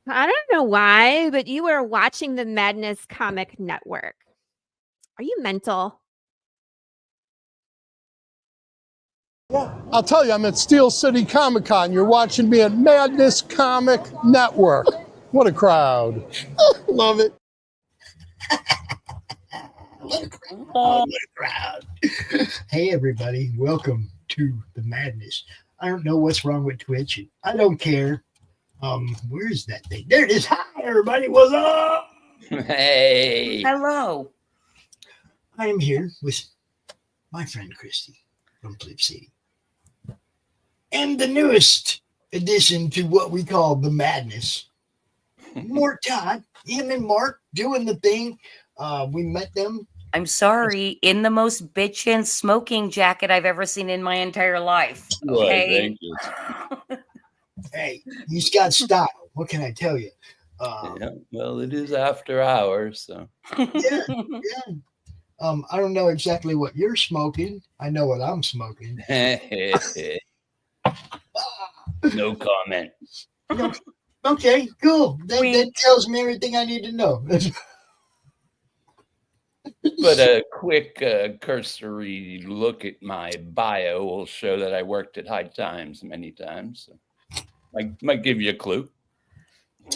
I don't know why, but you are watching the Madness Comic Network. Are you mental? Yeah, I'll tell you, I'm at Steel City Comic Con. You're watching me at Madness Comic Network. What a crowd. Love it. What a crowd. What a crowd. Hey, everybody. Welcome to the madness. I don't know what's wrong with Twitch. I don't care. Where's that thing? There it is. Hi, everybody. What's up? Hey. Hello. I am here with my friend Christy from Flip City. And the newest addition to what we call the madness, Mort Todd, him and Mark doing the thing. We met them. I'm sorry, in the most bitchin' smoking jacket I've ever seen in my entire life. Okay. Thank you. Hey, he's got style. What can I tell you? Yeah, well, it is after hours, so. Yeah. I don't know exactly what you're smoking. I know what I'm smoking. No comment. No. Okay, cool. That tells me everything I need to know. But a quick cursory look at my bio will show that I worked at High Times many times. So might give you a clue.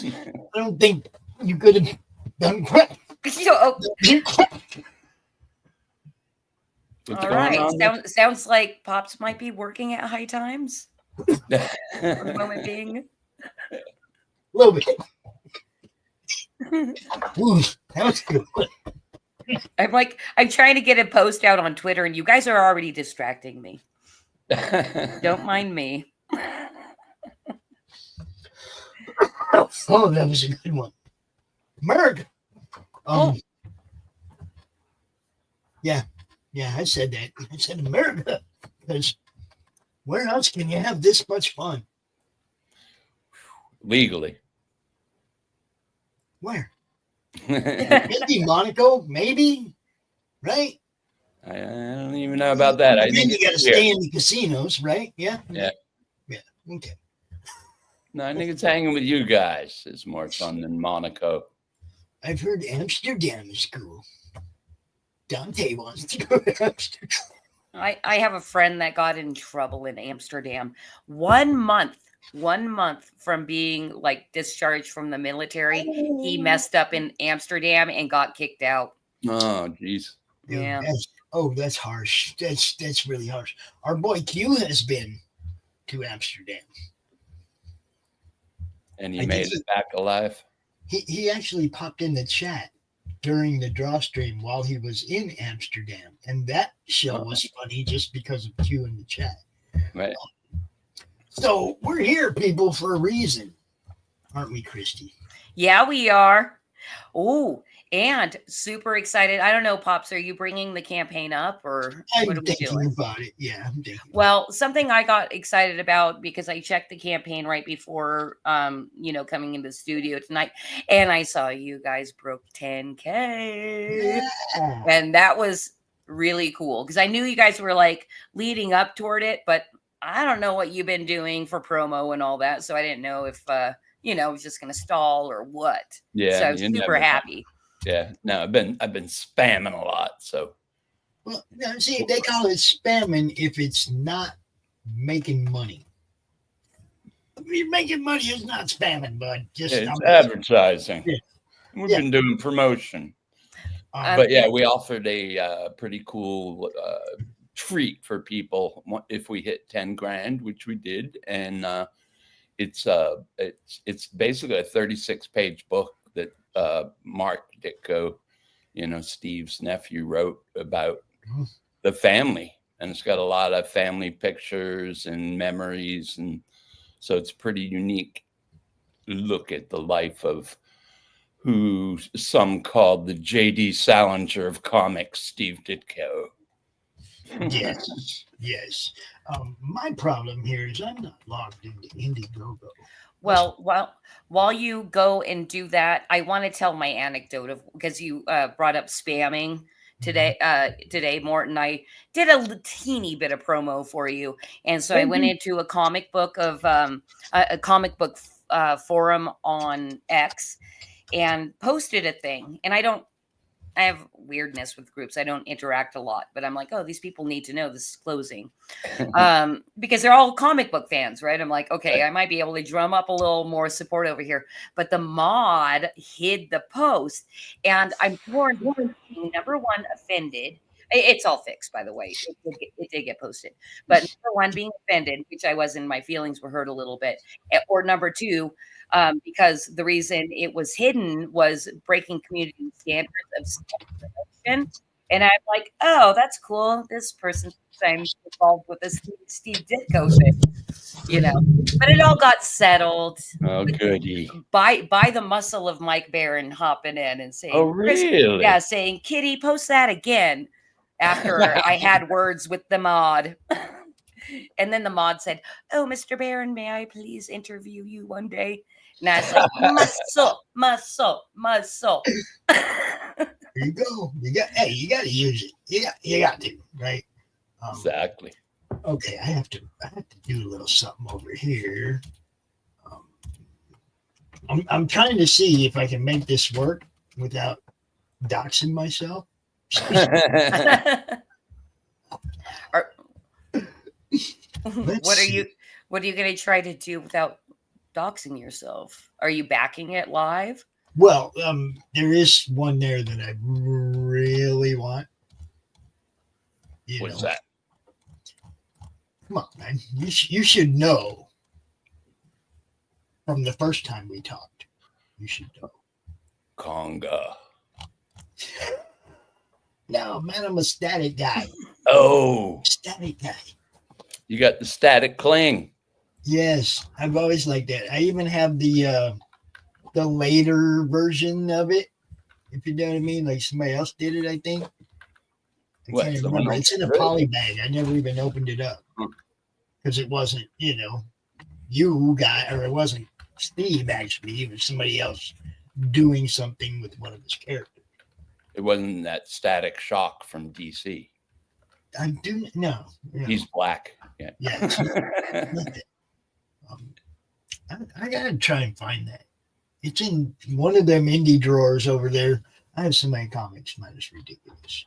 I don't think you could have done crap. All right. Sounds like Pops might be working at High Times. For the moment being. A little bit. Ooh, that was good. I'm trying to get a post out on Twitter, and you guys are already distracting me. Don't mind me. Oh, that was a good one. America. Yeah, I said that. I said America, because where else can you have this much fun? Legally. Where? Maybe Monaco, maybe, right? I don't even know about that. I think you got to stay in the casinos, right? Yeah. Okay. No, I think it's hanging with you guys is more fun than Monaco. I've heard Amsterdam is cool. Dante wants to go to Amsterdam. I have a friend that got in trouble in Amsterdam. 1 month from being like discharged from the military, he messed up in Amsterdam and got kicked out. Oh, geez. Yeah. That's harsh. That's really harsh. Our boy Q has been to Amsterdam. And he made it back alive? He actually popped in the chat during the draw stream while he was in Amsterdam. And that show was funny just because of Q in the chat. Right. So we're here, people, for a reason. Aren't we, Christy? Yeah, we are. Oh, and super excited. I don't know, Pops, are you bringing the campaign up or what are we doing? About it. Yeah, I'm thinking. Well, something I got excited about because I checked the campaign right before, coming into the studio tonight, and I saw you guys broke 10K. Yeah. And that was really cool because I knew you guys were like leading up toward it, but I don't know what you've been doing for promo and all that. So I didn't know if, it was just going to stall or what. Yeah. So I was super happy. Yeah. No, I've been spamming a lot. So. Well, see, they call it spamming if it's not making money. If you're making money, it's not spamming, bud. It's advertising. Yeah. We've been doing promotion. But yeah, we offered a pretty cool treat for people if we hit 10 grand, which we did. And it's basically a 36-page book that Mark Ditko, Steve's nephew, wrote about the family. And it's got a lot of family pictures and memories. And so it's pretty unique look at the life of who some called the J.D. Salinger of comics, Steve Ditko. Yes. My problem here is I'm not logged into Indiegogo. Well, while you go and do that, I want to tell my anecdote of because you brought up spamming today. Today, Mort and I did a teeny bit of promo for you, and so I went into a comic book of forum on X and posted a thing. And I have weirdness with groups. I don't interact a lot, but I'm like, oh, these people need to know this is closing. Because they're all comic book fans, right? I'm like, okay, I might be able to drum up a little more support over here. But the mod hid the post. And I'm torn between, number one, offended. It's all fixed, by the way. It did get posted. But number one, being offended, which I was, and my feelings were hurt a little bit. Or number two, because the reason it was hidden was breaking community standards of self-promotion. And I'm like, oh, that's cool. This person I'm involved with this Steve Ditko thing, But it all got settled. Oh, goody. By the muscle of Mike Barron hopping in and saying, oh, really? Yeah, saying, Kitty, post that again. After I had words with the mod. And then the mod said, oh, Mr. Barron, may I please interview you one day? And I was like, muscle. There you go. You got to use it. You got to, right? Exactly. Okay, I have to do a little something over here. I'm trying to see if I can make this work without doxing myself. What are you going to try to do without doxing yourself? Are you backing it live? Well, there is one there that I really want. What's that? Come on, man. You should know from the first time we talked. You should know. Conga. No, man, I'm a static guy. Oh. Static guy. You got the static cling. Yes, I've always liked that. I even have the later version of it, if you know what I mean. Like somebody else did it, I think. I can't remember. It's in a poly bag. I never even opened it up because it wasn't, you guy, or it wasn't Steve actually. It was somebody else doing something with one of his characters. It wasn't that Static Shock from DC. I do no. He's black. Yeah. I gotta try and find that. It's in one of them indie drawers over there. I have so many comics, man, it's ridiculous.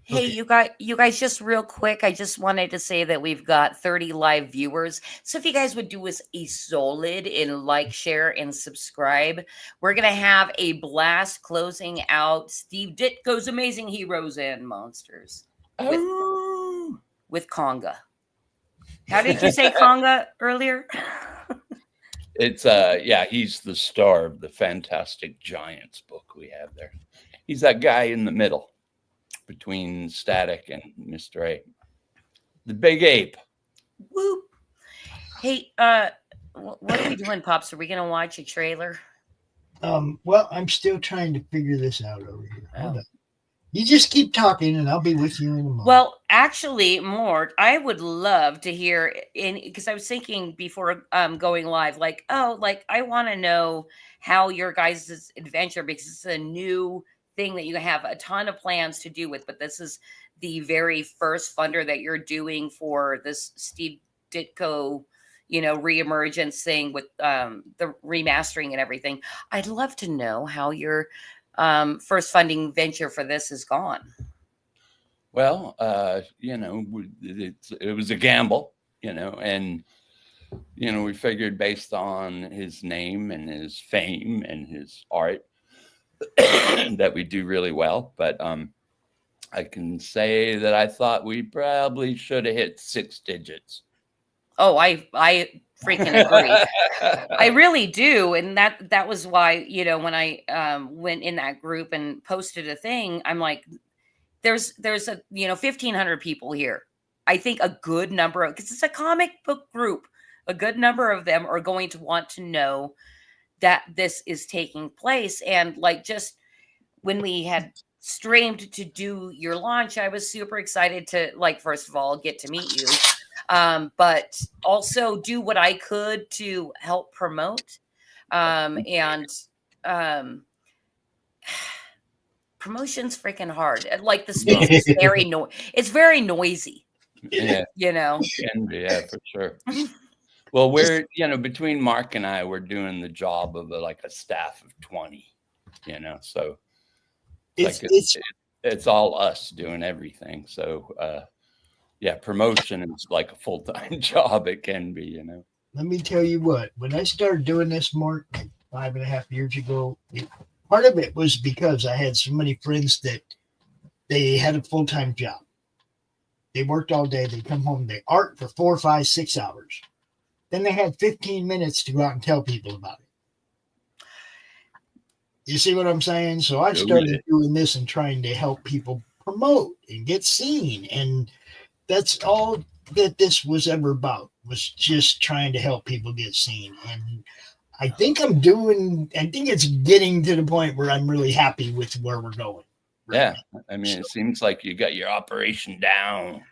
Hey, you guys, just real quick, I just wanted to say that we've got 30 live viewers. So if you guys would do us a solid and like, share, and subscribe, we're going to have a blast closing out Steve Ditko's Amazing Heroes and Monsters with Conga. How did you say Conga earlier? It's he's the star of the Fantastic Giants book we have there. He's that guy in the middle between Static and Mr. Ape. The big ape. Whoop. Hey, what are we doing, Pops? Are we going to watch a trailer? Well, I'm still trying to figure this out over here. Hold on. You just keep talking and I'll be with you in a moment. Well, actually, Mort, I would love to hear because I was thinking before going live, I want to know how your guys' adventure, because it's a new thing that you have a ton of plans to do with, but this is the very first funder that you're doing for this Steve Ditko, reemergence thing with the remastering and everything. I'd love to know how your first funding venture for this has gone. Well, it was a gamble, and we figured based on his name and his fame and his art that we do really well. But I can say that I thought we probably should have hit 6 digits. Oh, I freaking agree. I really do. And that was why, when I went in that group and posted a thing, I'm like, there's 1,500 people here. I think a good number of, because it's a comic book group, a good number of them are going to want to know that this is taking place. And just when we had streamed to do your launch, I was super excited to first of all, get to meet you. But also do what I could to help promote. Promotion's freaking hard. The space is it's very noisy. Yeah. Yeah, for sure. Well, we're, between Mark and I, we're doing the job of like a staff of 20, so it's all us doing everything. So, yeah, promotion is like a full-time job. It can be, Let me tell you what, when I started doing this, Mark, like 5.5 years ago, part of it was because I had so many friends that they had a full-time job. They worked all day. They come home, they art for 4, 5, 6 hours. Then they had 15 minutes to go out and tell people about it. You see what I'm saying? So I started doing this and trying to help people promote and get seen. And that's all that this was ever about, was just trying to help people get seen. And I think it's getting to the point where I'm really happy with where we're going. Yeah. I mean, it seems like you got your operation down.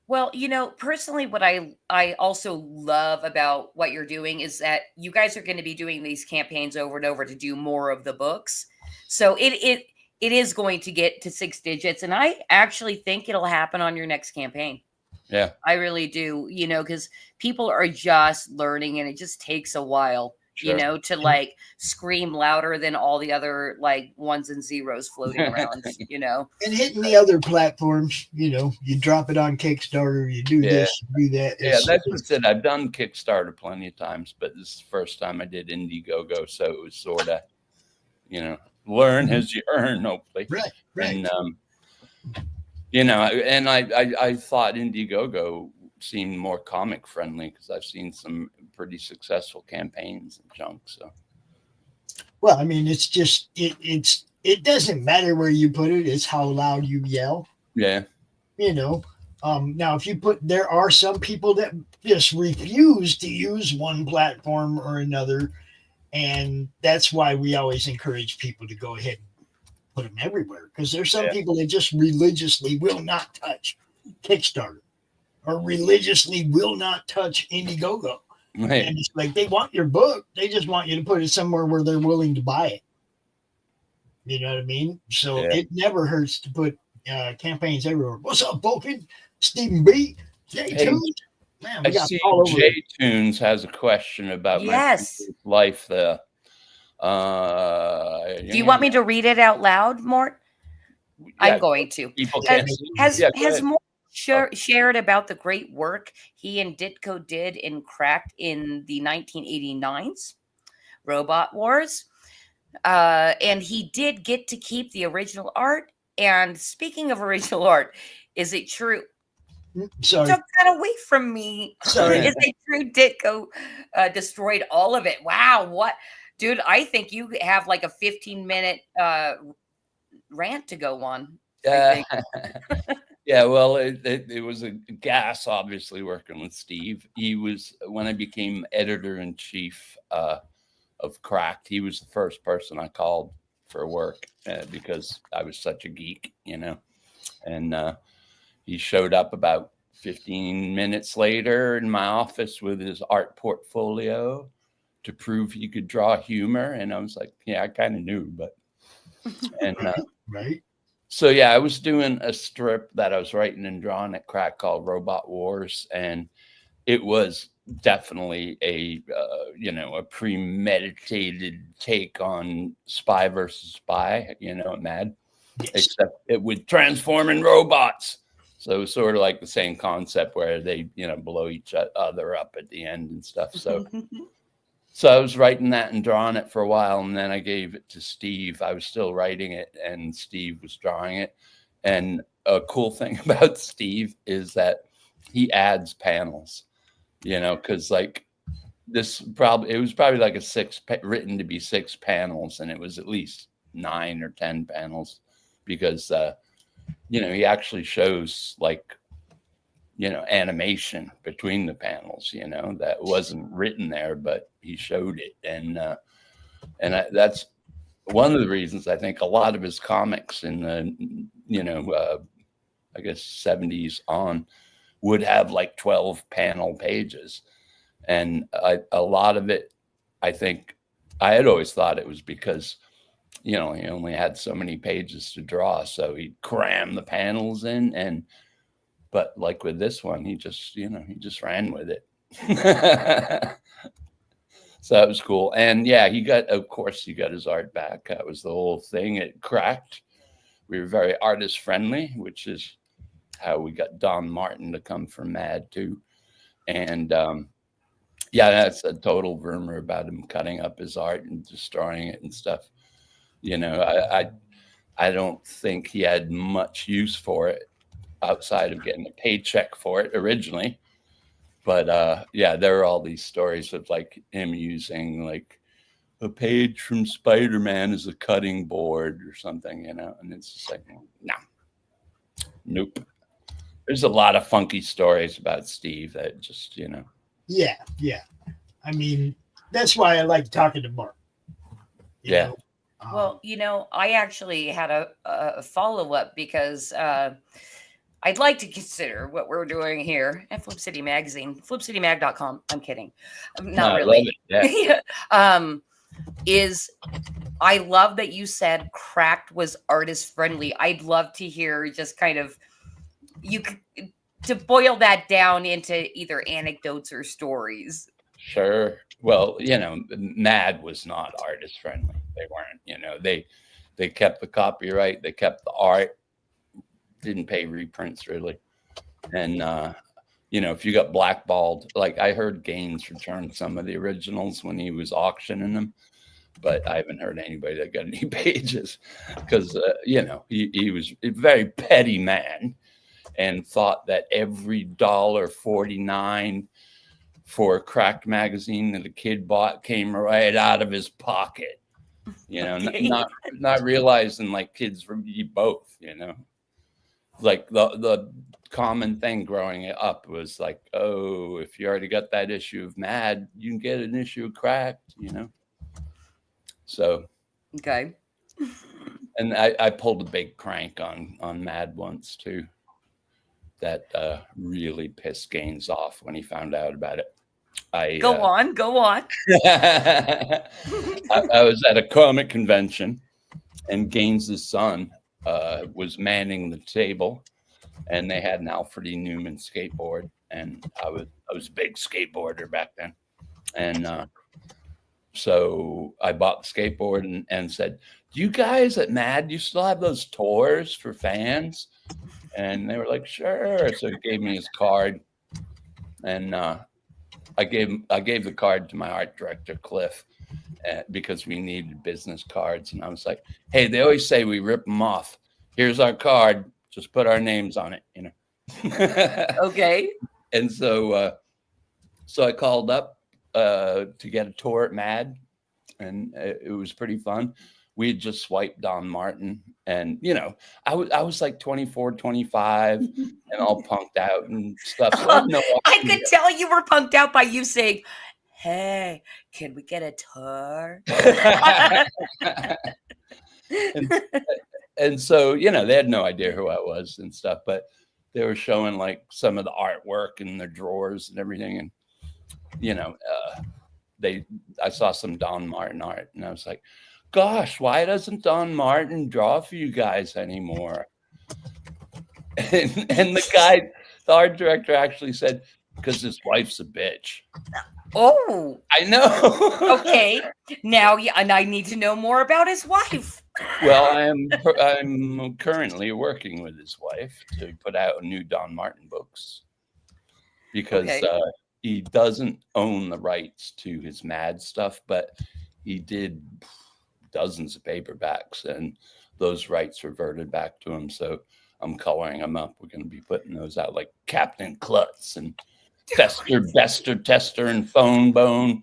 Well, personally, what I also love about what you're doing is that you guys are going to be doing these campaigns over and over to do more of the books. So it is going to get to 6 digits. And I actually think it'll happen on your next campaign. Yeah, I really do, because people are just learning and it just takes a while. Sure. To like scream louder than all the other like ones and zeros floating around, And hitting the other platforms, you drop it on Kickstarter, you do this, you do that. Yeah, that's what's it. I've done Kickstarter plenty of times, but this is the first time I did Indiegogo, so it was sort of, learn as you earn, hopefully. Right. And and I thought Indiegogo seemed more comic friendly because I've seen some pretty successful campaigns and junk. So, well, I mean, it's just it doesn't matter where you put it; it's how loud you yell. Yeah. Now if there are some people that just refuse to use one platform or another, and that's why we always encourage people to go ahead and put them everywhere, because there's some people that just religiously will not touch Kickstarter or religiously will not touch Indiegogo. Right. And it's like they want your book. They just want you to put it somewhere where they're willing to buy it. You know what I mean? So it never hurts to put campaigns everywhere. What's up, Vulcan? Stephen B. J Tunes. Man, we got all over. J Tunes has a question about my life there. Do you want me to read it out loud, Mort? I'm going to. Has Mort shared about the great work he and Ditko did in Cracked in the 1989's Robot Wars? And he did get to keep the original art. And speaking of original art, is it true? Sorry. Took that away from me. Sorry. Is it true Ditko destroyed all of it? Wow. What? Dude, I think you have like a 15-minute rant to go on. Yeah, well, it was a gas, obviously, working with Steve. He was, when I became editor-in-chief of Cracked, he was the first person I called for work because I was such a geek, and he showed up about 15 minutes later in my office with his art portfolio to prove he could draw humor. And I was like, yeah, I kind of knew, but, and right. So, yeah, I was doing a strip that I was writing and drawing at Crack called Robot Wars. And it was definitely a premeditated take on Spy versus Spy, Mad, except it would transform in robots. So it was sort of like the same concept where they, blow each other up at the end and stuff. So, so I was writing that and drawing it for a while, and then I gave it to Steve. I was still writing it, and Steve was drawing it. And a cool thing about Steve is that he adds panels, because like it was probably like written to be 6 panels, and it was at least 9 or 10 panels because, he actually shows like, animation between the panels, that wasn't written there, but he showed it. And that's one of the reasons I think a lot of his comics in the, I guess 70s on would have like 12 panel pages. And a lot of it, I think I had always thought it was because, he only had so many pages to draw. So he'd cram the panels in but like with this one, he just ran with it. So that was cool. And yeah, of course, he got his art back. That was the whole thing. It cracked. We were very artist friendly, which is how we got Don Martin to come from Mad too. And yeah, that's a total rumor about him cutting up his art and destroying it and stuff. You know, I don't think he had much use for it outside of getting a paycheck for it originally. But yeah, there are all these stories of like him using like a page from Spider-Man as a cutting board or something, you know, and it's just like, no, nope. There's a lot of funky stories about Steve that just, you know. Yeah. I mean, that's why I like talking to Mark. You know? Well, you know, I actually had a follow-up because I'd like to consider what we're doing here at Flip City Magazine, flipcitymag.com. I'm kidding. Not really. Yeah. I love that you said Cracked was artist friendly. I'd love to hear just kind of to boil that down into either anecdotes or stories. Sure. Well, you know, Mad was not artist friendly. They weren't, you know, they kept the copyright, they kept the art, didn't pay reprints really. And you know, if you got blackballed, like I heard Gaines returned some of the originals when he was auctioning them, but I haven't heard anybody that got any pages because you know, he was a very petty man and thought that every $1.49 for a cracked magazine that a kid bought came right out of his pocket, you know. Okay. not realizing like kids read both, you know. Like the common thing growing up was like, oh, if you already got that issue of Mad, you can get an issue of Cracked, you know. So okay. And I pulled a big prank on Mad once too. That really pissed Gaines off when he found out about it. Go on. I was at a comic convention, and Gaines's son was manning the table, and they had an Alfred E. Newman skateboard, and I was a big skateboarder back then, and so I bought the skateboard and said, "Do you guys at Mad, you still have those tours for fans?" And they were like, "Sure." So he gave me his card, and I gave the card to my art director, Cliff, because we needed business cards. And I was like, "Hey, they always say we rip them off. Here's our card. Just put our names on it, you know." Okay. And so I called up to get a tour at Mad, and it was pretty fun. We had just swiped Don Martin, and you know, I was like 24, 25 and all punked out and stuff. So I could tell you were punked out by you saying, "Hey, can we get a tour?" and so, you know, they had no idea who I was and stuff, but they were showing like some of the artwork in their drawers and everything. And, you know, I saw some Don Martin art, and I was like, "Gosh, why doesn't Don Martin draw for you guys anymore?" And the art director actually said, "Because his wife's a bitch." Oh, I know. Okay, now and I need to know more about his wife. Well, I'm currently working with his wife to put out new Don Martin books because he doesn't own the rights to his Mad stuff, but he did dozens of paperbacks, and those rights reverted back to him. So I'm coloring them up. We're going to be putting those out, like Captain Klutz and Fester, Bester, Tester, and Phone Bone.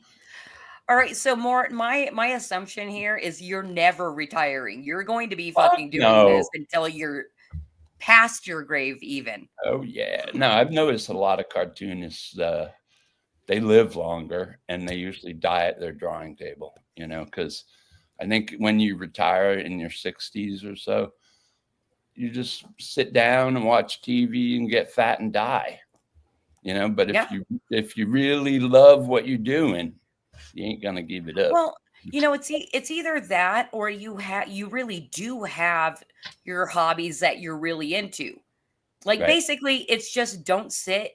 All right, so Mort, my assumption here is you're never retiring. You're going to be fucking doing this until you're past your grave, even. Oh yeah, no, I've noticed a lot of cartoonists. They live longer, and they usually die at their drawing table. You know, because I think when you retire in your 60s or so, you just sit down and watch TV and get fat and die. You know, but if you really love what you're doing, you ain't gonna give it up. Well, you know, it's either that or you really do have your hobbies that you're really into. Like basically, it's just don't sit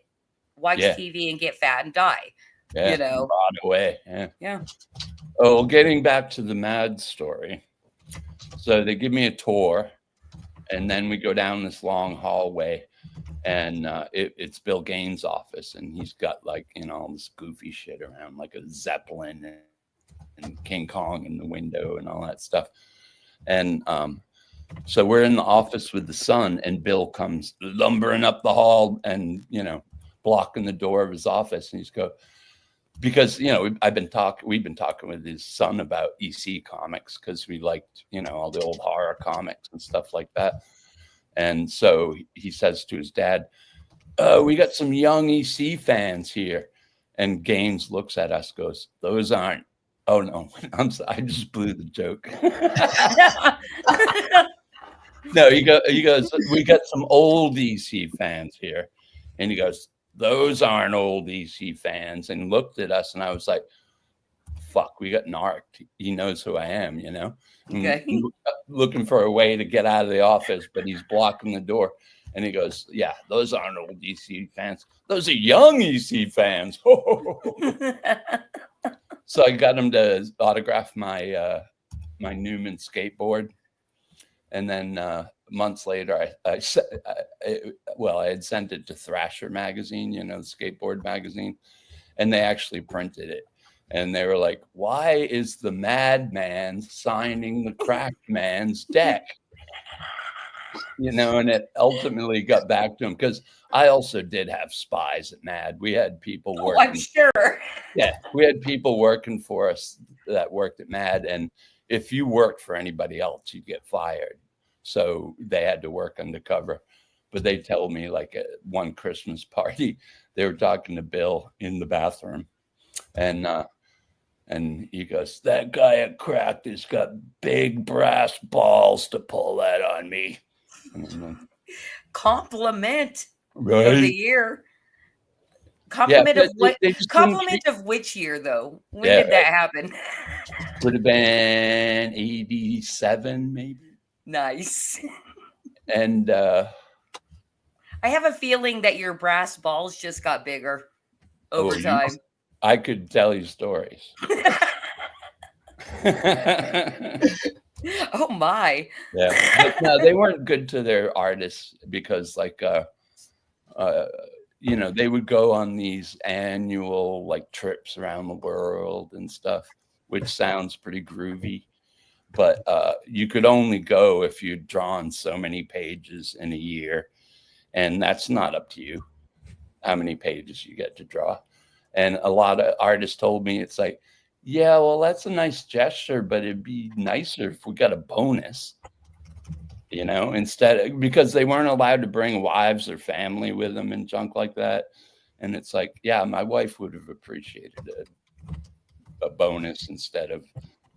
watch TV and get fat and die. Yeah, you know, rot away. Yeah. Oh, getting back to the Mad story. So they give me a tour, and then we go down this long hallway, and it's Bill Gaines' office, and he's got like, you know, all this goofy shit around, like a Zeppelin and King Kong in the window and all that stuff. And so we're in the office with the son, and Bill comes lumbering up the hall and, you know, blocking the door of his office, and he's go, because, you know, we've been talking with his son about EC comics, because we liked, you know, all the old horror comics and stuff like that. And so he says to his dad, we got some young EC fans here. And Gaines looks at us, goes, those aren't, oh no, I just blew the joke. No, he goes, we got some old EC fans here. And he goes, those aren't old EC fans. And looked at us, and I was like, fuck, we got narked. He knows who I am, you know? Okay. Looking for a way to get out of the office, but he's blocking the door. And he goes, yeah, those aren't old EC fans. Those are young EC fans. So I got him to autograph my my Newman skateboard. And then months later, I had sent it to Thrasher magazine, you know, the skateboard magazine, and they actually printed it. And they were like, why is the madman signing the cracked man's deck? You know, and it ultimately got back to him, because I also did have spies at Mad. We had people working. I'm sure. Yeah, we had people working for us that worked at Mad. And if you worked for anybody else, you'd get fired. So they had to work undercover. But they told me, like, at one Christmas party, they were talking to Bill in the bathroom. And he goes, that guy at Cracked has got big brass balls to pull that on me. Compliment Right. of the year. Compliment of what? Compliment Compliment of which year, though? When did that happen? Would have been 87, maybe. Nice. And I have a feeling that your brass balls just got bigger over time. I could tell you stories. Oh my. Yeah. But no, they weren't good to their artists, because like you know, they would go on these annual like trips around the world and stuff, which sounds pretty groovy. But you could only go if you'd drawn so many pages in a year. And that's not up to you, how many pages you get to draw. And a lot of artists told me, it's like, yeah, well, that's a nice gesture, but it'd be nicer if we got a bonus, you know, instead, because they weren't allowed to bring wives or family with them and junk like that. And it's like, yeah, my wife would have appreciated a bonus instead of,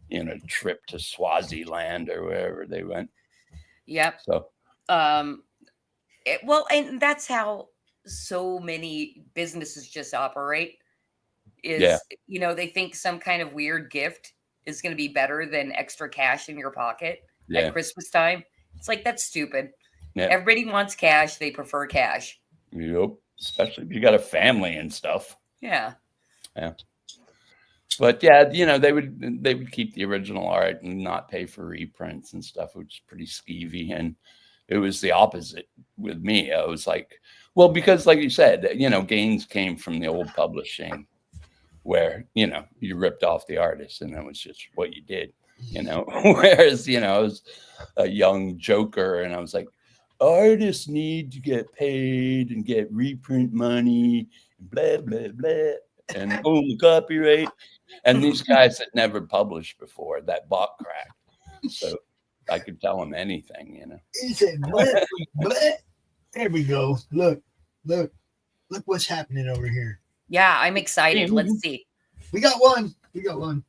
you know, a trip to Swaziland or wherever they went. Yep. So, well, and that's how so many businesses just operate. Is, you know, they think some kind of weird gift is going to be better than extra cash in your pocket at Christmas time. It's like, that's stupid. Yeah. Everybody wants cash. They prefer cash. Yep. Especially if you got a family and stuff. Yeah. Yeah. But yeah, you know, they would keep the original art and not pay for reprints and stuff, which is pretty skeevy. And it was the opposite with me. I was like, well, because like you said, you know, Gaines came from the old publishing, where, you know, you ripped off the artist and that was just what you did, you know. Whereas, you know, I was a young joker and I was like, artists need to get paid and get reprint money, blah, blah, blah, and own the copyright. And these guys had never published before that bought Crack. So I could tell them anything, you know. He said, blah, blah. There we go. Look what's happening over here. Yeah, I'm excited. Let's see. We got one. We got one.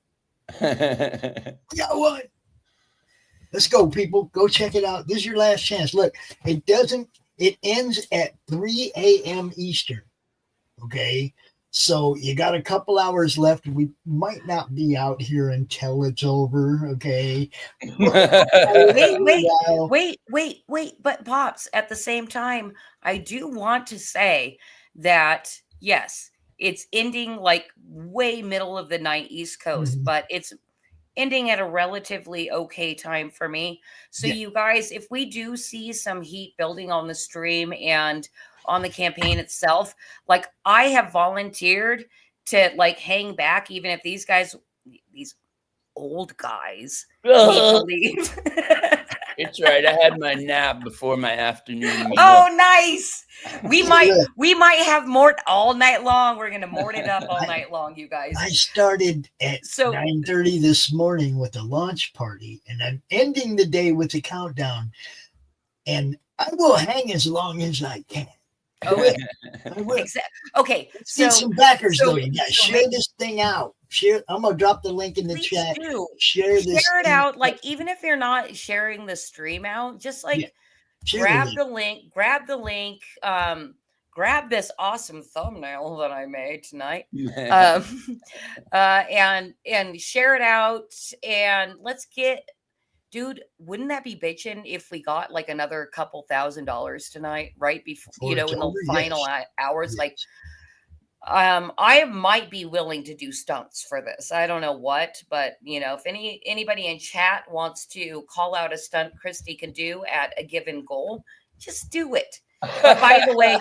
Let's go, people. Go check it out. This is your last chance. Look, it ends at 3 a.m. Eastern. Okay. So you got a couple hours left. We might not be out here until it's over. Okay. Wait. But Pops, at the same time, I do want to say that yes, it's ending like way middle of the night East Coast, but it's ending at a relatively okay time for me. So you guys, if we do see some heat building on the stream and on the campaign itself, like I have volunteered to like hang back, even if these old guys need to leave. It's right. I had my nap before my afternoon meal. Oh, nice. We might have Mort all night long. We're gonna Mort it up all night long, you guys. I started at 9:30 this morning with a launch party, and I'm ending the day with a countdown. And I will hang as long as I can. I will. Exactly. Okay. Let's get some backers though. You got to share this thing out. Share. I'm gonna drop the link in the chat. Share it out. Like even if you're not sharing the stream out, just like grab the link. Grab this awesome thumbnail that I made tonight, and share it out. And let's get. Dude, wouldn't that be bitching if we got like another couple $1,000s tonight, right before, in the final hours? Like, I might be willing to do stunts for this. I don't know what, but if anybody in chat wants to call out a stunt Christy can do at a given goal, just do it. But by the way,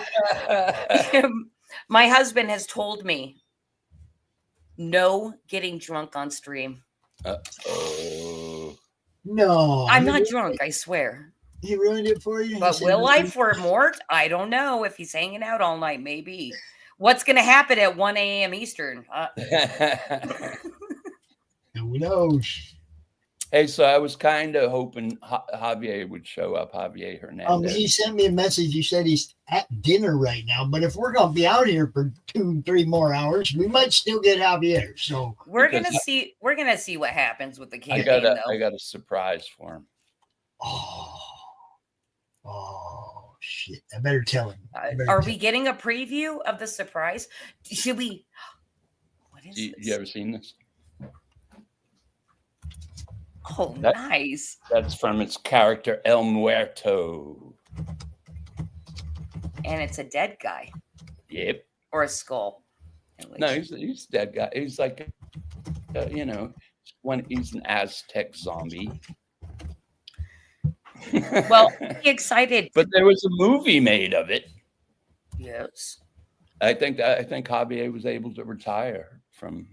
my husband has told me no getting drunk on stream. No, I'm not drunk, I swear. He ruined it for you. But will I for Mort? I don't know. If he's hanging out all night, maybe. What's going to happen at 1 a.m. Eastern? Who knows? Hey, so I was kind of hoping Javier would show up, Javier Hernandez. He sent me a message. He said he's at dinner right now, but if we're going to be out here for 2-3 more hours, we might still get Javier. So we're going to see what happens with the campaign. I got a surprise for him. Oh shit! I better tell him. Are we getting a preview of the surprise? Should we? What is this? You ever seen this? Oh, nice. That's from its character El Muerto. And it's a dead guy. Yep. Or a skull. No, he's a dead guy. He's like, he's an Aztec zombie. Well, excited. But there was a movie made of it. Yes. I think Javier was able to retire from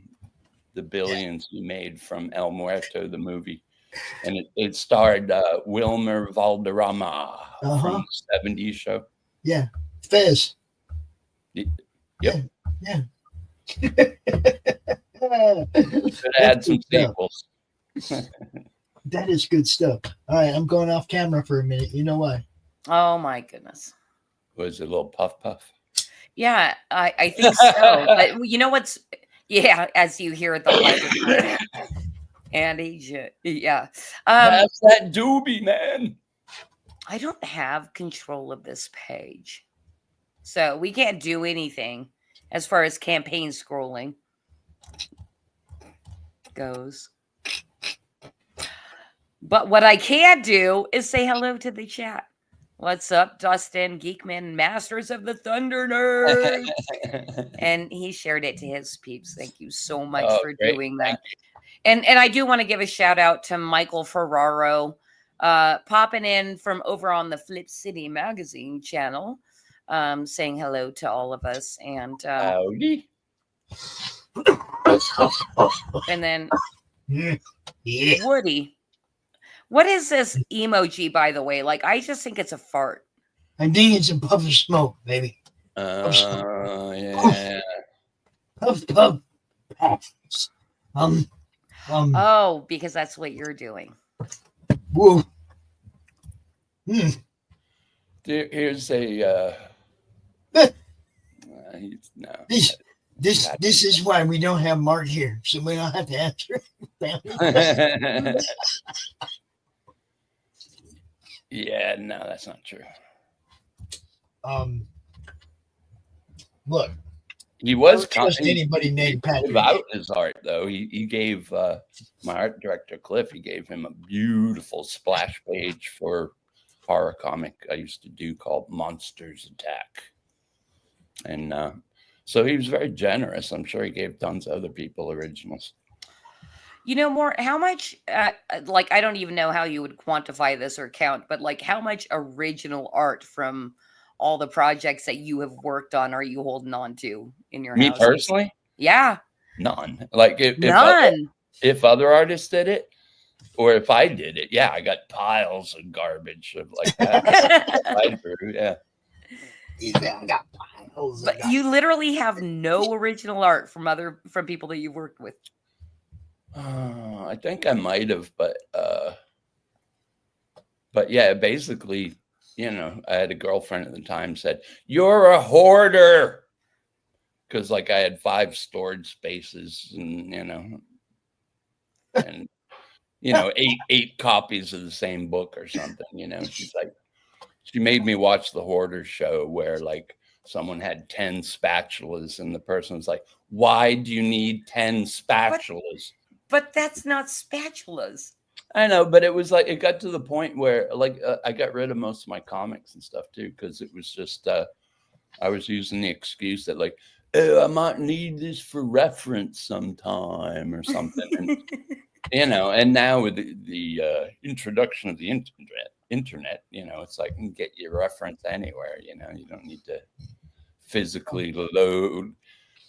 the billions he made from El Muerto, the movie. And it starred Wilmer Valderrama from the 70s show. Yeah. Fez. Yep. Yeah. Should add some sequels. That is good stuff. All right, I'm going off camera for a minute. You know why? Oh my goodness. Was it a little puff? Yeah, I think so. But you know what's as you hear the Andy, yeah. That's that doobie, man. I don't have control of this page, so we can't do anything as far as campaign scrolling goes. But what I can do is say hello to the chat. What's up, Dustin, Geekman, Masters of the Thunder Nerds? And he shared it to his peeps. Thank you so much for doing that. And I do want to give a shout out to Michael Ferraro, popping in from over on the Flip City Magazine channel, saying hello to all of us. And howdy. And then Woody. What is this emoji, by the way? Like, I just think it's a fart. I think it's a puff of smoke, baby. Yeah. Puff. Oh, because that's what you're doing. Whoa. Here's a. No. This is why we don't have Mark here, so we don't have to answer. Yeah, no, that's not true. Look, he was anybody named Patrick about his art though. He gave my art director Cliff. He gave him a beautiful splash page for horror comic I used to do called Monsters Attack, and So he was very generous. I'm sure he gave tons of other people originals. You know, Mort, how much, like, I don't even know how you would quantify this or count, but like, how much original art from all the projects that you have worked on are you holding on to in your Me house? personally? Yeah. None. Like None. If other artists did it, or if I did it, yeah, I got piles of garbage of like that. I drew, yeah. I got piles. But you literally have no original art from people that you've worked with. I think I might have, but yeah, basically, you know, I had a girlfriend at the time said, "You're a hoarder," because like I had 5 storage spaces, and you know, 8 copies of the same book or something. You know, she's like, she made me watch the Hoarder show where like someone had 10 spatulas, and the person was like, "Why do you need 10 spatulas?" But that's not spatulas. I know, but it was like, it got to the point where like I got rid of most of my comics and stuff too, because it was just I was using the excuse that like, oh, I might need this for reference sometime or something. And, you know, and now with the introduction of the internet, you know, it's like, you can get your reference anywhere, you know, you don't need to physically load.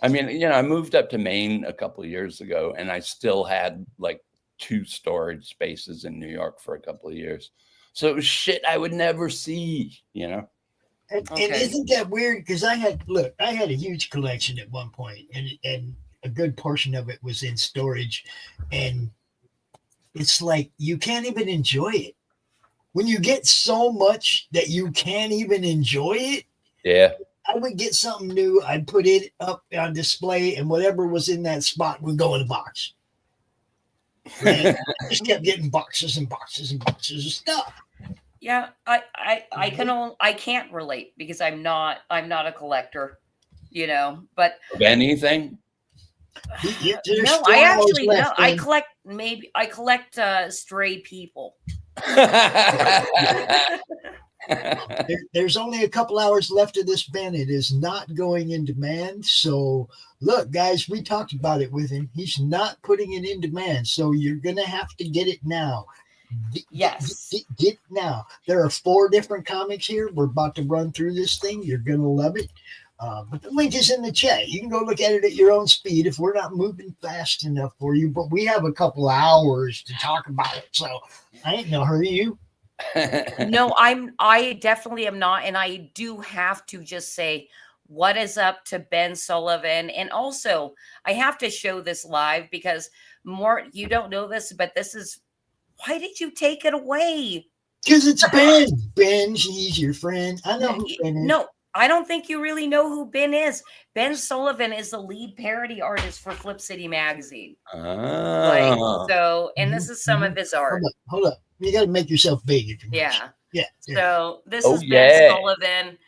I mean, you know, I moved up to Maine a couple of years ago, and I still had like 2 storage spaces in New York for a couple of years. So it was shit I would never see, you know. And isn't that weird? Because I had a huge collection at one point, and a good portion of it was in storage, and it's like you can't even enjoy it when you get so much that you can't even enjoy it. Yeah. I would get something new, I'd put it up on display, and whatever was in that spot would go in a box. Right? I just kept getting boxes and boxes and boxes of stuff. Yeah, I can't relate because I'm not a collector, you know. But of anything? No, I actually no. I collect stray people. There's only a couple hours left of this bin. It is not going in demand. So look, guys, we talked about it with him. He's not putting it in demand. So you're going to have to get it now. Yes. Get now. There are 4 different comics here. We're about to run through this thing. You're going to love it. But the link is in the chat. You can go look at it at your own speed if we're not moving fast enough for you. But we have a couple hours to talk about it. So I ain't no hurry you. No, I definitely am not. And I do have to just say, what is up to Ben Sullivan? And also, I have to show this live because Mort, you don't know this, but this is, why did you take it away? Because it's Ben. Ben, he's your friend. I know who Ben is. No, I don't think you really know who Ben is. Ben Sullivan is the lead parody artist for Flip City Magazine. And this is some of his art. Hold up. You got to make yourself big. If you yeah. So this is Ben Sullivan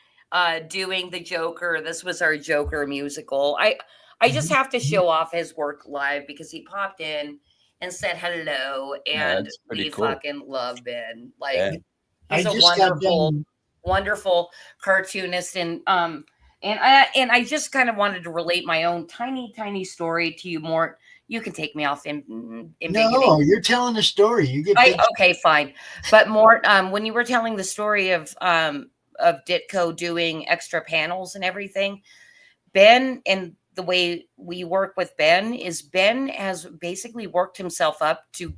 doing the Joker. This was our Joker musical. I just have to show off his work live because he popped in and said hello, and we fucking love Ben. Like he's a wonderful cartoonist, and I just kind of wanted to relate my own tiny story to you, Mort. You can take me off in no, you're telling a story. You get okay, fine. But Mort, when you were telling the story of Ditko doing extra panels and everything, Ben, and the way we work with Ben is Ben has basically worked himself up to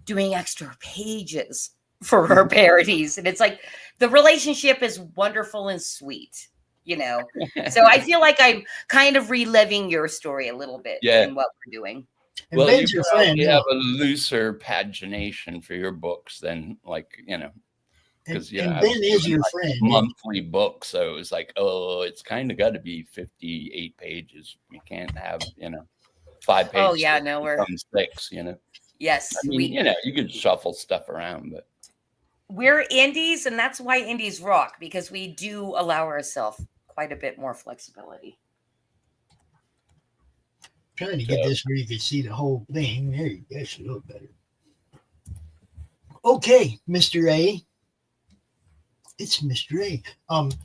doing extra pages for our parodies, and it's like the relationship is wonderful and sweet. You know, so I feel like I'm kind of reliving your story a little bit in what we're doing. And well, you probably have a looser pagination for your books than, like, you know, because Ben is your friend. Monthly book, so it was like, oh, it's kind of got to be 58 pages. You can't have, you know, 5 pages. Oh yeah, no, we're 6. You know. Yes, I mean, you know, you can shuffle stuff around, but we're indies, and that's why indies rock, because we do allow ourselves quite a bit more flexibility. Trying to get this where you can see the whole thing. There you go. That should look better. Okay, Mr. A. It's Mr. A.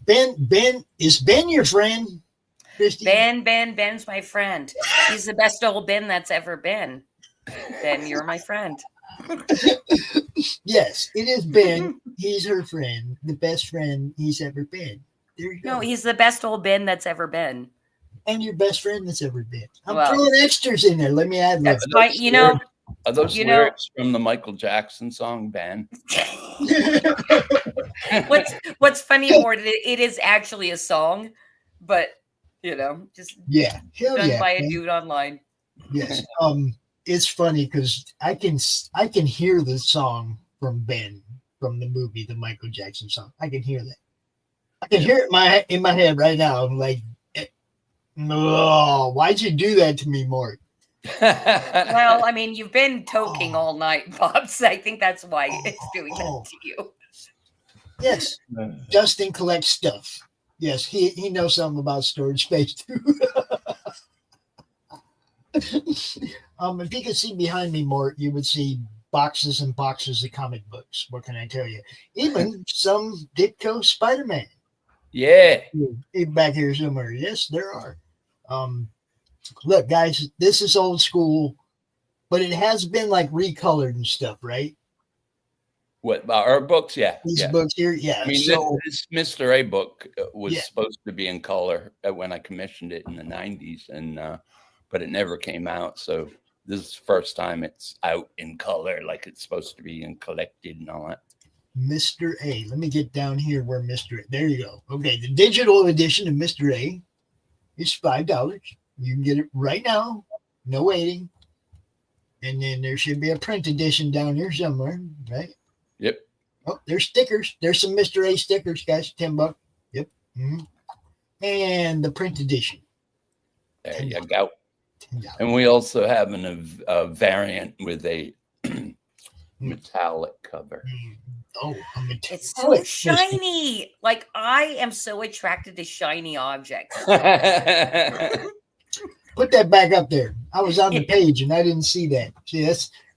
Ben, is Ben your friend? Christy? Ben's my friend. He's the best old Ben that's ever been. Ben, you're my friend. Yes, it is Ben. He's her friend, the best friend he's ever been. There you go. No, he's the best old Ben that's ever been. And your best friend that's ever been. I'm throwing extras in there. Let me add that's my, you know. Are those lyrics from the Michael Jackson song, Ben? What's funny, Mort, it is actually a song, but you know, just done by a dude online. Yes. It's funny because I can hear the song from Ben from the movie, the Michael Jackson song. I can hear that. I can hear it in my head right now. I'm like, no, why'd you do that to me, Mort? Well, I mean, you've been toking all night, Pops. I think that's why it's doing that to you. Yes. Justin collects stuff. Yes, he knows something about storage space too. If you could see behind me, Mort, you would see boxes and boxes of comic books. What can I tell you? Even some Ditko Spider-Man. Yeah. Back here somewhere. Yes, there are. Look, guys, this is old school, but it has been like recolored and stuff, right? What about our books? Yeah. These books here, yeah. I mean, this Mr. A book was supposed to be in color when I commissioned it in the 90s, and but it never came out. So this is the first time it's out in color, like it's supposed to be and collected and all that. Mr. A. Let me get down here where Mr. A. There you go. Okay, the digital edition of Mr. A is $5. You can get it right now. No waiting. And then there should be a print edition down here somewhere, right? Yep. Oh, there's stickers. There's some Mr. A stickers, guys. $10. Yep. Mm-hmm. And the print edition. There you go. And we also have a variant with a metallic cover. Oh, it's so shiny. Like, I am so attracted to shiny objects. Put that back up there. I was on the page and I didn't see that. See,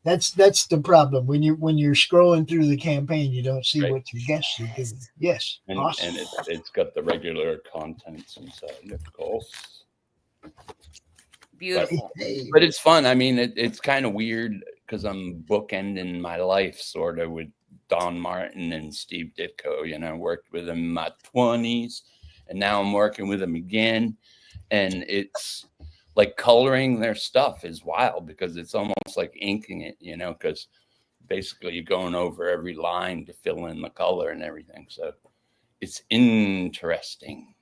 that's the problem. When you're scrolling through the campaign, you don't see what your guests are doing. Yes. And, awesome. And it's got the regular contents inside, of course. Beautiful. But it's fun. I mean, it's kind of weird because I'm bookending my life sort of with Don Martin and Steve Ditko. You know, I worked with him in my 20s, and now I'm working with him again. And it's like coloring their stuff is wild because it's almost like inking it, you know, because basically you're going over every line to fill in the color and everything. So it's interesting.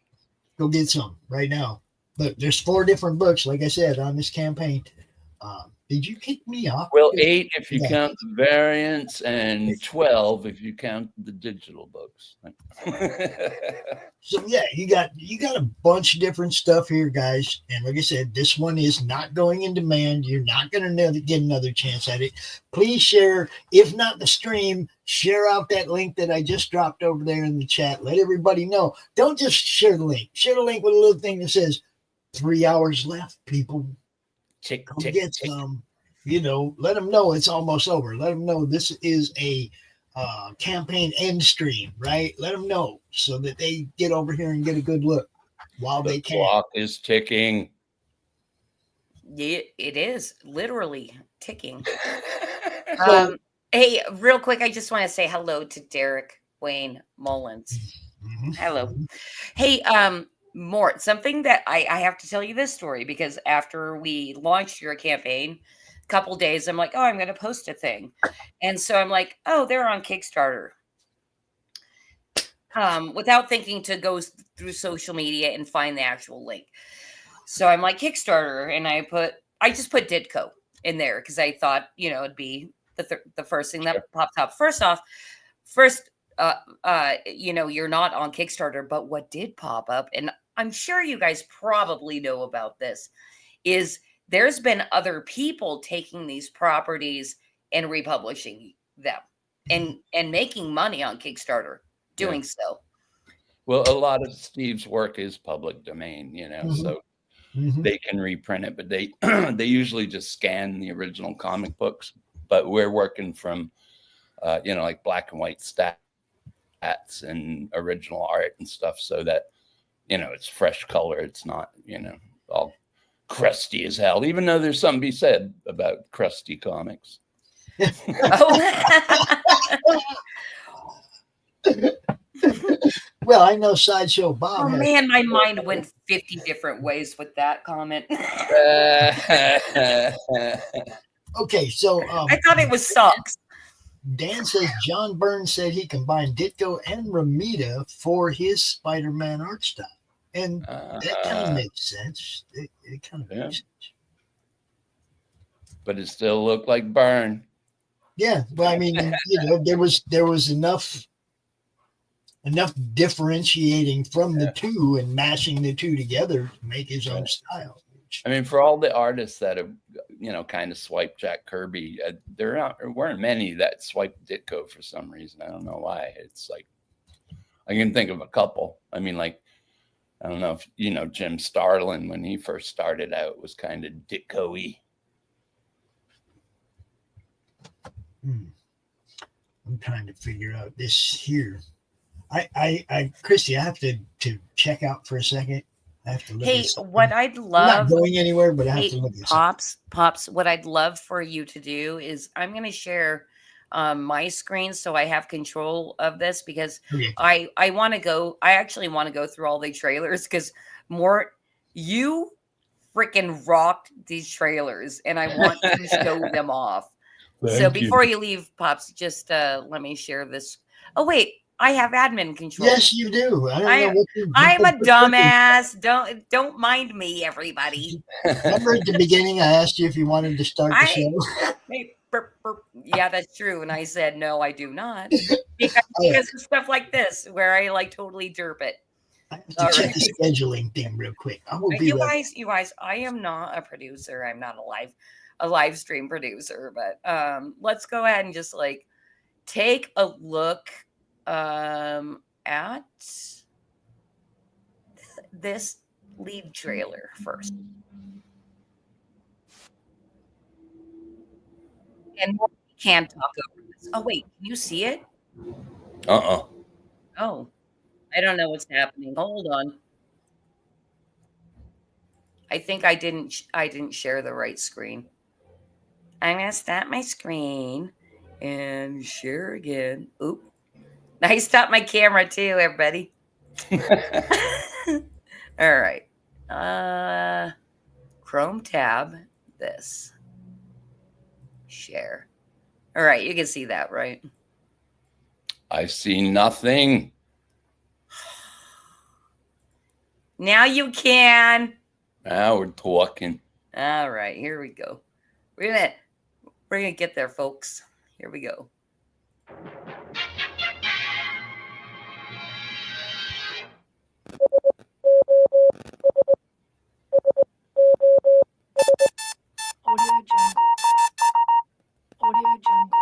Go get some right now. Look, there's 4 different books, like I said, on this campaign. Did you kick me off? Well, 8 if you count the variants, and 12 if you count the digital books. So yeah, you got a bunch of different stuff here, guys. And like I said, this one is not going in demand. You're not going to get another chance at it. Please share, if not the stream, share out that link that I just dropped over there in the chat. Let everybody know. Don't just share the link. Share the link with a little thing that says 3 hours left, people. Tick. Get some, you know, let them know it's almost over. Let them know this is a campaign end stream, right? Let them know so that they get over here and get a good look while they can. The clock is ticking. Yeah, it is literally ticking. Hey, real quick, I just want to say hello to Derek Wayne Mullins. Mm-hmm. Hello. Hey, Mort, something that I have to tell you this story because after we launched your campaign, a couple days, I'm like, oh, I'm going to post a thing. And so I'm like, oh, they're on Kickstarter. Without thinking to go through social media and find the actual link. So I'm like, Kickstarter. And I just put Ditko in there because I thought, you know, it'd be the first thing that popped up. First, you know, you're not on Kickstarter, but what did pop up, and I'm sure you guys probably know about this, is there's been other people taking these properties and republishing them and making money on Kickstarter doing so. Well, a lot of Steve's work is public domain, you know, so they can reprint it, but they they usually just scan the original comic books. But we're working from, you know, like black and white stats and original art and stuff, so that it's fresh color. It's not, all crusty as hell, even though there's something to be said about crusty comics. Well, I know Sideshow Bob. Oh man, my mind went 50 different ways with that comment. Okay, so I thought it was socks. Dan says John Byrne said he combined Ditko and Romita for his Spider-Man art style, and that kind of makes sense. It kind of makes sense. But it still looked like Byrne. Yeah, well, I mean, there was enough differentiating from the two and mashing the two together to make his own style. I mean, for all the artists that have, kind of swiped Jack Kirby, there weren't many that swiped Ditko for some reason. I don't know why. It's like, I can think of a couple. I mean, like, I don't know if, Jim Starlin, when he first started out, was kind of Ditko-y. I'm trying to figure out this here. Christy, I have to check out for a second. I have to look. Hey, what I'd love, I'm not going anywhere, but I have to look at Pops, what I'd love for you to do is I'm going to share my screen so I have control of this, because I actually want to go through all the trailers, because you freaking rocked these trailers and I want to show them off. So before you leave, Pops, just let me share this. Oh, wait. I have admin control. Yes, you do. I'm a dumbass. Don't mind me, everybody. Remember at the beginning, I asked you if you wanted to start the show? Yeah, that's true. And I said, no, I do not. Because of stuff like this, where I like totally derp it. I have to check the scheduling thing real quick. You guys, I am not a producer. I'm not a live stream producer, but let's go ahead and just like take a look at this lead trailer first. And we can talk over this. Oh, wait, can you see it? Oh, I don't know what's happening. Hold on. I think I didn't share the right screen. I'm gonna stop my screen and share again. Oop. I stopped my camera too, everybody. All right. Chrome tab, this. Share. All right, you can see that, right? I see nothing. Now you can. Now we're talking. All right, here we go. We're gonna get there, folks. Here we go. Audio Jungle.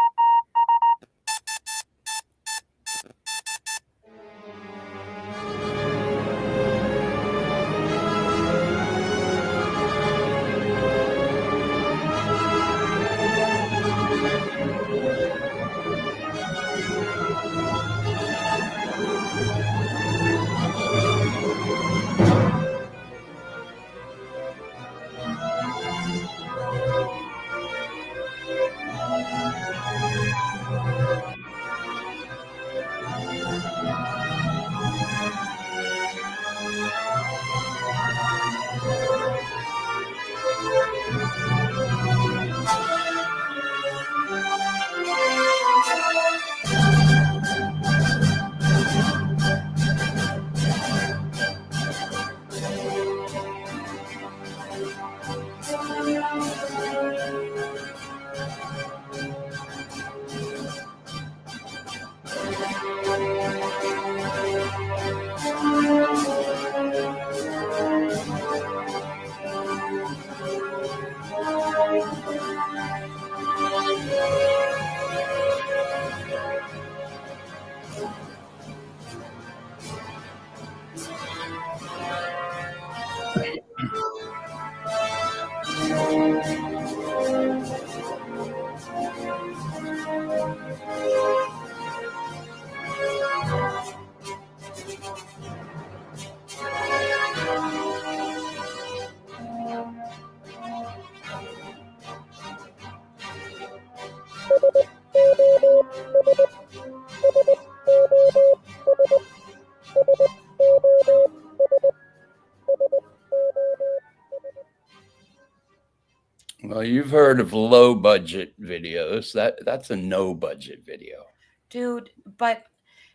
Well, you've heard of low budget videos. That's a no budget video. Dude, but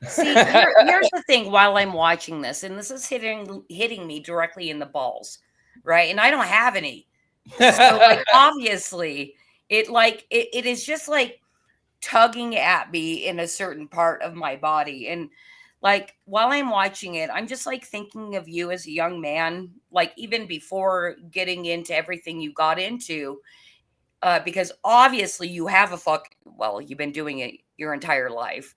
see, here's the thing while I'm watching this, and this is hitting me directly in the balls, right? And I don't have any. So like obviously it is just like tugging at me in a certain part of my body. And like while I'm watching it, I'm just like thinking of you as a young man, like even before getting into everything you got into, because obviously you have you've been doing it your entire life,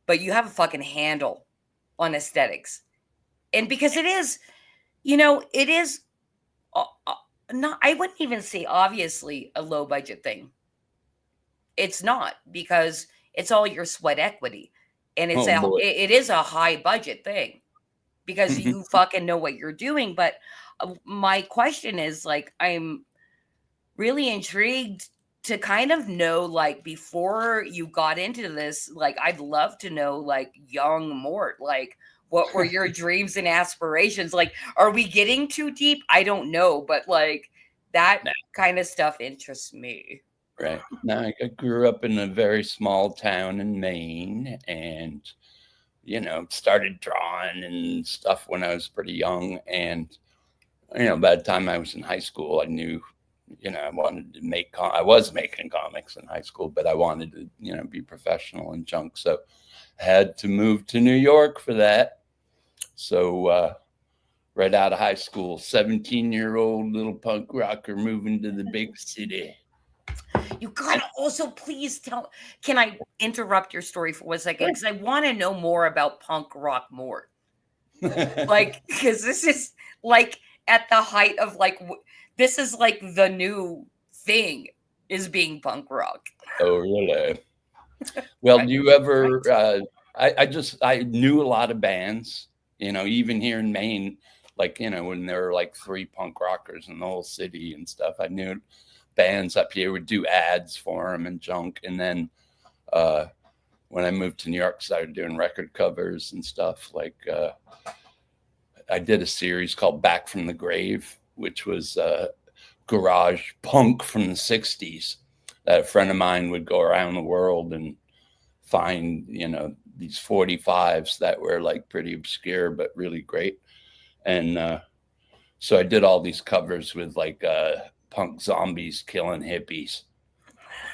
but you have a fucking handle on aesthetics. And because it is, it is not, I wouldn't even say obviously a low budget thing. It's not, because it's all your sweat equity, and it is a high budget thing because you fucking know what you're doing. But my question is like, I'm really intrigued to kind of know, like, before you got into this, like, I'd love to know, like, young Mort, like, what were your dreams and aspirations? Like, are we getting too deep? I don't know, but like that kind of stuff interests me. Right. Now, I grew up in a very small town in Maine, and, started drawing and stuff when I was pretty young. And, by the time I was in high school, I knew, I wanted to I was making comics in high school, but I wanted to, be professional and junk. So I had to move to New York for that. So right out of high school, 17-year-old little punk rocker moving to the big city. You gotta also please can I interrupt your story for 1 second? Because I want to know more about punk rock Mort. Like, because this is like at the height of like, this is like the new thing is being punk rock. Oh, really? Well, do you ever, I knew a lot of bands, even here in Maine, like, when there were like 3 punk rockers in the whole city and stuff, I knew bands up here would do ads for them and junk. And then when I moved to New York, started doing record covers and stuff. Like I did a series called Back from the Grave, which was garage punk from the 60s that a friend of mine would go around the world and find, these 45s that were like pretty obscure, but really great. And so I did all these covers with like punk zombies killing hippies.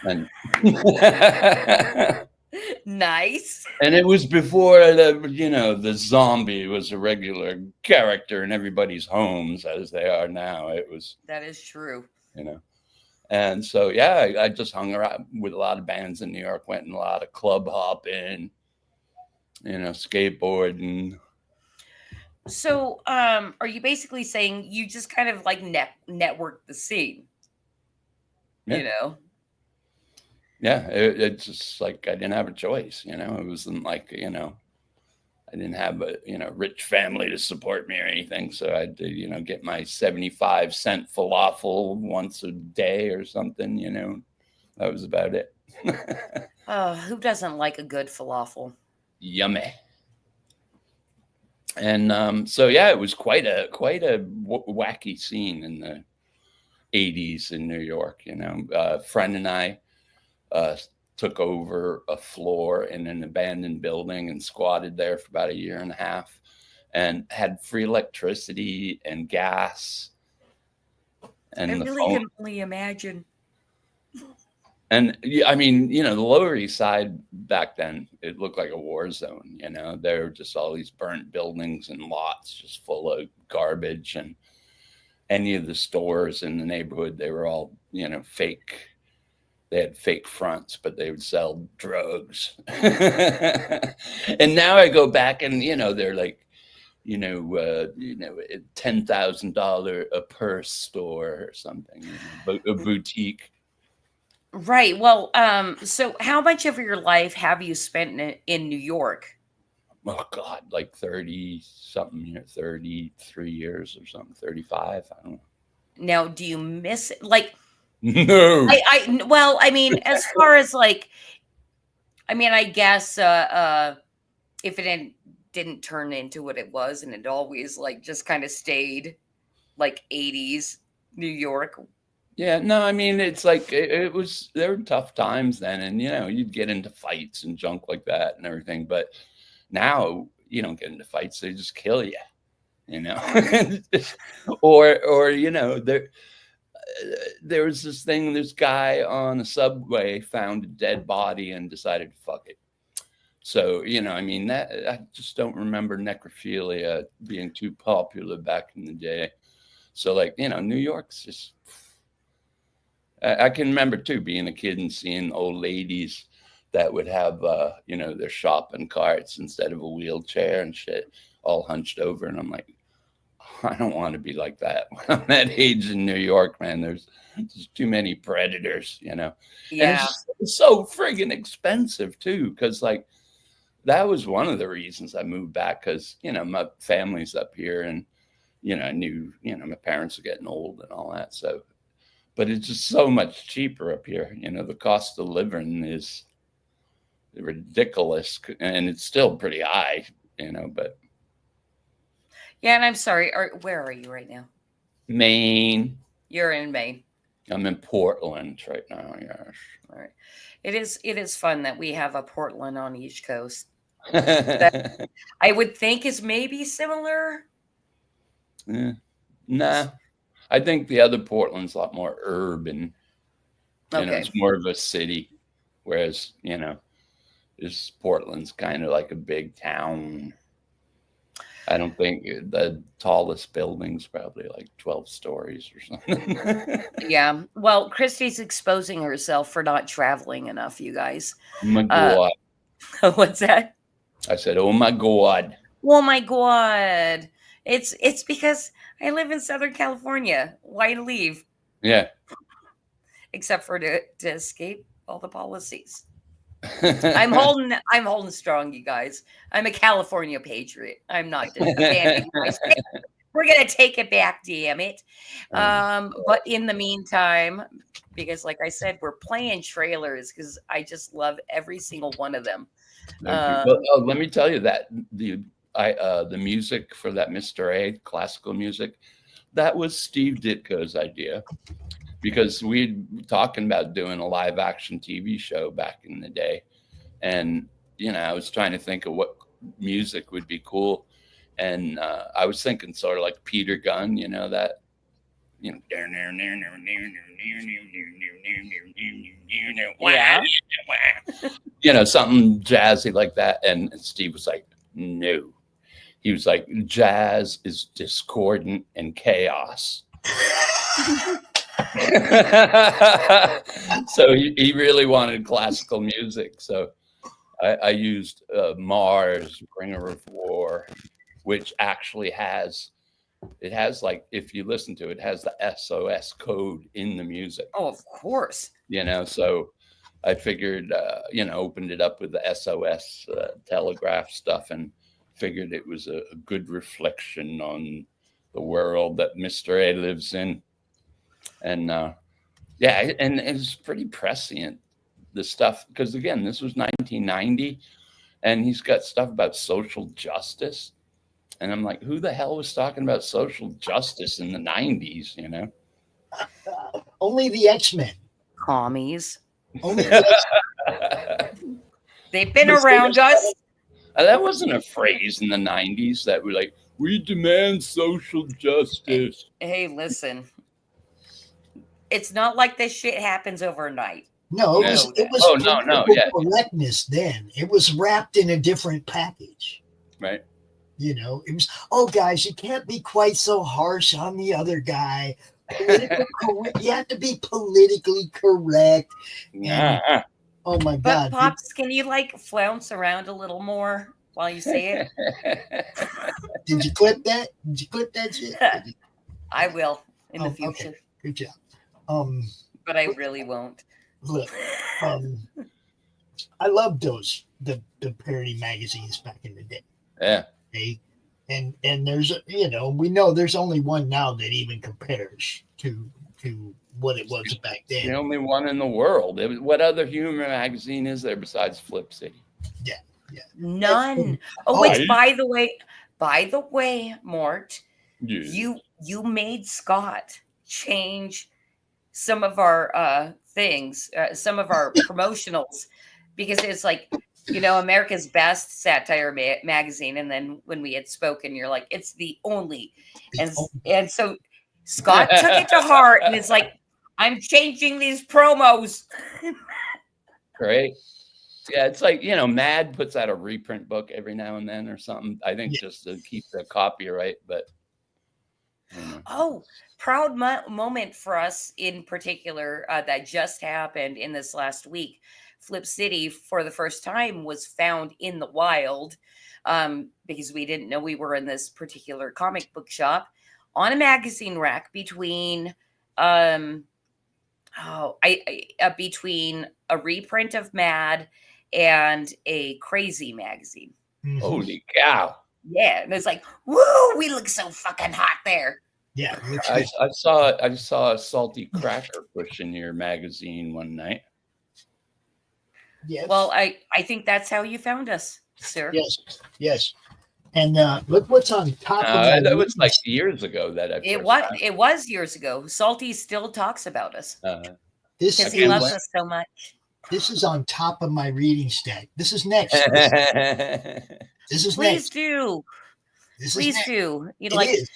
And nice. And it was before the zombie was a regular character in everybody's homes as they are now. That is true. And so, yeah, I just hung around with a lot of bands in New York, went in a lot of club hopping, skateboarding. So, are you basically saying you just kind of like networked the scene? Yeah. Yeah, it's just like I didn't have a choice, it wasn't like, I didn't have a, rich family to support me or anything. So I had to, get my 75-cent falafel once a day or something, that was about it. Who doesn't like a good falafel? Yummy. And so, yeah, it was quite a wacky scene in the 80s in New York. A friend and I took over a floor in an abandoned building and squatted there for about 1.5 years and had free electricity and gas. And I really can only imagine. And I mean, the Lower East Side back then, it looked like a war zone. There were just all these burnt buildings and lots just full of garbage. And any of the stores in the neighborhood, they were all, fake. They had fake fronts, but they would sell drugs. And now I go back and, they're like, $10,000 a purse store or something, a boutique. Right. Well, so how much of your life have you spent in New York? Oh God, like 30-something, 33 years or something, 35. I don't know. Now, do you miss it? Like, no. Well, I mean, as far as like, I guess if it didn't turn into what it was and it always like just kind of stayed like 80s New York. Yeah, no, I mean, it's like it was, there were tough times then, and you'd get into fights and junk like that and everything. But now you don't get into fights; they just kill you, or there was this thing. This guy on a subway found a dead body and decided to fuck it. So I mean, that I just don't remember necrophilia being too popular back in the day. So like New York's just. I can remember too being a kid and seeing old ladies that would have their shopping carts instead of a wheelchair and shit, all hunched over, and I'm like, I don't want to be like that when I'm that age in New York, man. There's just too many predators, Yeah. And it's so friggin' expensive too, because like that was one of the reasons I moved back, because my family's up here, and I knew my parents were getting old and all that, so. But it's just so much cheaper up here. The cost of living is ridiculous, and it's still pretty high, but. Yeah, and I'm sorry. Where are you right now? Maine. You're in Maine. I'm in Portland right now, yes. All right. It is fun that we have a Portland on each coast. That I would think is maybe similar. Yeah. Nah. I think the other Portland's a lot more urban. It's more of a city, whereas this Portland's kind of like a big town. I don't think the tallest building's probably like 12 stories or something. Yeah. Well, Christy's exposing herself for not traveling enough, you guys. Oh my God. What's that? I said, oh my God. Oh my God. It's because I live in Southern California. Why leave? Yeah. Except for to escape all the policies. I'm holding strong, you guys. I'm a California patriot. I'm not abandoning my state. We're gonna take it back, damn it. But in the meantime, because like I said, we're playing trailers because I just love every single one of them. Let me tell you that the music for that Mr. A classical music, that was Steve Ditko's idea, because we'd talking about doing a live action TV show back in the day, and I was trying to think of what music would be cool, and I was thinking sort of like Peter Gunn, that something jazzy like that, and Steve was like, no. He was like, jazz is discordant and chaos. So he really wanted classical music. So I used Mars, Bringer of War, which actually has like, if you listen to it, it has the SOS code in the music. Oh, of course. So I figured, opened it up with the SOS telegraph stuff, and figured it was a good reflection on the world that Mr. A lives in. And and it's pretty prescient, the stuff, because again, this was 1990, and he's got stuff about social justice, and I'm like, who the hell was talking about social justice in the 90s? Only the X-Men. Commies. Only They've been around us. That wasn't a phrase in the 90s that were like, we demand social justice. Hey, listen. It's not like this shit happens overnight. No, it was yeah. correctness then. It was wrapped in a different package. Right. It was, guys, you can't be quite so harsh on the other guy. You have to be politically correct. And, oh my God. But Pops, can you flounce around a little more while you say it? Did you clip that? Did you clip that shit? I will in the future. Okay. Good job. But I really won't. Look, I loved the parody magazines back in the day. Yeah. Okay? And there's we know there's only one now that even compares to what it was back then. The only one in the world. What other humor magazine is there besides Flip City? Yeah. None. Which by the way, Mort, you made Scott change some of our things, some of our promotionals, because it's like, you know, America's Best Satire magazine. And then when we had spoken, you're like, it's the only. And so Scott took it to heart and it's like, I'm changing these promos. Great. Yeah, it's like, you know, Mad puts out a reprint book every now and then or something. I think just to keep the copyright, but. Oh, proud moment for us in particular that just happened in this last week. Flip City, for the first time, was found in the wild because we didn't know we were in this particular comic book shop on a magazine rack between between a reprint of Mad and a Crazy magazine. Holy cow. Yeah, and it's like, woo, we look so fucking hot there. Yeah. I saw a salty cracker push in your magazine one night. Yes. Well, I think that's how you found us, sir. Yes. And look what's on top of that was like years ago that I it was years ago. Salty still talks about us because he loves us so much. This is on top of my reading stack. This is next. This is Please next. do. Please do. You know, It like is.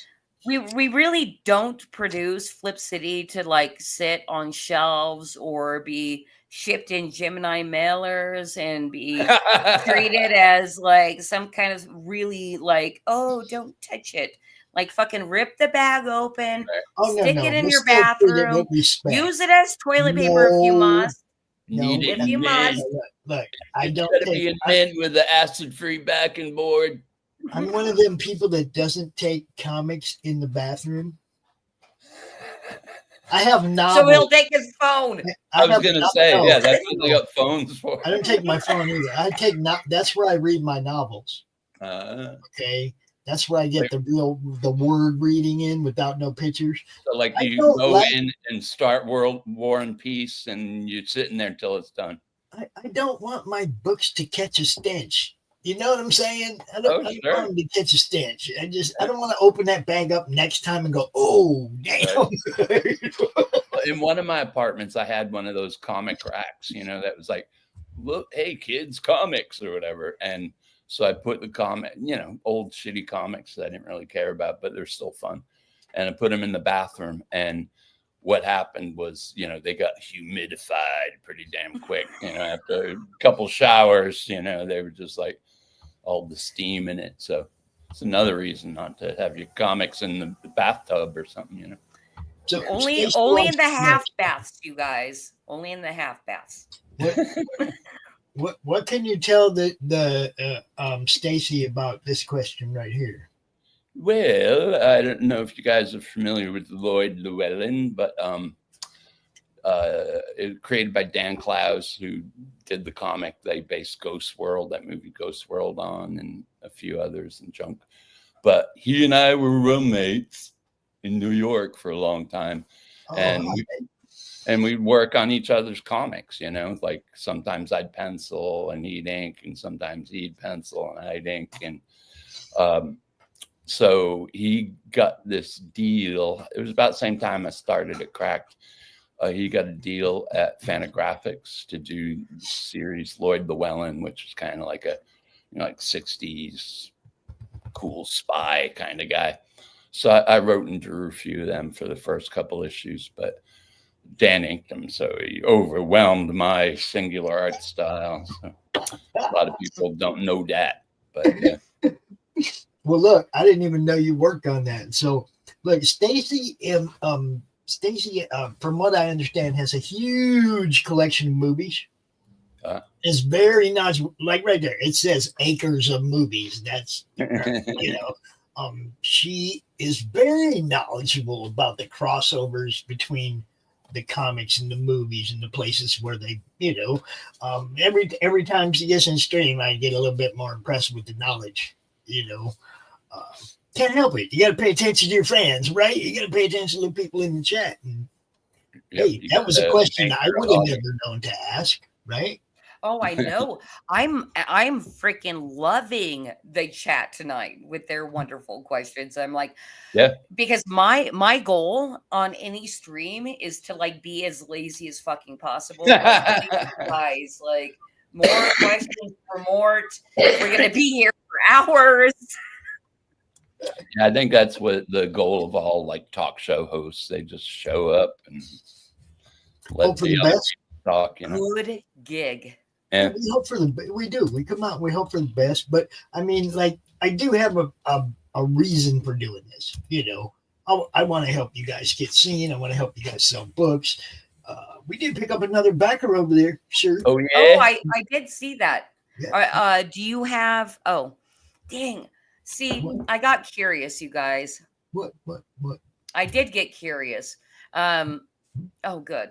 we really don't produce Flip City to like sit on shelves or be shipped in Gemini mailers and be treated as like some kind of really like, oh, don't touch it. Like fucking rip the bag open, stick it in your bathroom, use it as toilet paper if you must. If you must. Look, I don't be a man with the acid-free backing board. I'm one of them people that doesn't take comics in the bathroom. I have novels. So he'll take his phone. I was going to say, yeah, that's what they got phones for. I don't take my phone either. That's where I read my novels. Okay. That's where I get the word reading in without no pictures. So like you go in and start World War and Peace and you're sitting there until it's done. I don't want my books to catch a stench. You know what I'm saying? I don't want them to catch a stench. I don't want to open that bag up next time and go, oh, damn. In one of my apartments, I had one of those comic racks, you know, that was like, look, hey, kids, comics or whatever. And so I put the comic, you know, old shitty comics that I didn't really care about, but they're still fun. And I put them in the bathroom. And what happened was, you know, they got humidified pretty damn quick. You know, after a couple showers, you know, they were just like all the steam in it. So it's another reason not to have your comics in the bathtub or something, you know. So only in the half baths, you guys. Only in the half baths. What can you tell the Stacy about this question right here? Well, I don't know if you guys are familiar with Lloyd Llewellyn, but it created by Dan Clowes, who did the comic they based Ghost World, that movie Ghost World on, and a few others and junk. But he and I were roommates in New York for a long time. And we'd work on each other's comics, you know, like sometimes I'd pencil and he'd ink, and sometimes he'd pencil and I'd ink. And so he got this deal. It was about the same time I started at Cracked. He got a deal at Fantagraphics to do the series Lloyd Llewellyn, which is kind of like a, you know, like 60s cool spy kind of guy. So I wrote and drew a few of them for the first couple issues, but Dan inked them, so he overwhelmed my singular art style. So a lot of people don't know that, but yeah. Well, look, I didn't even know you worked on that. So, look, Stacy, from what I understand, has a huge collection of movies. It's very nice, like right there. It says acres of movies. That's you know, she is very knowledgeable about the crossovers between the comics and the movies and the places where they, you know, every time she gets in stream, I get a little bit more impressed with the knowledge, you know. Can't help it. You got to pay attention to your fans, right? You got to pay attention to the people in the chat. And, hey, that was a question I would have never known to ask, right? Oh, I know. I'm freaking loving the chat tonight with their wonderful questions. I'm like, Yeah. because my goal on any stream is to like be as lazy as fucking possible. Like, guys, like more questions for Mort. We're gonna be here for hours. Yeah, I think that's what the goal of all like talk show hosts. They just show up and let the other people talk. You know, good gig. Yeah. We hope for the we do. We come out. We hope for the best. But I mean, like, I do have a reason for doing this. You know, I want to help you guys get seen. I want to help you guys sell books. We did pick up another backer over there. Sure. Oh yeah. Oh, I did see that. Yeah. Do you have? Oh, dang. See, What? I got curious, you guys. What? I did get curious. Oh, good.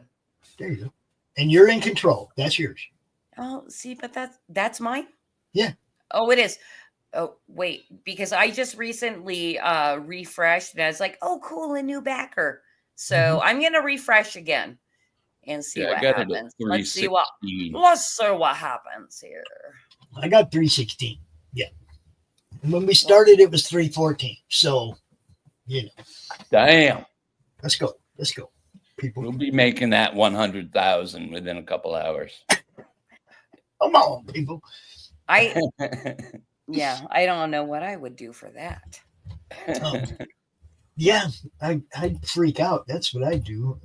There you go. And you're in control. That's yours. Oh, see, but that's mine? Yeah. Oh, it is. Oh, wait, because I just recently refreshed and I was like, oh, cool, a new backer. So I'm gonna refresh again and see what happens. Let's see what happens here. I got 316. Yeah. And when we started, it was 314. So, you know. Damn. Let's go. People. We'll be making that 100,000 within a couple hours. Come on, people. Yeah, I don't know what I would do for that. Yeah, I'd freak out. That's what I do.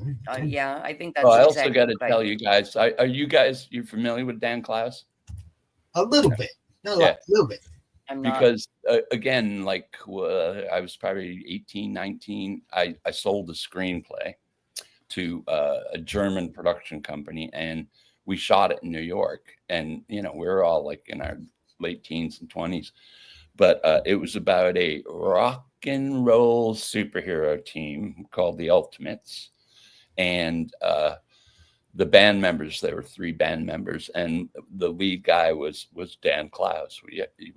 Yeah, I think that's. I also got to tell you guys. Are you familiar with Dan Klaus? A little bit, not a lot, a little bit. I'm not. Because again, like I was probably 18, 19. I sold a screenplay to a German production company, and we shot it in New York. And you know, we were all like in our late teens and 20s, but it was about a rock and roll superhero team called the Ultimates, and the band members, there were 3 band members, and the lead guy was Dan Klaus.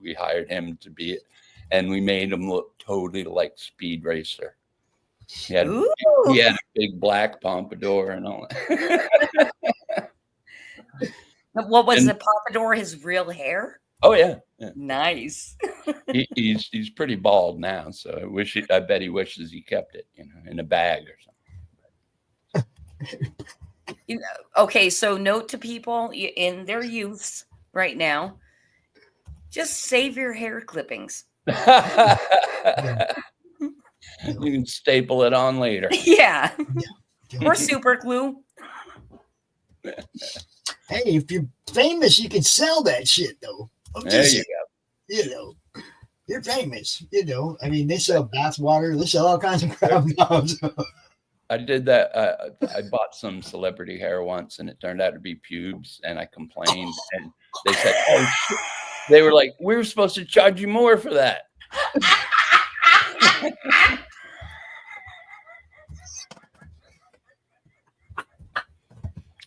We hired him to be it, and we made him look totally like Speed Racer. He had a big black pompadour and all that. What was the pompadour? His real hair? Oh yeah. Nice. He's pretty bald now, so I bet he wishes he kept it, you know, in a bag or something. You know, okay, so note to people in their youths right now: just save your hair clippings. You can staple it on later. Yeah. Or super glue. Hey, if you're famous, you can sell that shit, though. There you go. You know, you're famous. You know, I mean, they sell bath water. They sell all kinds of crap now. I did that. I bought some celebrity hair once, and it turned out to be pubes. And I complained, and they said, "Oh, shit." They were like, "We were supposed to charge you more for that."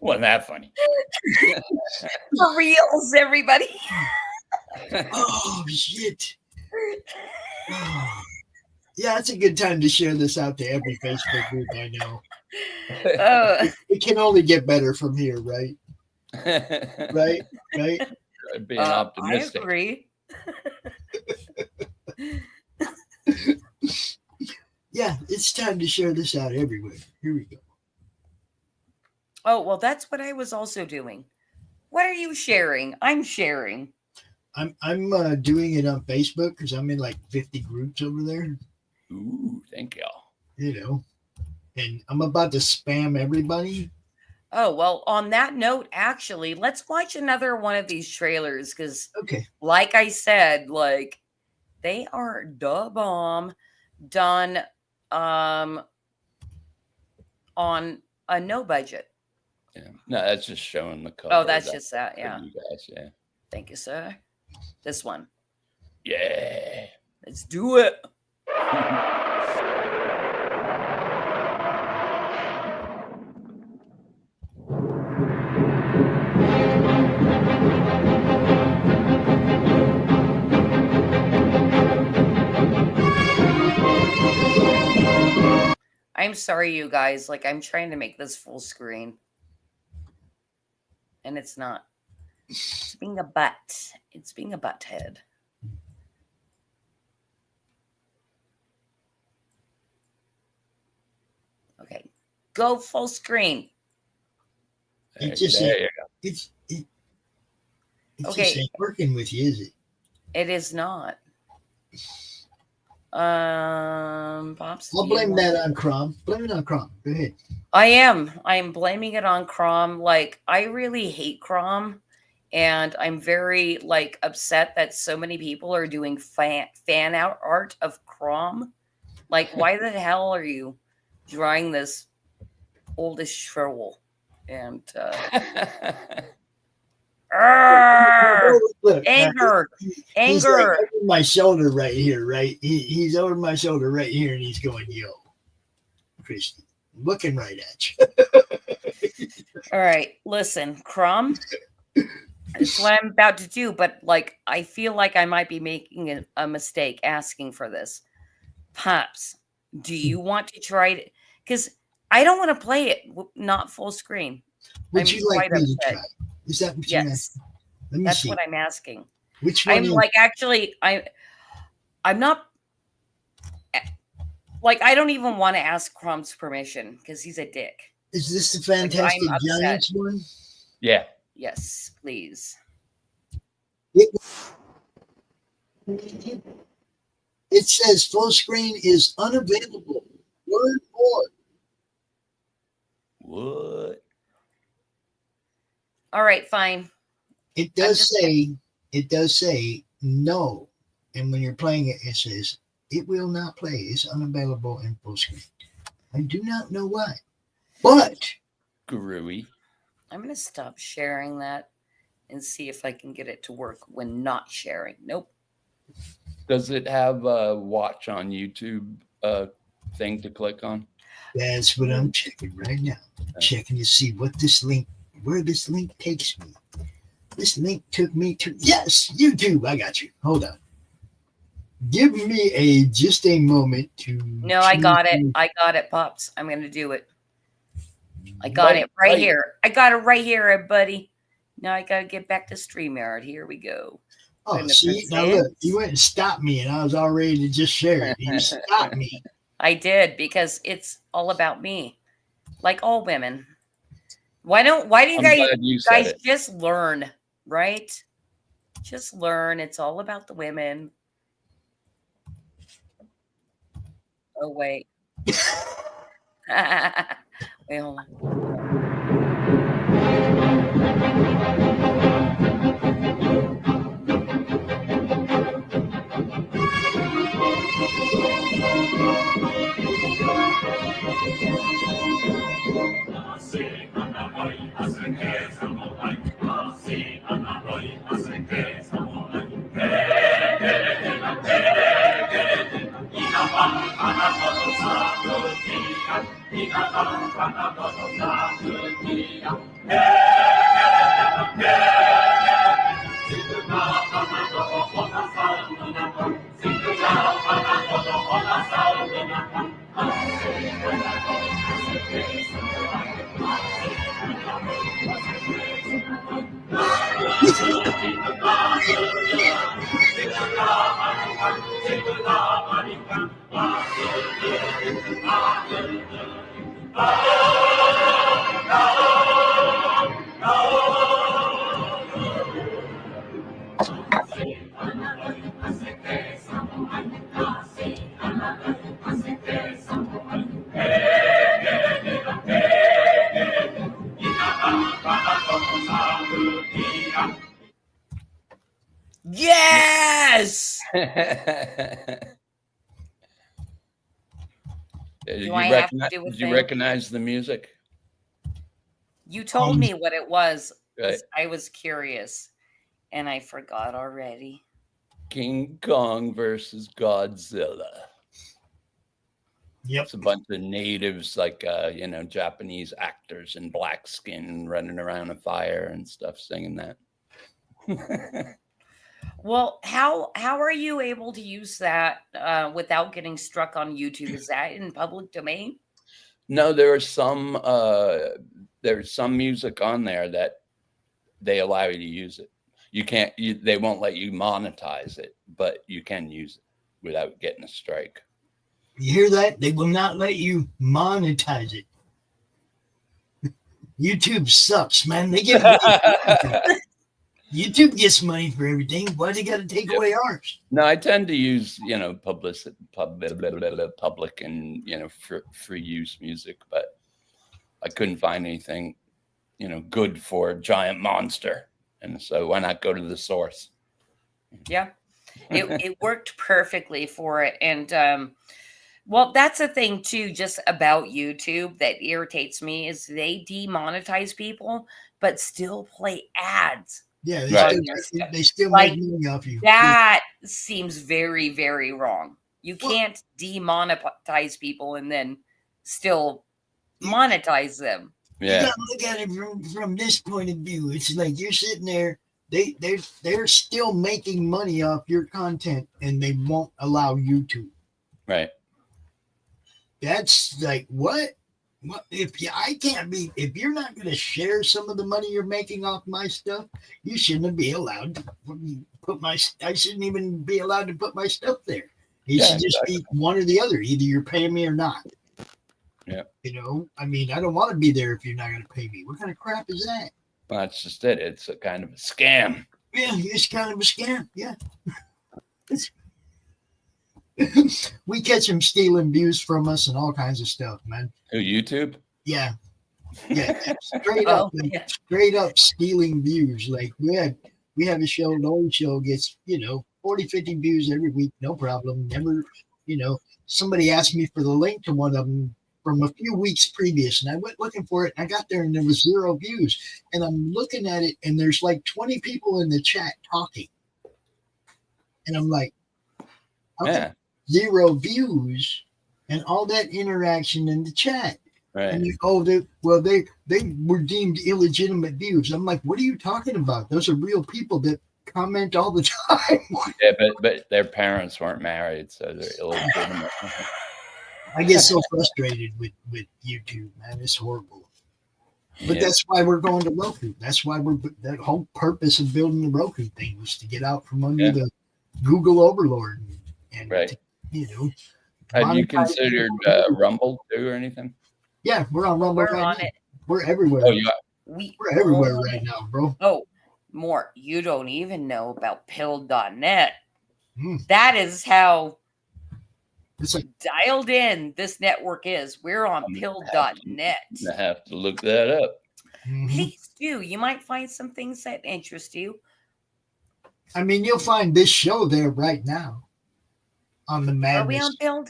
Wasn't that funny? For reals, everybody. Oh shit! Oh. Yeah, it's a good time to share this out to every Facebook group I know. It can only get better from here, right? Right? Being optimistic. I agree. Yeah, it's time to share this out everywhere. Here we go. Oh, well, that's what I was also doing. What are you sharing? I'm sharing. I'm doing it on Facebook because I'm in like 50 groups over there. Ooh, thank y'all. You know, and I'm about to spam everybody. Oh, well, on that note, actually, let's watch another one of these trailers because, like I said, like they are the bomb done on a no budget. Yeah, no, that's just showing the cover. Oh, that's just that. Yeah. You guys, yeah. Thank you, sir. This one. Yeah. Let's do it. I'm sorry, you guys. Like, I'm trying to make this full screen. And it's not. It's being a butt. It's being a butthead. Okay. Go full screen. It just There ain't, you go. it Okay. just ain't working with you, is it? It is not. Pops. I'll blame that on Crom. Blame it on Crom. Go ahead. I am blaming it on Crom. Like, I really hate Crom, and I'm very like upset that so many people are doing fan out art of Crom. Like, why the hell are you drawing this oldest shrivel? And Look, anger. He's like over my shoulder right here, right? He's over my shoulder right here, and he's going, "Yo, Christy, looking right at you." All right, listen, Crom. It's what I'm about to do, but like, I feel like I might be making a mistake asking for this. Pops, do you want to try it? Because I don't want to play it not full screen. Would you like me to upset. try? Is that what you're asking? Yes, Let me that's see. what I'm asking. Which one? I'm like, actually, I'm not. Like, I don't even want to ask Crom's permission because he's a dick. Is this the Fantastic Like, I'm Giants upset. one? Yeah. Yes, please. It says full screen is unavailable. Word more. What? All right, fine. It does say no. And when you're playing it, it says it will not play. It's unavailable in full screen. I do not know why. But Screwy. I'm going to stop sharing that and see if I can get it to work when not sharing. Nope. Does it have a watch on YouTube thing to click on? that's what I'm checking right now. Checking to see what this link, where this link takes me. This link took me to, yes, YouTube. I got you. Hold on. Give me just a moment to. No, I got it. I got it, Pops. I'm going to do it. I got it right here. I got it right here, buddy. Now I got to get back to StreamYard. Here we go. Oh, see, now look, you went and stopped me, and I was all ready to just share it. You stopped me. I did, because it's all about me, like all women. Why do you guys just learn, right? Just learn. It's all about the women. Oh, wait. Wait, hold on. Yes! Did you recognize the music? You told me what it was. Right. I was curious, and I forgot already. King Kong versus Godzilla. Yep. It's a bunch of natives, like Japanese actors in black skin running around a fire and stuff, singing that. Well, how are you able to use that without getting struck on YouTube? Is that in public domain? No, there's some music on there that they allow you to use it. You can't. They won't let you monetize it, but you can use it without getting a strike. You hear that? They will not let you monetize it. YouTube sucks, man. They get YouTube gets money for everything. Why they got to take away ours? No, I tend to use, public and, free use music, but I couldn't find anything, good for a giant monster. And so why not go to the source? Yeah, it worked perfectly for it. And, well, that's the thing too, just about YouTube that irritates me is they demonetize people, but still play ads. Yeah, they Right. still make money off you. That seems very, very wrong. You can't demonetize people and then still monetize them. Yeah. You gotta look at it from this point of view. It's like you're sitting there, they're still making money off your content and they won't allow you to. Right. That's like what if you're not going to share some of the money you're making off my stuff, you shouldn't be allowed to I shouldn't even be allowed to put my stuff there. It should just be one or the other. Either you're paying me or not. Yeah. I mean, I don't want to be there if you're not going to pay me. What kind of crap is that? Well, that's just it. It's a kind of a scam. Yeah, it's kind of a scam. Yeah. We catch them stealing views from us and all kinds of stuff, man. Who, YouTube? Yeah. Straight up stealing views. Like we have a show, the old show gets 40, 50 views every week, no problem. Never, somebody asked me for the link to one of them from a few weeks previous, and I went looking for it, and I got there, and there was 0 views. And I'm looking at it, and there's like 20 people in the chat talking, and I'm like, okay, 0 views, and all that interaction in the chat. Right. And they were deemed illegitimate views. I'm like, what are you talking about? Those are real people that comment all the time. Yeah, but their parents weren't married, so they're illegitimate. I get so frustrated with YouTube, man. It's horrible. But that's why we're going to Roku. That's why that whole purpose of building the Roku thing was to get out from under the Google overlord. And right. Have you considered Rumble too or anything? Yeah, we're on Rumble. We're on it. We're everywhere. Oh, you are? We're everywhere right now, bro. Oh, Mort, you don't even know about pill.net. That is how dialed in this network is. We're on pill.net. I have to look that up. Please do. You might find some things that interest you. I mean, you'll find this show there right now on the Madness. Are we on Build?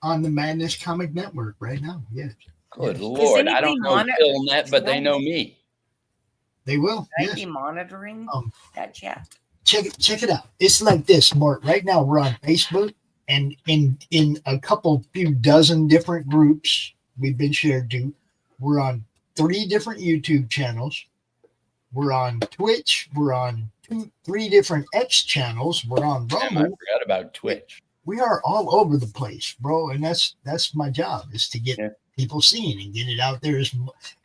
On the Madness Comic Network right now, yes. Good Lord, I don't know PillNet, but they know me. They will. Should I be monitoring that chat? Check it out. It's like this, Mort. Right now we're on Facebook, and in a few dozen different groups we've been shared to. We're on 3 different YouTube channels. We're on Twitch. We're on 3 different X channels. We're on Rumble. Damn, I forgot about Twitch. We are all over the place, bro, and that's my job, is to get people seeing and get it out there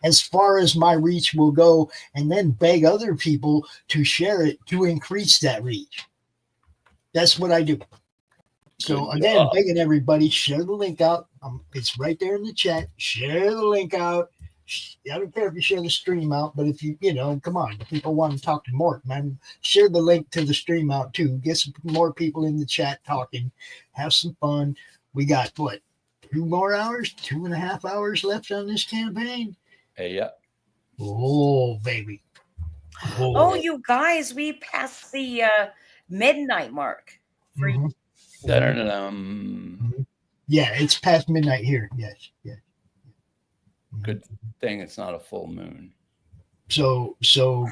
as far as my reach will go, and then beg other people to share it to increase that reach. That's what I do. So again, begging everybody, share the link out. It's right there in the chat. Share the link out. I don't care if you share the stream out, but if you come on, people want to talk to Mort, man, share the link to the stream out too. Get some more people in the chat talking. Have some fun. We got 2 more hours, 2.5 hours left on this campaign. Hey, yeah. Oh, baby. Oh, you guys, we passed the midnight mark. Mm-hmm. Yeah, it's past midnight here. Yes. Good thing it's not a full moon. So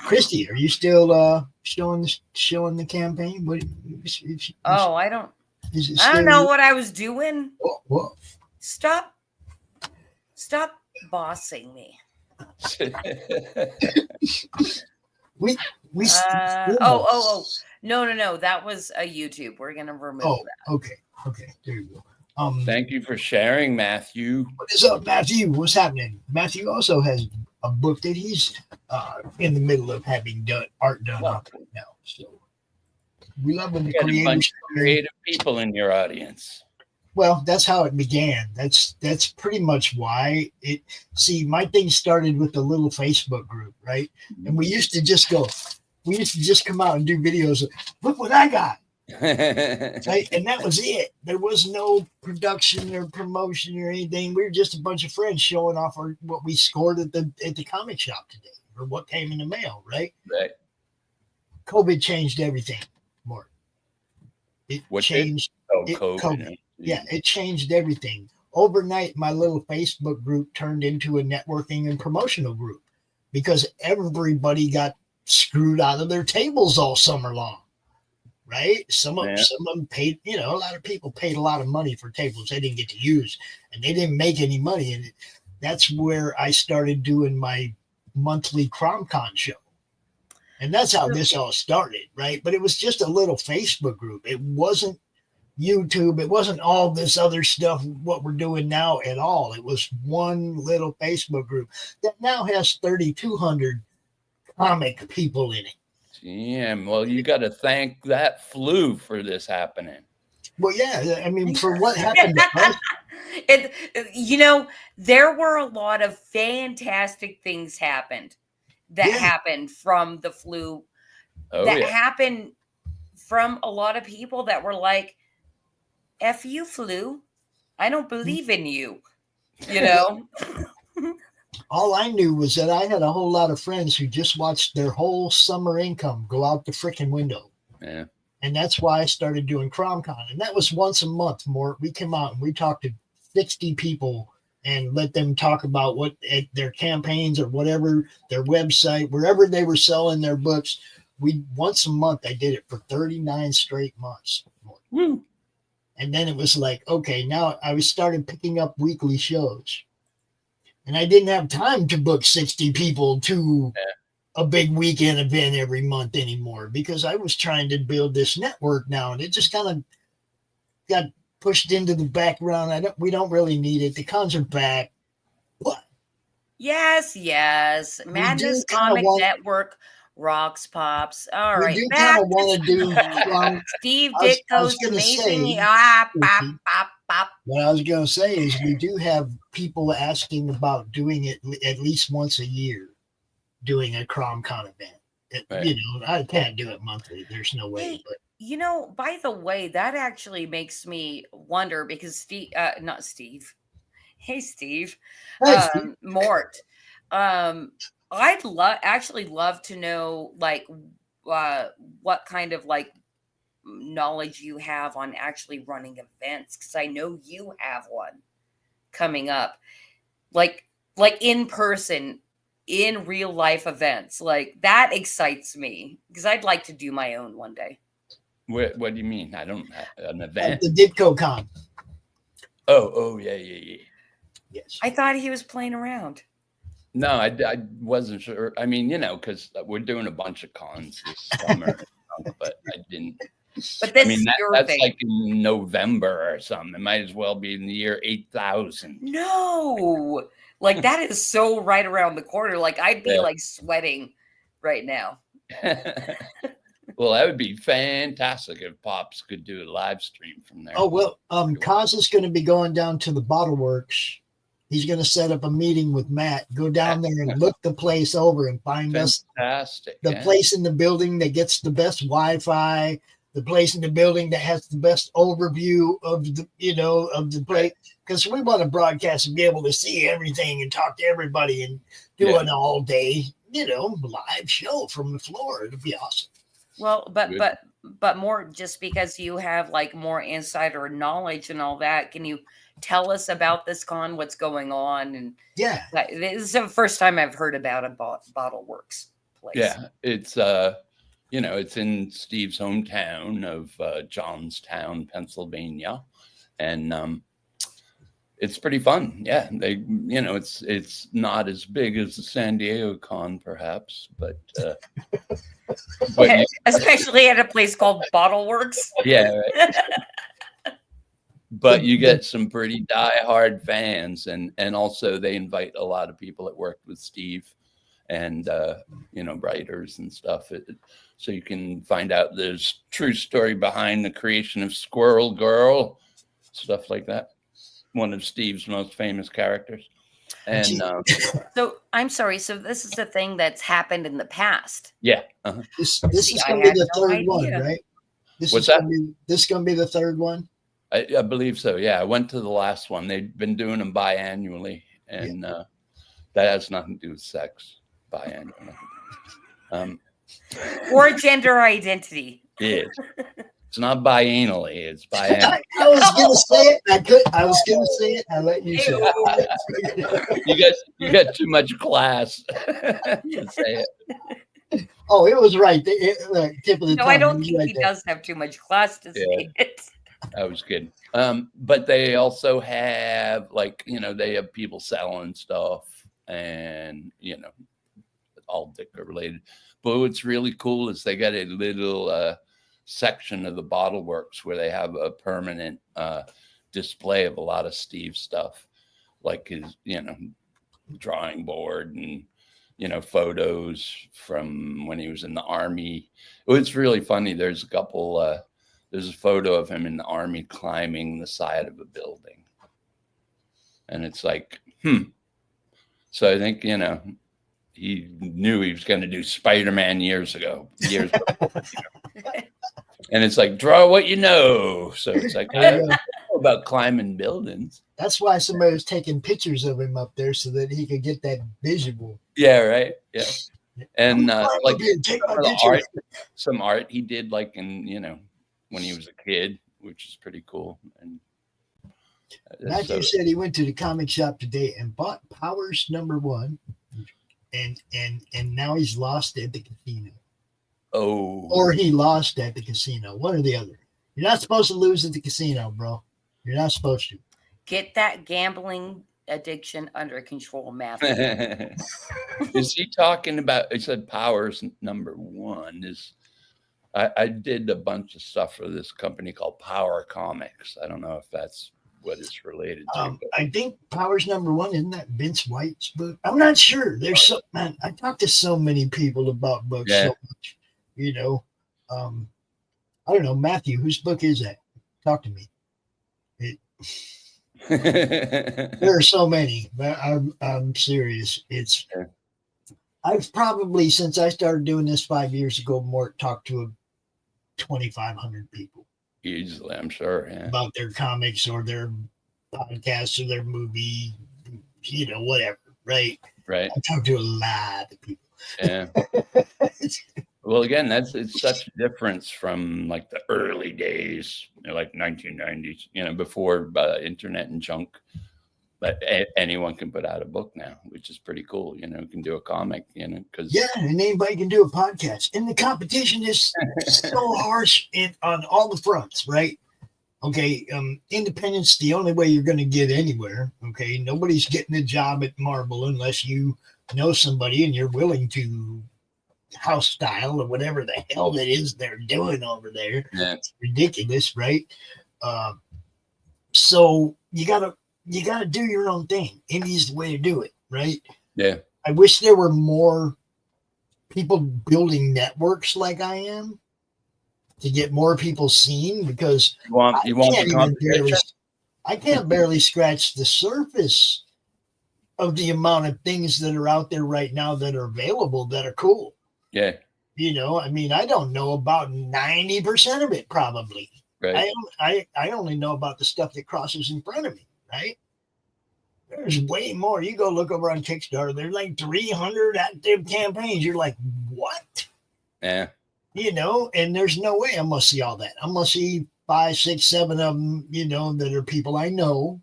Christy, are you still showing the campaign? I don't know what I was doing. What? Stop bossing me. No, that was a YouTube. We're gonna remove that. Okay, there you go. Thank you for sharing, Matthew. What is up, Matthew? What's happening? Matthew also has a book that he's in the middle of having art done on right now. So we love when the You got a bunch creators. of creative people in your audience. Well, that's how it began. That's pretty much why it. See, my thing started with a little Facebook group, right? And we used to just go. We used to just come out and do videos of, look what I got. Right? And that was it. There was no production or promotion or anything. We were just a bunch of friends showing off what we scored at the comic shop today, or what came in the mail, right? Right. COVID changed everything, Mort. It changed. COVID. Yeah, it changed everything. Overnight, my little Facebook group turned into a networking and promotional group because everybody got screwed out of their tables all summer long. Right? Some of them paid, a lot of people paid a lot of money for tables they didn't get to use, and they didn't make any money. And that's where I started doing my monthly CromCon show. And that's how this all started, right? But it was just a little Facebook group. It wasn't YouTube. It wasn't all this other stuff, what we're doing now at all. It was one little Facebook group that now has 3,200 comic people in it. Damn, well, you got to thank that flu for this happening. Well, yeah, I mean, for what happened to us. There were a lot of fantastic things happened from the flu. Happened from a lot of people that were like, F you, flu. I don't believe in you, All I knew was that I had a whole lot of friends who just watched their whole summer income go out the freaking window. Yeah. And that's why I started doing CromCon. And that was once a month more. We came out and we talked to 60 people and let them talk about what their campaigns or whatever, their website, wherever they were selling their books. Once a month, I did it for 39 straight months. Woo. And then it was like, okay, now I started picking up weekly shows. And I didn't have time to book 60 people to a big weekend event every month anymore because I was trying to build this network now. And it just kind of got pushed into the background. We don't really need it. The cons are back. But yes. Madness Comic Network rocks pops. All right. We do kind of want to do Steve Ditko's amazing. What I was going to say is we do have people asking about doing it at least once a year, doing a CromCon event. Right. I can't do it monthly. There's no way. Hey, but by the way, that actually makes me wonder because Steve, not Steve. Hey, Steve. Hey, Steve. Mort. I'd actually love to know what kind of knowledge you have on actually running events, because I know you have one coming up, like in person, in real life events. Like that excites me because I'd like to do my own one day. What do you mean? I don't have an event. The DITKO'S. Oh yeah. Yes. I thought he was playing around. No, I wasn't sure. I mean, because we're doing a bunch of cons this summer, but I didn't. But this that's thing. Like in November or something. It might as well be in the year 8000. No, that is so right around the corner. I'd be sweating right now. Well, that would be fantastic if Pops could do a live stream from there. Oh well, Kaz is going to be going down to the Bottle Works. He's going to set up a meeting with Matt, go down there and look the place over and find us the place in the building that gets the best Wi-Fi, the place in the building that has the best overview of the place. Because we want to broadcast and be able to see everything and talk to everybody and do an all day, live show from the floor. It'd be awesome. Well, but more just because you have more insider knowledge and all that, can you tell us about this con, what's going on? And yeah, this is the first time I've heard about a Bottle Works place. Yeah, it's it's in Steve's hometown of Johnstown, Pennsylvania, and it's pretty fun. Yeah, they it's not as big as the San Diego con, perhaps, but especially at a place called Bottle Works. Yeah. Right. but you get some pretty diehard fans, and also they invite a lot of people that worked with Steve, and writers and stuff. So you can find out there's true story behind the creation of Squirrel Girl, stuff like that. One of Steve's most famous characters. And so I'm sorry. So this is a thing that's happened in the past. Yeah. This is going to be the third one, right? This is going to be the third one? I believe so. Yeah. I went to the last one. They've been doing them biannually, and that has nothing to do with sex. Biannually. Or gender identity. Yeah. It's not biannually, it's biannually. I was gonna say it. I was gonna say it. I let you say it. You got too much class to say it. Oh, it was right. Tip of the tongue. I don't think he does have too much class to say it. That was good. But they also have they have people selling stuff, and all Ditka related. But what's really cool is they got a little section of the Bottle Works where they have a permanent display of a lot of Steve's stuff, like his drawing board and photos from when he was in the Army. It's really funny. There's a couple there's a photo of him in the Army climbing the side of a building, and it's like so I think he knew he was going to do Spider-Man years ago. And it's like, draw what you know. So it's like, I don't know about climbing buildings. That's why somebody was taking pictures of him up there so that he could get that visual. Yeah, right. Yeah. And some art he did in, when he was a kid, which is pretty cool. And Matthew said he went to the comic shop today and bought Powers #1. And now he's lost at the casino. Oh. Or he lost at the casino. One or the other. You're not supposed to lose at the casino, bro. You're not supposed to. Get that gambling addiction under control, Matthew. Is he talking about, he said Powers #1 is, I did a bunch of stuff for this company called Power Comics. I don't know if that's what it's related to. I think Powers #1, isn't that Vince White's book? I'm not sure. There's so, man, I talk to so many people about books so much. I don't know, Matthew, whose book is that? Talk to me. There are so many, but I'm serious. I've probably, since I started doing this 5 years ago, MORT talked to 2,500 people. Easily, I'm sure. Yeah. About their comics or their podcasts or their movie, whatever, right? Right. I talked to a lot of people. Yeah. Well, again, it's such a difference from like the early days, like 1990s, before internet and junk. But anyone can put out a book now, which is pretty cool. Can do a comic, because and anybody can do a podcast. And the competition is so harsh on all the fronts, right? Okay, independence, the only way you're going to get anywhere. Okay, nobody's getting a job at Marvel unless you know somebody and you're willing to house style or whatever the hell it is they're doing over there. Yeah. It's ridiculous, right? So you gotta do your own thing. Indie's the way to do it, right? Yeah. I wish there were more people building networks like I am to get more people seen, because I can't barely scratch the surface of the amount of things that are out there right now that are available that are cool. Yeah. I don't know about 90% of it probably. Right. I only know about the stuff that crosses in front of me, right? There's way more. You go look over on Kickstarter, there's like 300 active campaigns. You're like, what? Yeah. And there's no way I'm going to see all that. I'm going to see 5, 6, 7 of them, that are people I know.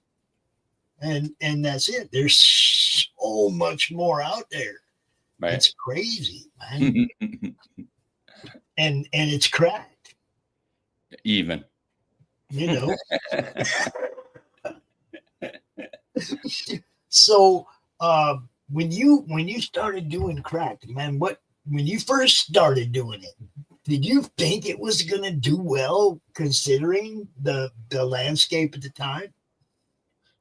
And that's it. There's so much more out there. Right. It's crazy, man. and it's cracked. Even. So when you started doing crack, man, when you first started doing it, Did you think it was going to do well considering the landscape at the time?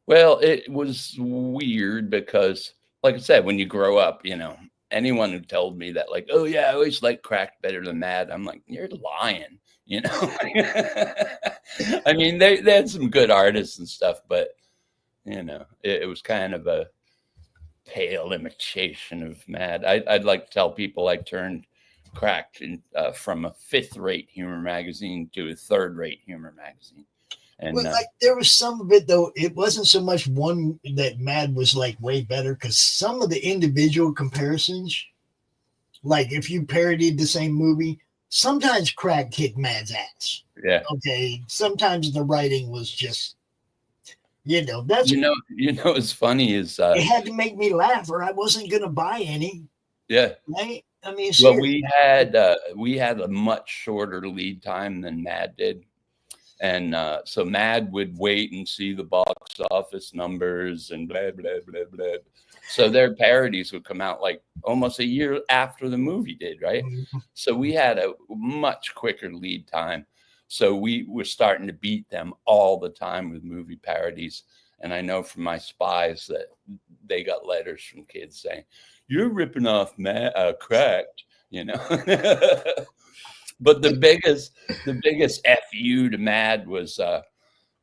Well, it was weird because, like I said, when you grow up, you know, anyone who told me that, like, oh yeah, I always like crack better than Mad, I'm like, you're lying, you know. I mean, they had some good artists and stuff, but you know, it was kind of a pale imitation of Mad. I'd like to tell people I turned Cracked from a 5th-rate humor magazine to a 3rd-rate humor magazine. And well, like there was some of it though. It wasn't so much one that Mad was like way better, because some of the individual comparisons, like if you parodied the same movie, sometimes Crack kicked Mad's ass. Yeah. Okay. Sometimes the writing was just, you know, that's what's funny is it had to make me laugh, or I wasn't gonna buy any. Yeah. Right. I mean, well, we had a much shorter lead time than Mad did. And so Mad would wait and see the box office numbers and blah, blah, blah, blah. So their parodies would come out like almost a year after the movie did, right? So we had a much quicker lead time. So we were starting to beat them all the time with movie parodies. And I know from my spies that they got letters from kids saying, you're ripping off Cracked, you know? But the biggest FU to Mad was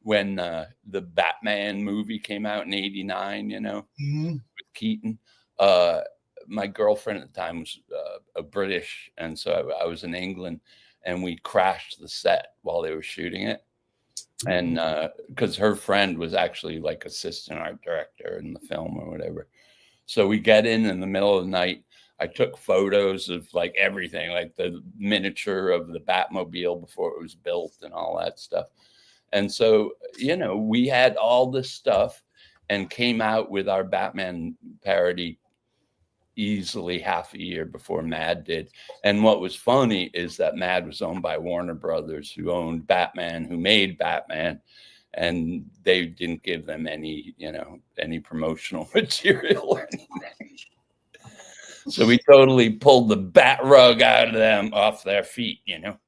when the Batman movie came out in '89, you know, with Keaton. My girlfriend at the time was a British, and so I was in England, and we crashed the set while they were shooting it. And because her friend was actually like assistant art director in the film or whatever. So we get in the middle of the night. I took photos of like everything, like the miniature of the Batmobile before it was built and all that stuff. And so, you know, we had all this stuff and came out with our Batman parody easily half a year before Mad did. And what was funny is that Mad was owned by Warner Brothers, who owned Batman, who made Batman. And they didn't give them any, you know, any promotional material or anything. So we totally pulled the bat rug out of them off their feet, you know.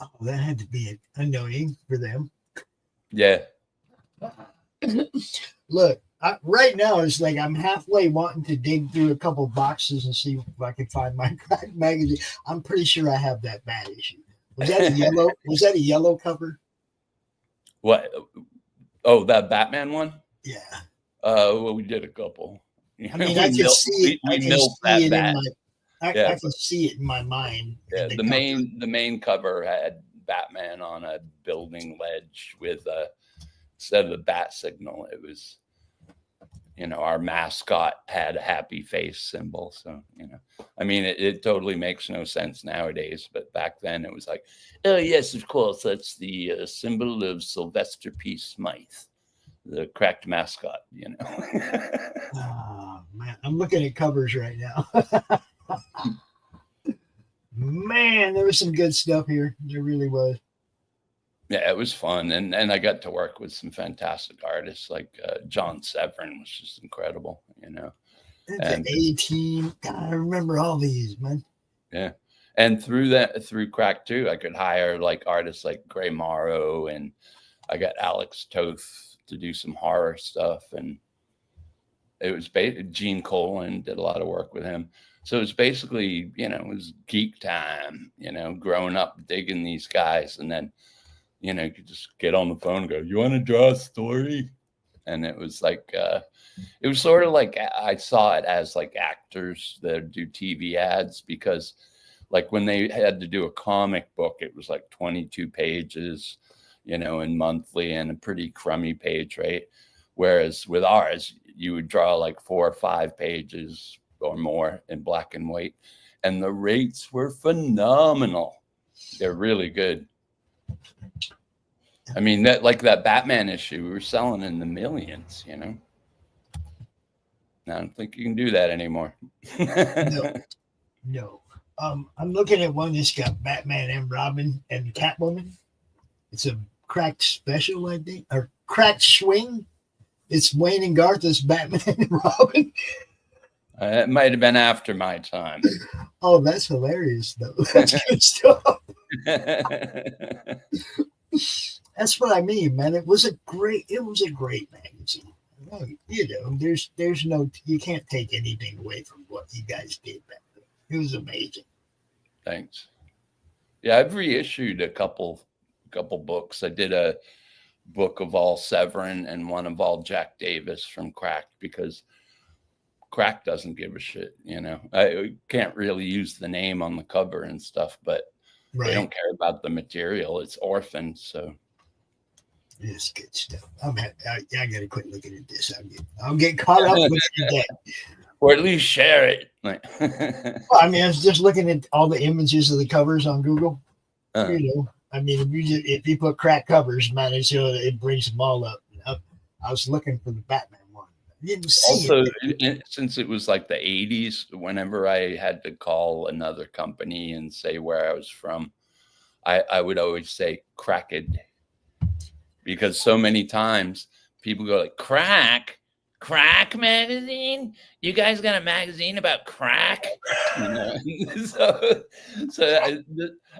Oh, that had to be annoying for them. Yeah. Look, right now it's like I'm halfway wanting to dig through a couple boxes and see if I can find my Crack magazine. I'm pretty sure I have that Bad issue. Was that a yellow? Was that a yellow cover? What? Oh, that Batman one? Yeah. Well, we did a couple. I mean, I can see it. I can see it in my mind. Yeah, the main cover had Batman on a building ledge with instead of the bat signal, it was, you know, our mascot had a happy face symbol. So, you know, I mean, it totally makes no sense nowadays, but back then it was like, oh yes, of course, that's the symbol of Sylvester P. Smythe, the Cracked mascot, you know. Oh man, I'm looking at covers right now. Man, there was some good stuff here. There really was. Yeah, it was fun, and I got to work with some fantastic artists like John Severin, was just incredible, you know. And the A-Team, God, I remember all these, man. Yeah, and through Crack too, I could hire like artists like Gray Morrow, and I got Alex Toth to do some horror stuff, and it was Gene Colan did a lot of work with him. So it was basically, you know, it was geek time, you know, growing up digging these guys, and then, you know, you could just get on the phone and go, you want to draw a story? And it was like, it was sort of like, I saw it as like actors that do TV ads, because like when they had to do a comic book, it was like 22 pages, you know, and monthly, and a pretty crummy page rate. Whereas with ours, you would draw like 4 or 5 pages or more in black and white, and the rates were phenomenal. They're really good. I mean, that Batman issue, we were selling in the millions, you know. I don't think you can do that anymore. No. I'm looking at one that's got Batman and Robin and Catwoman. It's a Cracked special, I think, or Cracked swing. It's Wayne and Garth as Batman and Robin. It might have been after my time. Oh, that's hilarious, though. That's good stuff. That's what I mean, man. It was a great magazine. You know, there's no, you can't take anything away from what you guys did back then. It was amazing. Thanks. Yeah, I've reissued a couple books. I did a book of all Severin and one of all Jack Davis from Crack, because Crack doesn't give a shit, you know. I can't really use the name on the cover and stuff, but they don't care about the material. It's orphaned, so it's good stuff. I gotta quit looking at this. I'll get caught up with it again. Or at least share it. Well, I mean, I was just looking at all the images of the covers on Google. You know, I mean, if you put Crack covers, man, it brings them all up. I was looking for the Batman one. I didn't see it. Since it was like the 80s, whenever I had to call another company and say where I was from, I would always say Cracked, because so many times people go like, Crack magazine? You guys got a magazine about crack? You know? so I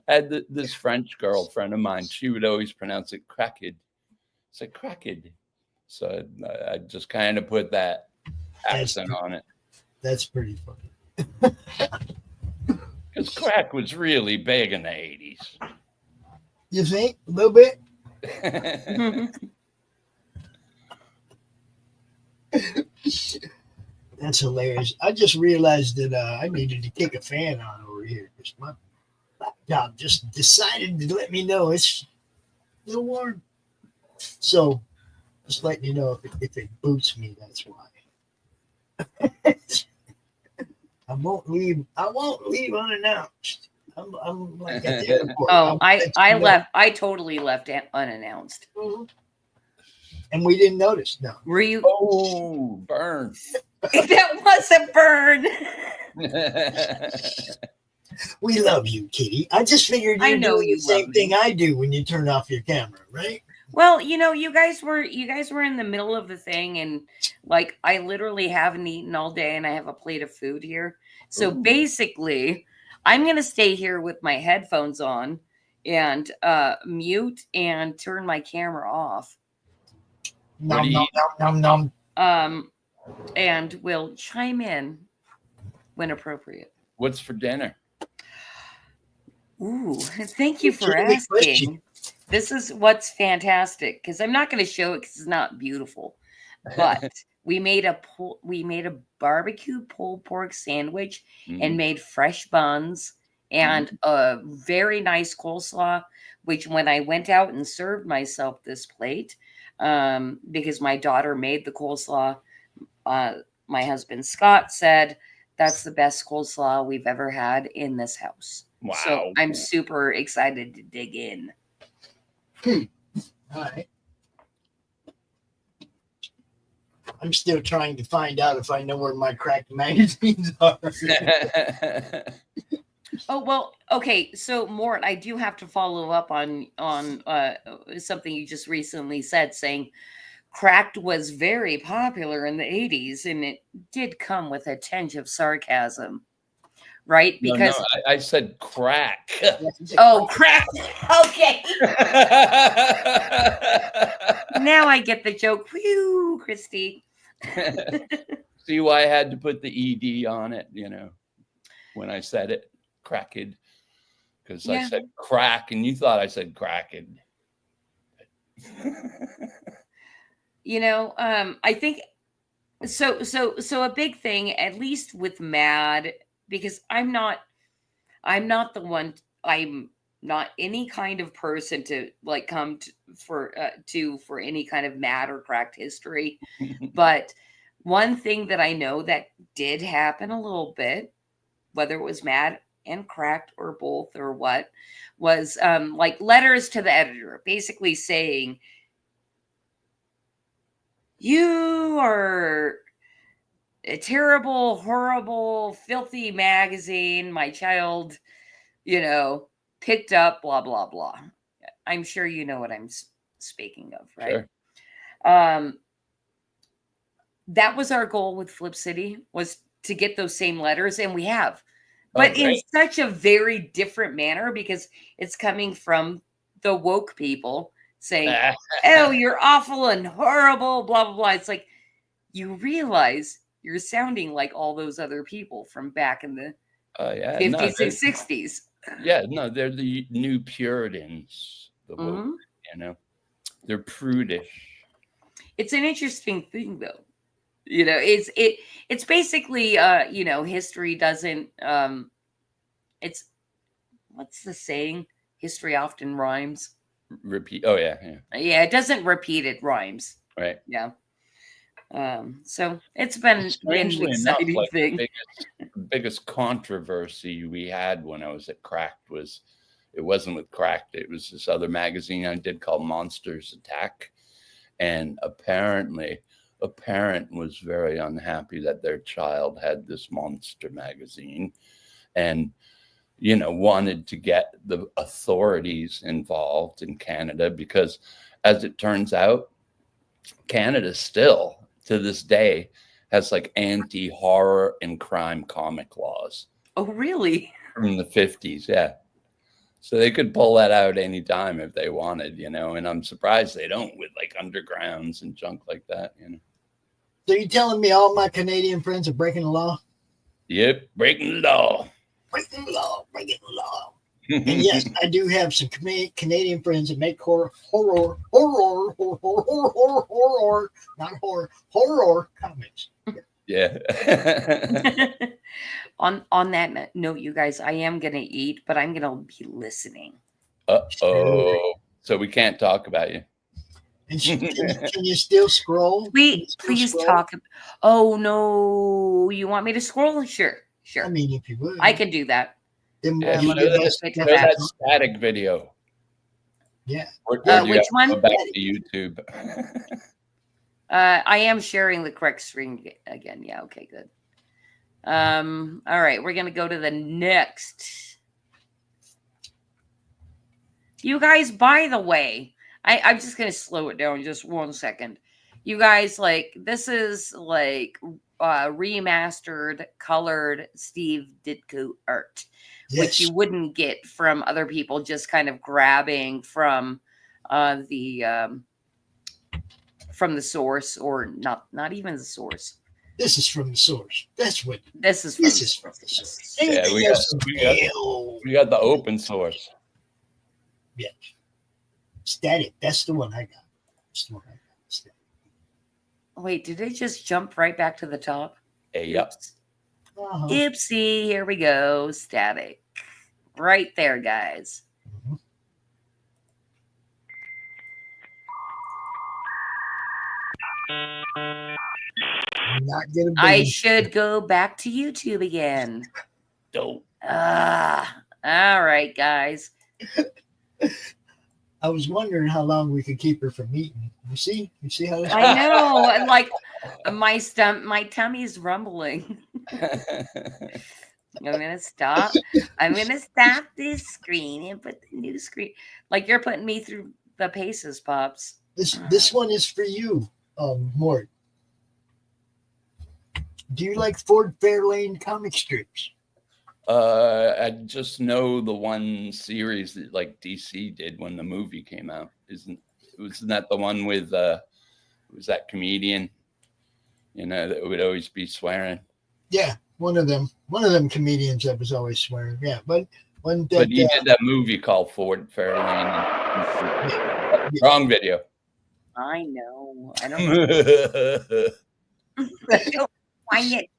had this French girlfriend of mine. She would always pronounce it Cracked. It's like Cracked. So I just kind of put that accent on it. That's pretty funny. Because crack was really big in the 80s. You think? A little bit? That's hilarious. I just realized that I needed to kick a fan on over here because my laptop just decided to let me know it's a little warm. So just letting you know if it boots me, that's why. I won't leave unannounced. I'm like at the airport. Oh, I totally left unannounced. Mm-hmm. And we didn't notice. No. Were you? Oh, burn. That was a burn. We love you, Kitty. I just figured you know the same thing I do when you turn off your camera, right? Well, you know, you guys were in the middle of the thing, and like I literally haven't eaten all day, and I have a plate of food here. So basically, I'm gonna stay here with my headphones on and mute and turn my camera off. Nom, nom, nom, nom, nom. And we'll chime in when appropriate. What's for dinner? Ooh, thank you for asking. This is what's fantastic, because I'm not going to show it because it's not beautiful. But we made a barbecue pulled pork sandwich and made fresh buns and a very nice coleslaw, which when I went out and served myself this plate, because my daughter made the coleslaw, my husband Scott said that's the best coleslaw we've ever had in this house. Wow. So I'm super excited to dig in. All right. I'm still trying to find out if I know where my cracked magazines are. Oh, well, okay. So, Mort, I do have to follow up on something you just recently said, saying Cracked was very popular in the 80s, and it did come with a tinge of sarcasm, right? Because no, I said crack. Oh, crack. Okay. Now I get the joke. Whew, Christy. See why I had to put the ED on it, you know, when I said it, cracked, because I said crack and you thought I said cracked. You know, I think so a big thing, at least with Mad, because I'm not any kind of person to like come for any kind of Mad or Cracked history. But one thing that I know that did happen a little bit, whether it was Mad and Cracked or both or what, was like letters to the editor, basically saying, you are a terrible, horrible, filthy magazine my child, you know, picked up, blah, blah, blah. I'm sure you know what I'm speaking of, right? Sure. That was our goal with Flip City, was to get those same letters, and we have. But in such a very different manner, because it's coming from the woke people saying, oh, you're awful and horrible, blah, blah, blah. It's like, you realize you're sounding like all those other people from back in the 50s and 60s. Yeah, no, they're the new Puritans, the woke, you know. They're prudish. It's an interesting thing, though. You know, it's basically, you know, history doesn't, it's, what's the saying? History often rhymes. Repeat. Oh, yeah. Yeah, it doesn't repeat, it rhymes. Right. Yeah. So it's been an exciting thing. The biggest controversy we had when I was at Cracked was, it wasn't with Cracked, it was this other magazine I did called Monsters Attack. And apparently a parent was very unhappy that their child had this monster magazine and, you know, wanted to get the authorities involved in Canada, because as it turns out, Canada still to this day has like anti-horror and crime comic laws. Oh, really? From the 50s, yeah. So they could pull that out anytime if they wanted, you know, and I'm surprised they don't with like undergrounds and junk like that, you know. So you telling me all my Canadian friends are breaking the law? Yep, breaking the law. Breaking the law, breaking the law. And yes, I do have some Canadian friends that make horror, not horror comics. Yeah. On that note, you guys, I am gonna eat, but I'm gonna be listening. Uh-oh. So we can't talk about you. And can you still scroll? Please talk. Oh no, you want me to scroll? Sure. I mean, if you would, I can do that. That static video. Yeah. Which one? Go back to YouTube. I am sharing the correct screen again. Yeah. Okay. Good. All right. We're gonna go to the next. You guys, by the way, I'm just gonna slow it down just 1 second. You guys, like, this is like remastered, colored Steve Ditko art. Yes. Which you wouldn't get from other people just kind of grabbing from the source, or not even the source. This is from the source. That's what this is from the source. Yeah, we got the open source. Yeah. Static. That's the one I got. Static. Wait, did it just jump right back to the top? Yep. Uh-huh. Oopsie, here we go. Static. Right there, guys. I should go back to YouTube again. Dope. All right, guys. I was wondering how long we could keep her from eating. You see how this I know. And like my tummy's rumbling. I'm gonna stop. I'm gonna stop this screen and put the new screen. Like, you're putting me through the paces, Pops. This one is for you, Mort. Do you like Ford Fairlane comic strips? I just know the one series that like DC did when the movie came out. Wasn't that the one with was that comedian? You know, that would always be swearing. Yeah, one of them comedians that was always swearing. Yeah, but he did that movie called Ford Fairlane. Yeah. Wrong video. I know. I don't. I don't find it.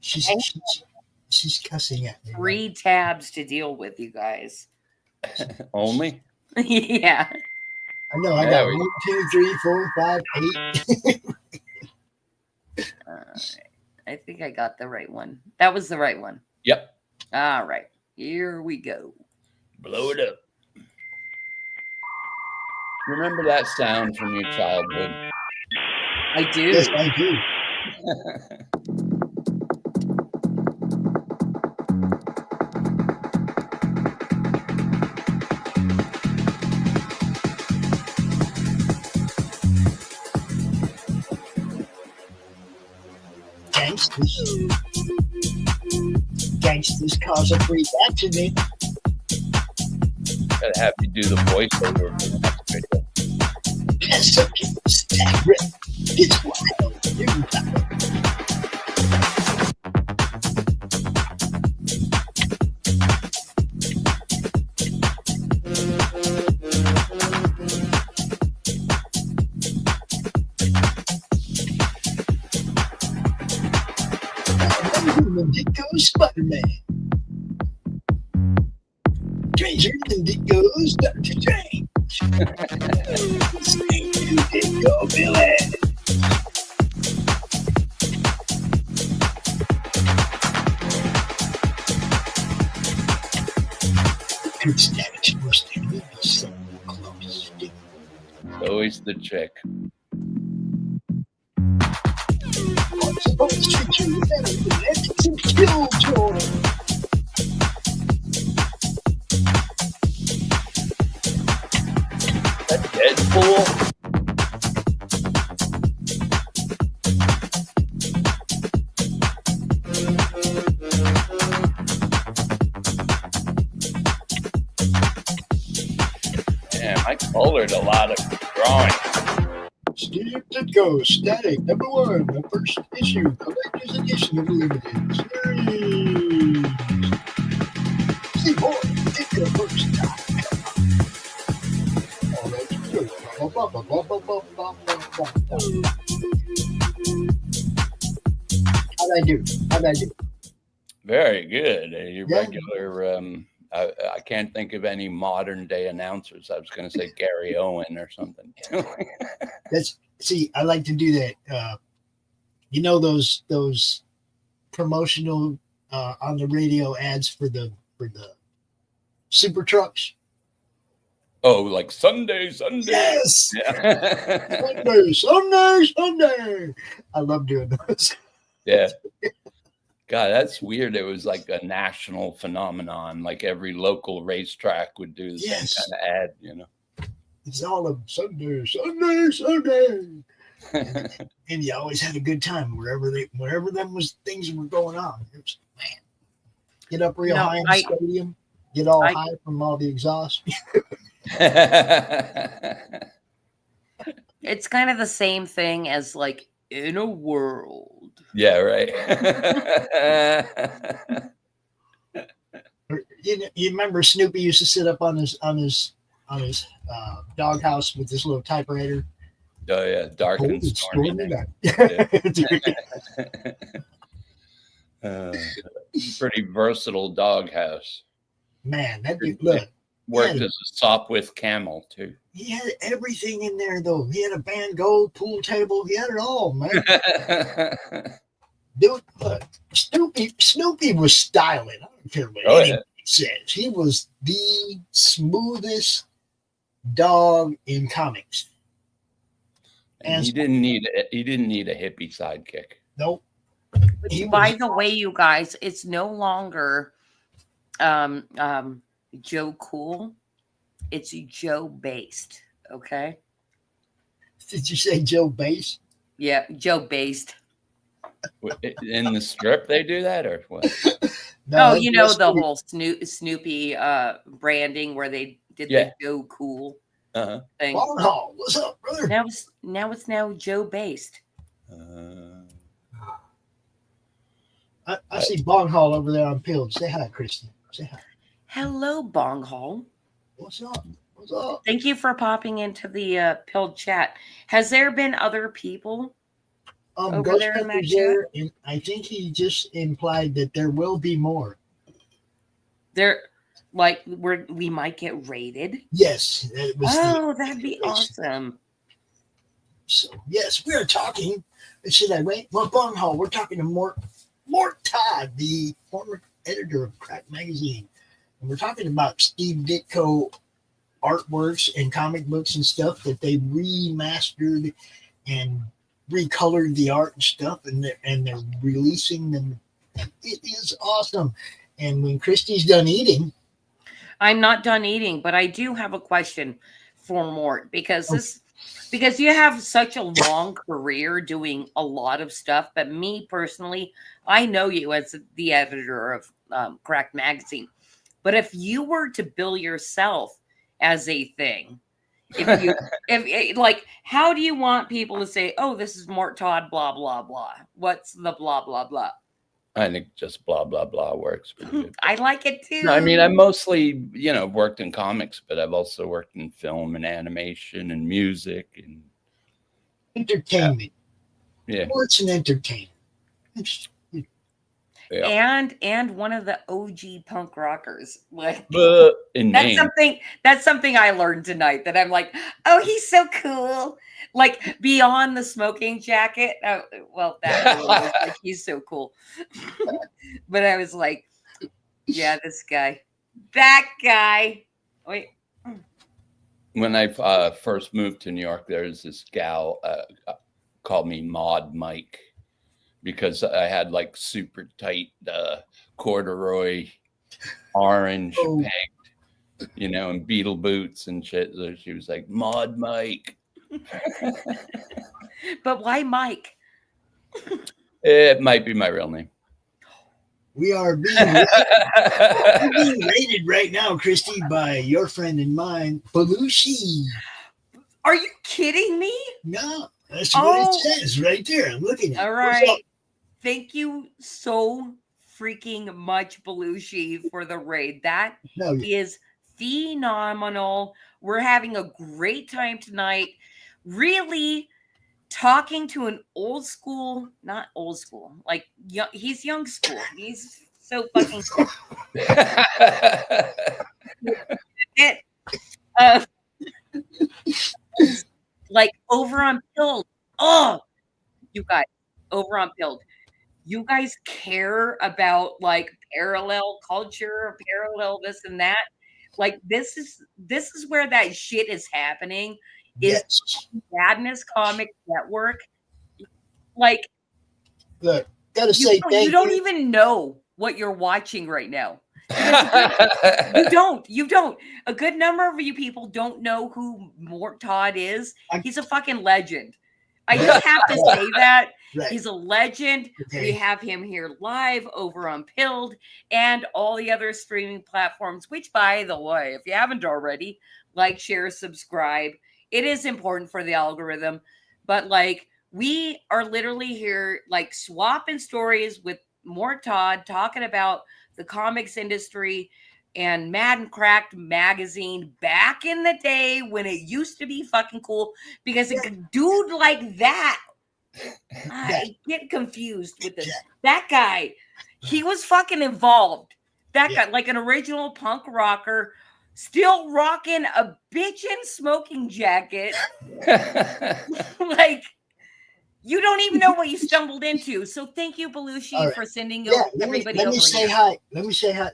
She's cussing at me. 3 tabs to deal with, you guys. Only? Yeah. I know. I got 1, 2, 3, 4, 5, 8. I think I got the right one. That was the right one. Yep. All right. Here we go. Blow it up. Remember that sound from your childhood? I do. Yes, I do. Gangsters cause a freak accident. Gotta have you do the voiceover for the next video. Yes, okay. Stack rip. It's wild. DITKO'S Spider-Man. Stranger than DITKO'S Dr. Strange. DITKO Billy. Good status must be so close. It's always the chick. That Deadpool? Damn, I colored a lot of drawings. Steve DITKO, Static, #1, the first issue, collector's edition of the limited series. See more, DITKO first time. All right, how'd I do? Very good. Your Yeah. regular, I can't think of any modern day announcers. I was going to say Gary Owen or something. I like to do that. You know those promotional on the radio ads for the super trucks. Oh, like Sunday. Yes. Yeah. Sunday. I love doing those. Yeah. God, that's weird. It was like a national phenomenon. Like every local racetrack would do the same kind of ad, you know. It's all of Sunday. And you always had a good time wherever them was things were going on. It was, man, get up real high in the stadium, get all high from all the exhaust. It's kind of the same thing as like In a World. Yeah, right. You remember Snoopy used to sit up on his doghouse with this little typewriter. Oh yeah, dark and stormy. Pretty versatile doghouse. Man, that dude, look. Worked as a Sopwith camel too. He had everything in there though. He had a Van Gogh pool table. He had it all, man. Dude, look, Snoopy was styling. I don't care what anybody says. He was the smoothest dog in comics. And he didn't need a hippie sidekick. Nope. By the way, you guys, it's no longer Joe Cool. It's Joe Based. Okay. Did you say Joe Based? Yeah, Joe Based. In the strip, they do that, or what? No, you know the whole Snoopy branding where they did the Joe Cool thing. Barnhall, what's up, brother? Now it's Joe Based. I see Bonghall over there on Pilled. Say hi, Christy. Say hi. Hello, Bonghall. What's up? What's up? Thank you for popping into the Pilled chat. Has there been other people over there in that chat? And I think he just implied that there will be more. There, like, we might get raided. Yes. That'd be awesome. So yes, we are talking. Should I wait? Well, Bonghall, we're talking to MORT Todd, the former editor of Crack Magazine. And we're talking about Steve Ditko artworks and comic books and stuff that they remastered and recolored the art and stuff, and they're releasing them. It is awesome. And when Christy's done eating, I'm not done eating, but I do have a question for Mort, because because you have such a long career doing a lot of stuff. But me personally, I know you as the editor of Cracked Magazine. But if you were to bill yourself as a thing, if like, how do you want people to say, "Oh, this is Mort Todd, blah blah blah"? What's the blah blah blah? I think just blah blah blah works pretty good. I like it too. No, I mean, I mostly, worked in comics, but I've also worked in film and animation and music and entertainment. Yeah. What's an entertainment? Yeah. And one of the OG punk rockers. Like that's something I learned tonight, that I'm like, oh, he's so cool. Like, beyond the smoking jacket. Oh, well, that really was like, he's so cool. But I was like, yeah, that guy. Wait. When I first moved to New York, there's this gal called me Mod Mike, because I had like super tight corduroy orange pegged, and beetle boots and shit. So she was like, Mod Mike. But why Mike? It might be my real name. We are being rated right now, Christy, by your friend and mine, Belushi. Are you kidding me? No, that's what it says right there. I'm looking at it. All right. Thank you so freaking much, Belushi, for the raid. That is phenomenal. We're having a great time tonight. Really talking to an old school, not old school, like he's young school. He's so fucking cool. Like, over on Pilled. Oh, you guys, over on Pilled. You guys care about like parallel culture, parallel this and that. Like, this is where that shit is happening. Is Madness Comic Network. Like, look, gotta say thank you. You don't even know what you're watching right now. You don't. A good number of you people don't know who Mort Todd is. He's a fucking legend. I just have to say that. Right. He's a legend. Okay. We have him here live over on Pilled and all the other streaming platforms, which, by the way, if you haven't already, like, share, subscribe. It is important for the algorithm. But, like, we are literally here, like, swapping stories with Mort Todd, talking about the comics industry and Mad and Cracked magazine back in the day when it used to be fucking cool, because a dude like that, I get confused with this. That guy, he was fucking involved. That guy, like an original punk rocker, still rocking a bitchin' smoking jacket. Like, you don't even know what you stumbled into. So thank you, Belushi, for sending everybody over. Let me say hi.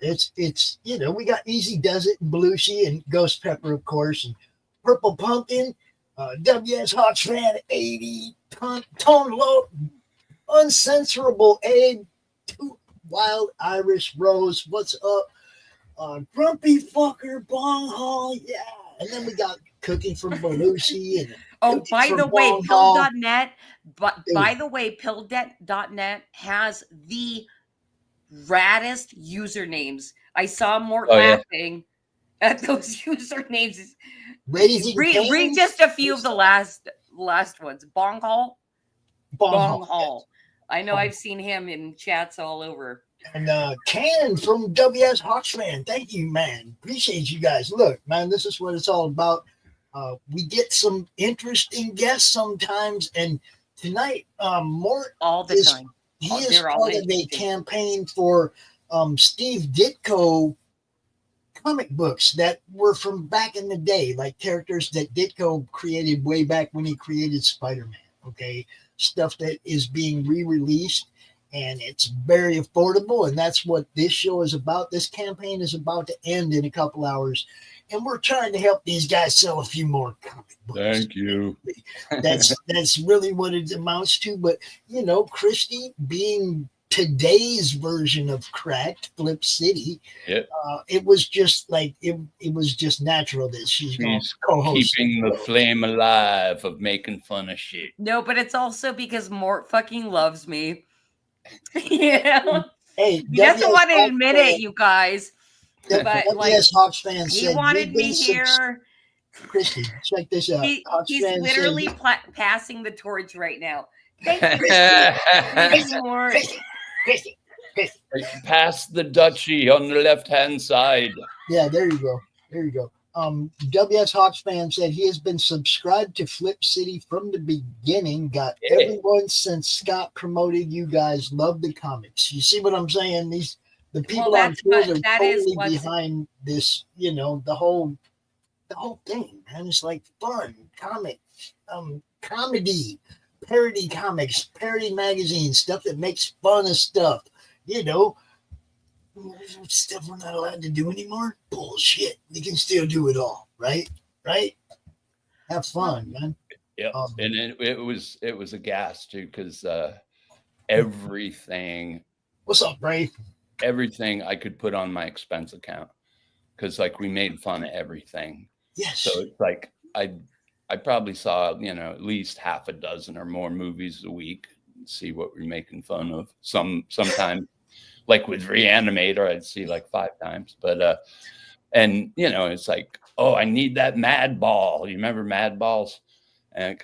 It's we got Easy Does It and Belushi and Ghost Pepper, of course, and Purple Pumpkin, WS Hawks Fan 80, Tone Low, Uncensorable Abe, Wild Irish Rose, what's up? Grumpy Fucker, Bong Hall, yeah. And then we got Cooking from Belushi and by the way, Pill.net. But by the way, Pill.net has the raddest usernames. I saw Mort laughing at those usernames. Read just a few of the last ones. Bong Hall. Bong Hall. I know I've seen him in chats all over. And Ken from WS Hawksman. Thank you, man. Appreciate you guys. Look, man, this is what it's all about. We get some interesting guests sometimes, and tonight, Mort all the time. He is part of a campaign for Steve Ditko comic books that were from back in the day, like characters that Ditko created way back when he created Spider-Man. Okay, stuff that is being re-released, and it's very affordable, and that's what this show is about. This campaign is about to end in a couple hours. And we're trying to help these guys sell a few more comic books. Thank you. That's really what it amounts to. But, Christy being today's version of Cracked, Flip City. Yep. It was just like it was just natural that she's going to co-host. Keeping the flame alive of making fun of shit. No, but it's also because Mort fucking loves me. You know? Hey, He doesn't want to admit it, you guys. But like, Hawks fan he said wanted me here. Christy, check this out. He's literally passing the torch right now. Thank you, Christy. Mort. Christy. Pass the duchy on the left-hand side. Yeah, there you go. WS Hawks fan said he has been subscribed to Flip City from the beginning. Got everyone since Scott promoted you guys. Love the comics. You see what I'm saying? The people on Twitter are totally behind this. You know, the whole thing, man. It's like fun comics, comedy, parody comics, parody magazines, stuff that makes fun of stuff. You know. Stuff we're not allowed to do anymore. Bullshit. We can still do it all, right? Have fun, man. Yeah, and it was a gas too, because everything. What's up, Bray? Everything I could put on my expense account, because like we made fun of everything. Yes. So it's like I probably saw at least half a dozen or more movies a week. See what we're making fun of. Sometimes. Like with Reanimator, I'd see like 5 times, but and it's like, oh, I need that Mad Ball. You remember Mad Balls? And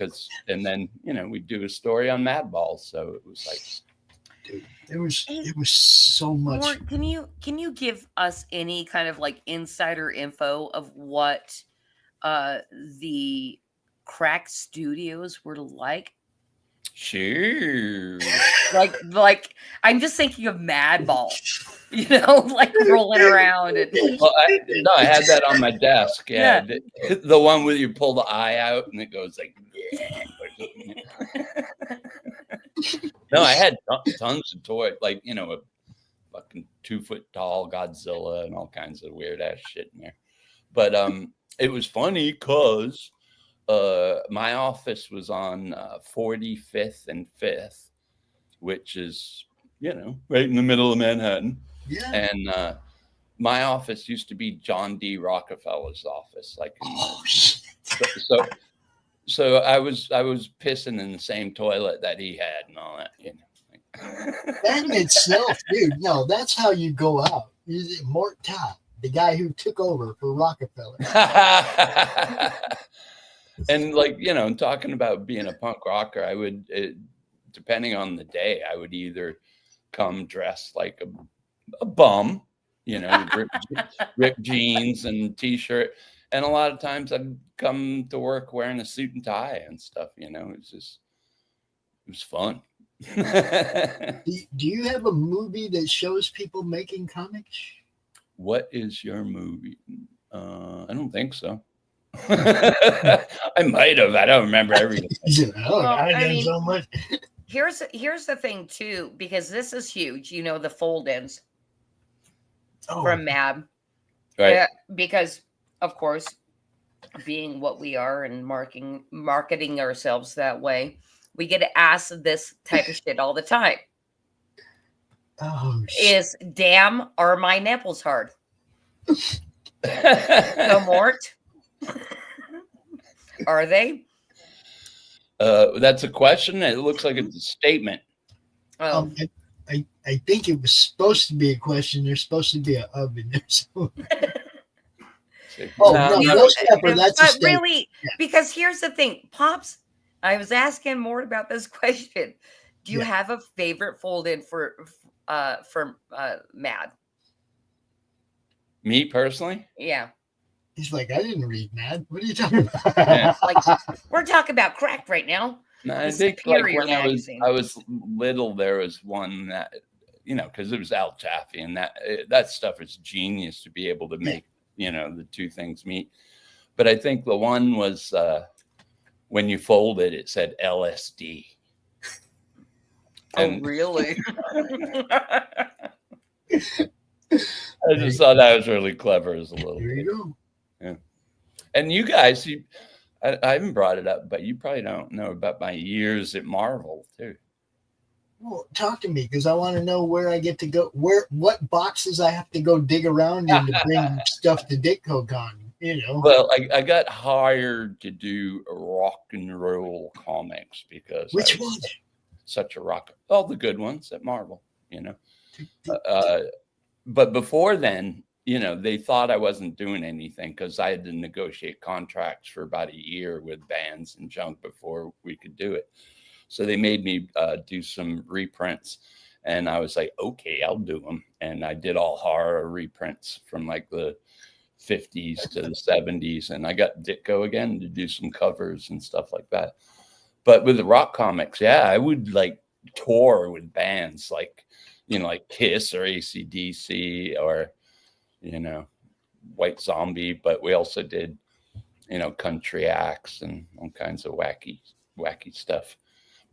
then we'd do a story on Mad Balls. So it was like, dude, it was so much. Mort, can you give us any kind of like insider info of what the Crack Studios were like? Sure. Like I'm just thinking of Mad Ball, like rolling around. Well, I had that on my desk. Yeah. The one where you pull the eye out and it goes like. No, I had tons of toys, like a fucking 2-foot tall Godzilla and all kinds of weird ass shit in there. But it was funny because. My office was on 45th and 5th, which is, right in the middle of Manhattan. Yeah. And my office used to be John D. Rockefeller's office. Like, so I was pissing in the same toilet that he had and all that. That in itself, dude. No, that's how you go out. Mort Todd, the guy who took over for Rockefeller. And like, talking about being a punk rocker, I would, depending on the day, I would either come dressed like a bum, ripped jeans and t-shirt. And a lot of times I'd come to work wearing a suit and tie and stuff, it was fun. Do you have a movie that shows people making comics? What is your movie? I don't think so. I might have. I don't remember everything. So much. Here's the thing too, because this is huge. The fold-ins from Mad, right? Because of course, being what we are and marketing ourselves that way, we get asked this type of shit all the time. Oh, is damn, are my nipples hard? No, Mort. Are they? That's a question. It looks like it's a statement. Oh. I think it was supposed to be a question. There's supposed to be an oven there. So. That's a statement. Really, because here's the thing, Pops. I was asking Mort about this question. Do you have a favorite fold-in for Mad? Me personally? Yeah. He's like, I didn't read Mad. What are you talking about? Yeah. Like, we're talking about Crack right now. No, I think like when I was little, there was one that, because it was Al Chaffee, and that stuff is genius to be able to make, the two things meet. But I think the one was when you fold it, it said LSD. Oh, really? I just thought that was really clever as a little There you go. Yeah. And you guys, I haven't brought it up, but you probably don't know about my years at Marvel too. Well, talk to me because I want to know where I get to go. What boxes I have to go dig around in to bring stuff to DitKO'S. You know. Well, I got hired to do rock and roll comics because Which one? Such a rock. All the good ones at Marvel, you know. But before then, you know, they thought I wasn't doing anything because I had to negotiate contracts for about a year with bands and junk before we could do it. So they made me do some reprints, and I was like, okay, I'll do them. And I did all horror reprints from like the 50s to the 70s. And I got Ditko again to do some covers and stuff like that. But with the rock comics, yeah, I would like tour with bands like, you know, like Kiss or AC/DC or, you know, White Zombie. But we also did, you know, country acts and all kinds of wacky stuff.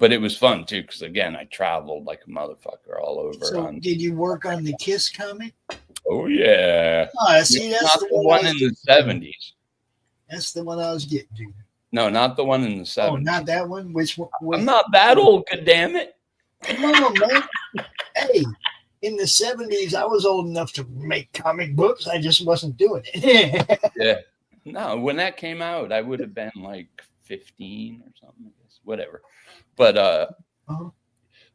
But it was fun too, because again, I traveled like a motherfucker all over. So did you work on the Kiss comic? Oh yeah. Oh, see, that's not the one in the 70s. That's the one I was getting to. No, not the one in the 70s. Oh, not that one? Which one? I'm not that old, goddammit. Come on, man. Hey, in the 70s, I was old enough to make comic books. I just wasn't doing it. Yeah. No, when that came out, I would have been like 15 or something, I guess. Whatever. But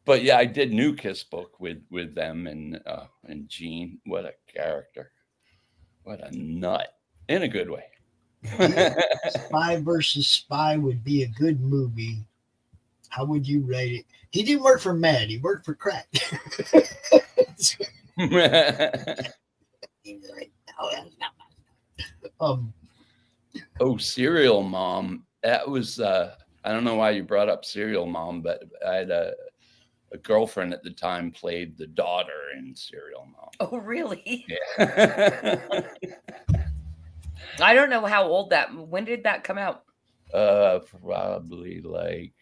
but yeah, I did New Kiss book with them and Gene. What a character. What a nut. In a good way. Spy versus Spy would be a good movie. How would you rate it? He didn't work for Mad. He worked for crack. Oh, Serial Mom. That was I don't know why you brought up Serial Mom, but I had a girlfriend at the time played the daughter in Serial Mom. Oh, really? Yeah. I don't know how old that. When did that come out? Probably like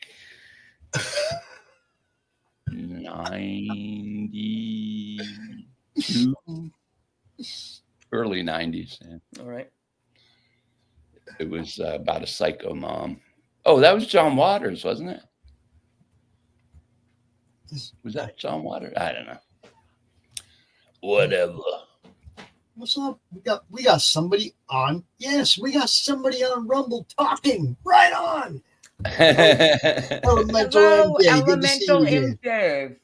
92, early 90s. Yeah. All right. It was about a psycho mom. Oh, that was John Waters, wasn't it? Was that John Waters? I don't know. Whatever. What's up? We got somebody on. Yes, we got somebody on Rumble talking. Right on. Hello, Elemental MJ.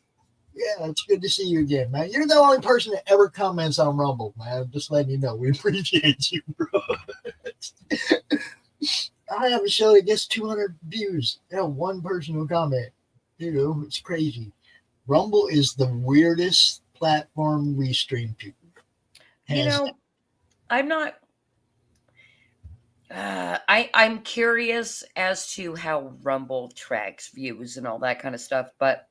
Yeah, it's good to see you again, man. You're the only person that ever comments on Rumble, man. I'm just letting you know. We appreciate you, bro. I have a show that gets 200 views. One person will comment. You know, it's crazy. Rumble is the weirdest platform we stream to. You know, I'm not. I'm curious as to how Rumble tracks views and all that kind of stuff, but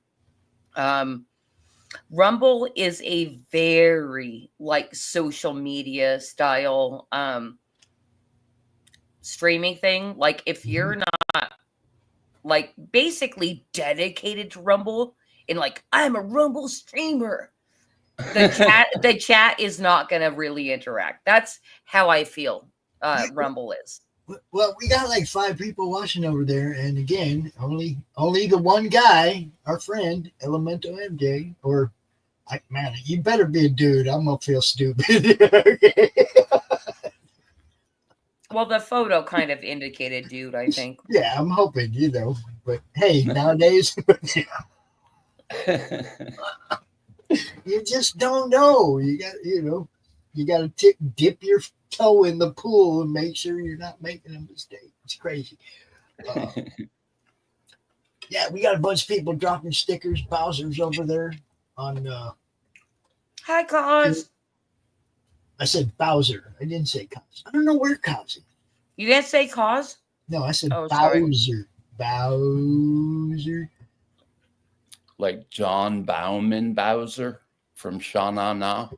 Rumble is a very like social media style streaming thing. Like if you're not like basically dedicated to Rumble and like I'm a Rumble streamer, the chat is not going to really interact. That's how I feel Rumble is. Well, we got like 5 people watching over there, and again, only the one guy, our friend Elemental MJ, or man, you better be a dude. I'm gonna feel stupid. Well, the photo kind of indicated dude, I think. Yeah, I'm hoping, you know. But hey, nowadays, you just don't know. You got, you got to dip your toe in the pool and make sure you're not making a mistake. It's crazy. Yeah, we got a bunch of people dropping stickers. Bowser's over there on. Hi, Cause. I said Bowser. I didn't say Cause. I don't know where Cause is. You didn't say Cause? No, I said Bowser. Sorry. Bowser. Like John Bauman Bowser from Sha-Na-Na.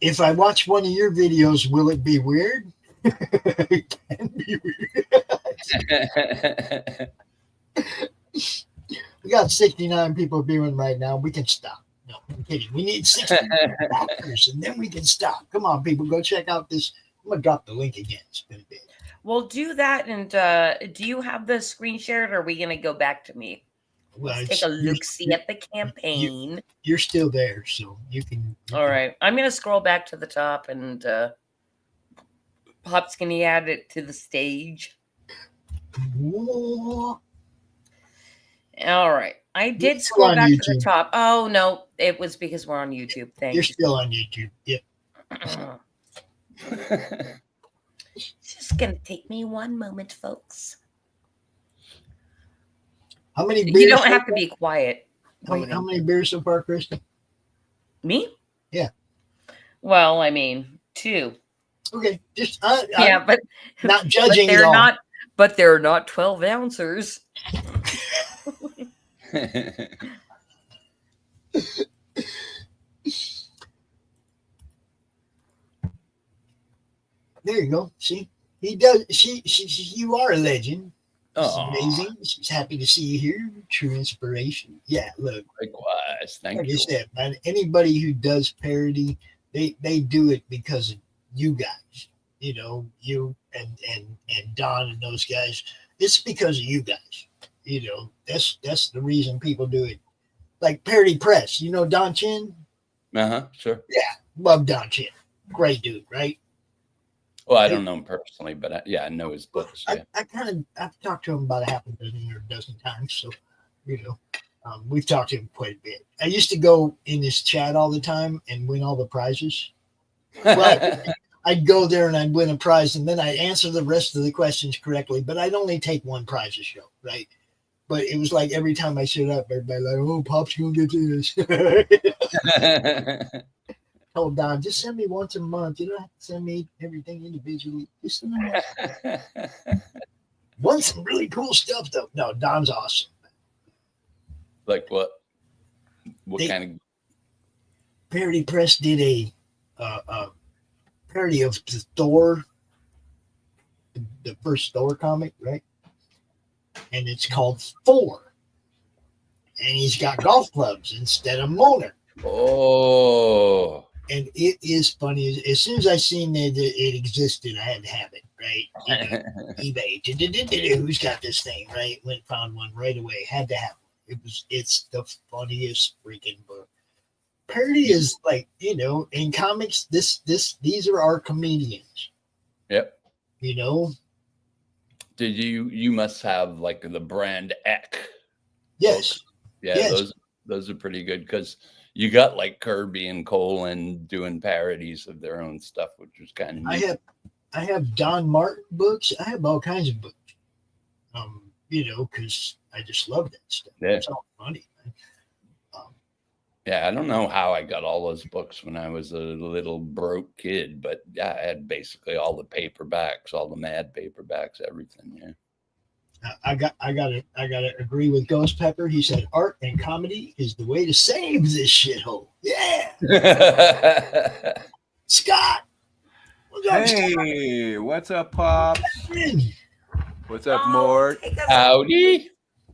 If I watch one of your videos, will it be weird? It can be weird. We got 69 people viewing right now. We can stop. No, I'm kidding. We need 60 doctors, and then we can stop. Come on, people, go check out this. I'm gonna drop the link again. It's been big. We'll do that. And do you have the screen shared, or are we going to go back to me? Well, Let's take a look-see at the campaign. You're still there, so you can. All right. I'm going to scroll back to the top, and Pop's going to add it to the stage. Whoa. All right. I did scroll back to the top. Oh, no. It was because we're on YouTube. Thank you. You're still on YouTube. Yep. It's just going to take me one moment, folks. How many beers? You don't have to be quiet. How many beers so far, Kristen? Me? Yeah. Well, I mean, 2. Okay. Just yeah, but not judging. But they're not. But they're not 12 ounces. There you go. See, he does. She you are a legend. It's Oh, amazing. She's happy to see you here. True inspiration. Yeah, look. likewise. Thank Like you. I said, man, anybody who does parody, they do it because of you guys. You know, you and Don and those guys. It's because of you guys. You know, that's the reason people do it. Like Parody Press. You know Don Chin? Sure. Yeah, love Don Chin. Great dude, right? Well, I don't know him personally, but I know his books. Yeah. I've talked to him about a half a dozen or a dozen times. So, you know, we've talked to him quite a bit. I used to go in his chat all the time and win all the prizes. Well, I'd go there and I'd win a prize, and then I'd answer the rest of the questions correctly, but I'd only take one prize a show, right? But it was like every time I showed up, everybody like, oh, Pop's going to get this. Told Don, just send me once a month. You don't have to send me everything individually. Just send me once. Some really cool stuff, though. No, Don's awesome. Like what? What kind of? Parody Press did a parody of the Thor, the first Thor comic, right? And it's called Thor. And he's got golf clubs instead of Mona. Oh. And it is funny. As soon as I seen that it existed, I had to have it, right? You know, eBay. Who's got this thing, right? Went and found one right away. Had to have it. It's the funniest freaking book. Parody is like, you know, in comics, these are our comedians. Yep. You know? Did you must have like the brand Eck. Yes. Yeah, yes. Those are pretty good because you got like Kirby and Colin doing parodies of their own stuff, which was kind of neat. I have Don Martin books. I have all kinds of books. You know, because I just love that stuff. Yeah. It's all funny. Yeah, I don't know how I got all those books when I was a little broke kid, but yeah, I had basically all the paperbacks, all the Mad paperbacks, everything. Yeah. I gotta agree with Ghost Pepper. He said art and comedy is the way to save this shithole. Yeah. Scott. What's up, Hey, Scott? what's up, Pops? What's up, Mort? Howdy.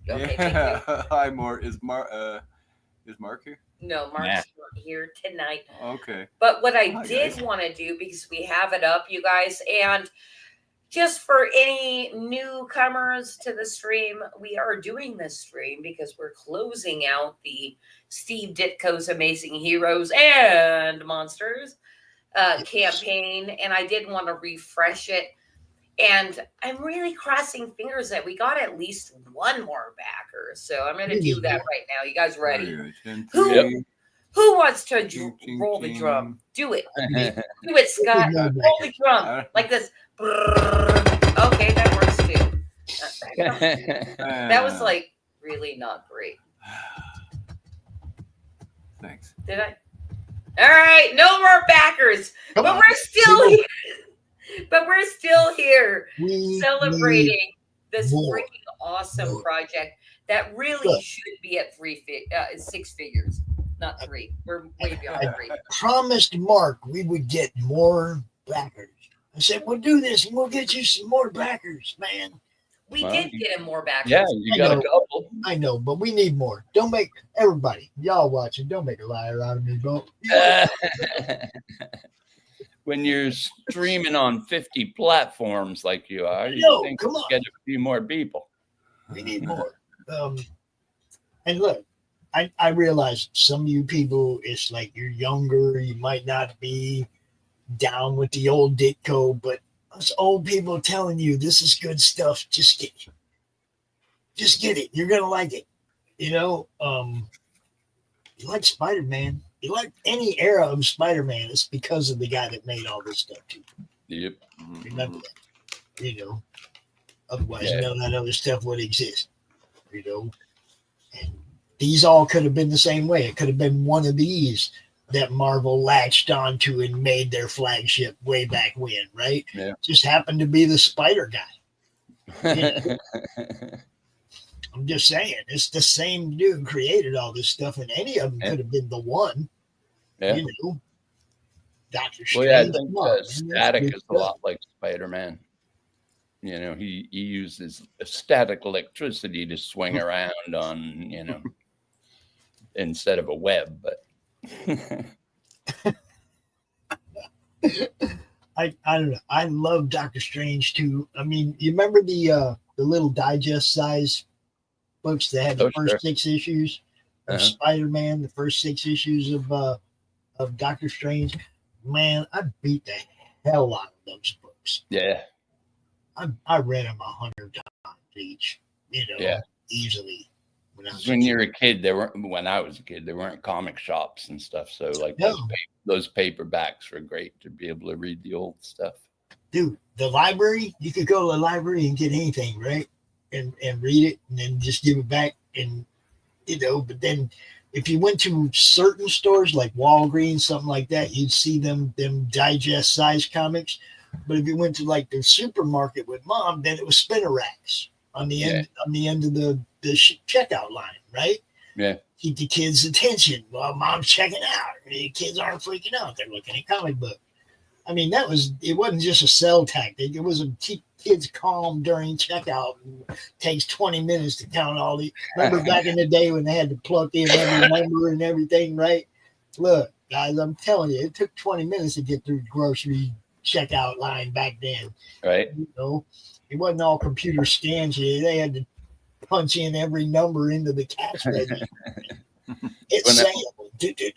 Yeah. Hi, Mort. Is Mark here? No, Mark's not here tonight. Okay. But what I did want to do, because we have it up, you guys, and just for any newcomers to the stream, we are doing this stream because we're closing out the Steve Ditko's Amazing Heroes and Monsters campaign. And I did want to refresh it. And I'm really crossing fingers that we got at least one more backer. So I'm going to do that right now. You guys ready? Who wants to roll the drum? Do it. Do it, Scott. Roll the drum like this. Okay, that works too. That was like really not great. Thanks. Did I? All right, no more backers. But we're still here. But we're still here celebrating this freaking awesome project that really should be at 6 figures, not 3. We're way beyond 3. I promised Mark we would get more backers. I said, we'll do this and we'll get you some more backers, man. We did get him more backers. Yeah, you got a couple. I know, but we need more. Don't make everybody, y'all watching, don't make a liar out of me, bro. when you're streaming on 50 platforms like you are, you No, think come you on. get a few more people. We need more. And look, I realize some of you people, it's like you're younger, you might not be down with the old Ditko, but us old people telling you this is good stuff, just get it. Just get it. You're gonna like it. You know, you like Spider-Man. You like any era of Spider-Man, it's because of the guy that made all this stuff too. Yep. Remember that. You know. Otherwise, Yeah. none of that other stuff would exist. You know. And these all could have been the same way. It could have been one of these that Marvel latched onto and made their flagship way back when, right? Yeah. Just happened to be the Spider guy. You know? I'm just saying, it's the same dude created all this stuff, and any of them could have been the one. Yeah. You know, Doctor Well, yeah, I Strange. think Come on, man, Static that's is a good lot like Spider-Man. You know, he uses static electricity to swing around on, you know, instead of a web. But I don't know. I love Doctor Strange too. I mean, you remember the little digest size books that had the first sure. 6 issues of Spider-Man, the first 6 issues of Doctor Strange? Man, I beat the hell out of those books. Yeah. I read them 100 times each, you know, easily. When you're a kid, when I was a kid, there weren't comic shops and stuff. So like those paperbacks were great to be able to read the old stuff. Dude, the library, you could go to the library and get anything, right? And read it and then just give it back. And, you know, but then if you went to certain stores like Walgreens, something like that, you'd see them digest size comics. But if you went to like the supermarket with mom, then it was spinner racks on the end of the checkout line, right? Yeah. Keep the kids' attention while mom's checking out. The kids aren't freaking out; they're looking at comic book. I mean, it wasn't just a sell tactic; it was a keep kids calm during checkout. It takes 20 minutes to count all the. Remember back in the day when they had to plug in every number and everything, right? Look, guys, I'm telling you, it took 20 minutes to get through the grocery checkout line back then. Right. You know, it wasn't all computer scans. They had to punch in every number into the cash register. It's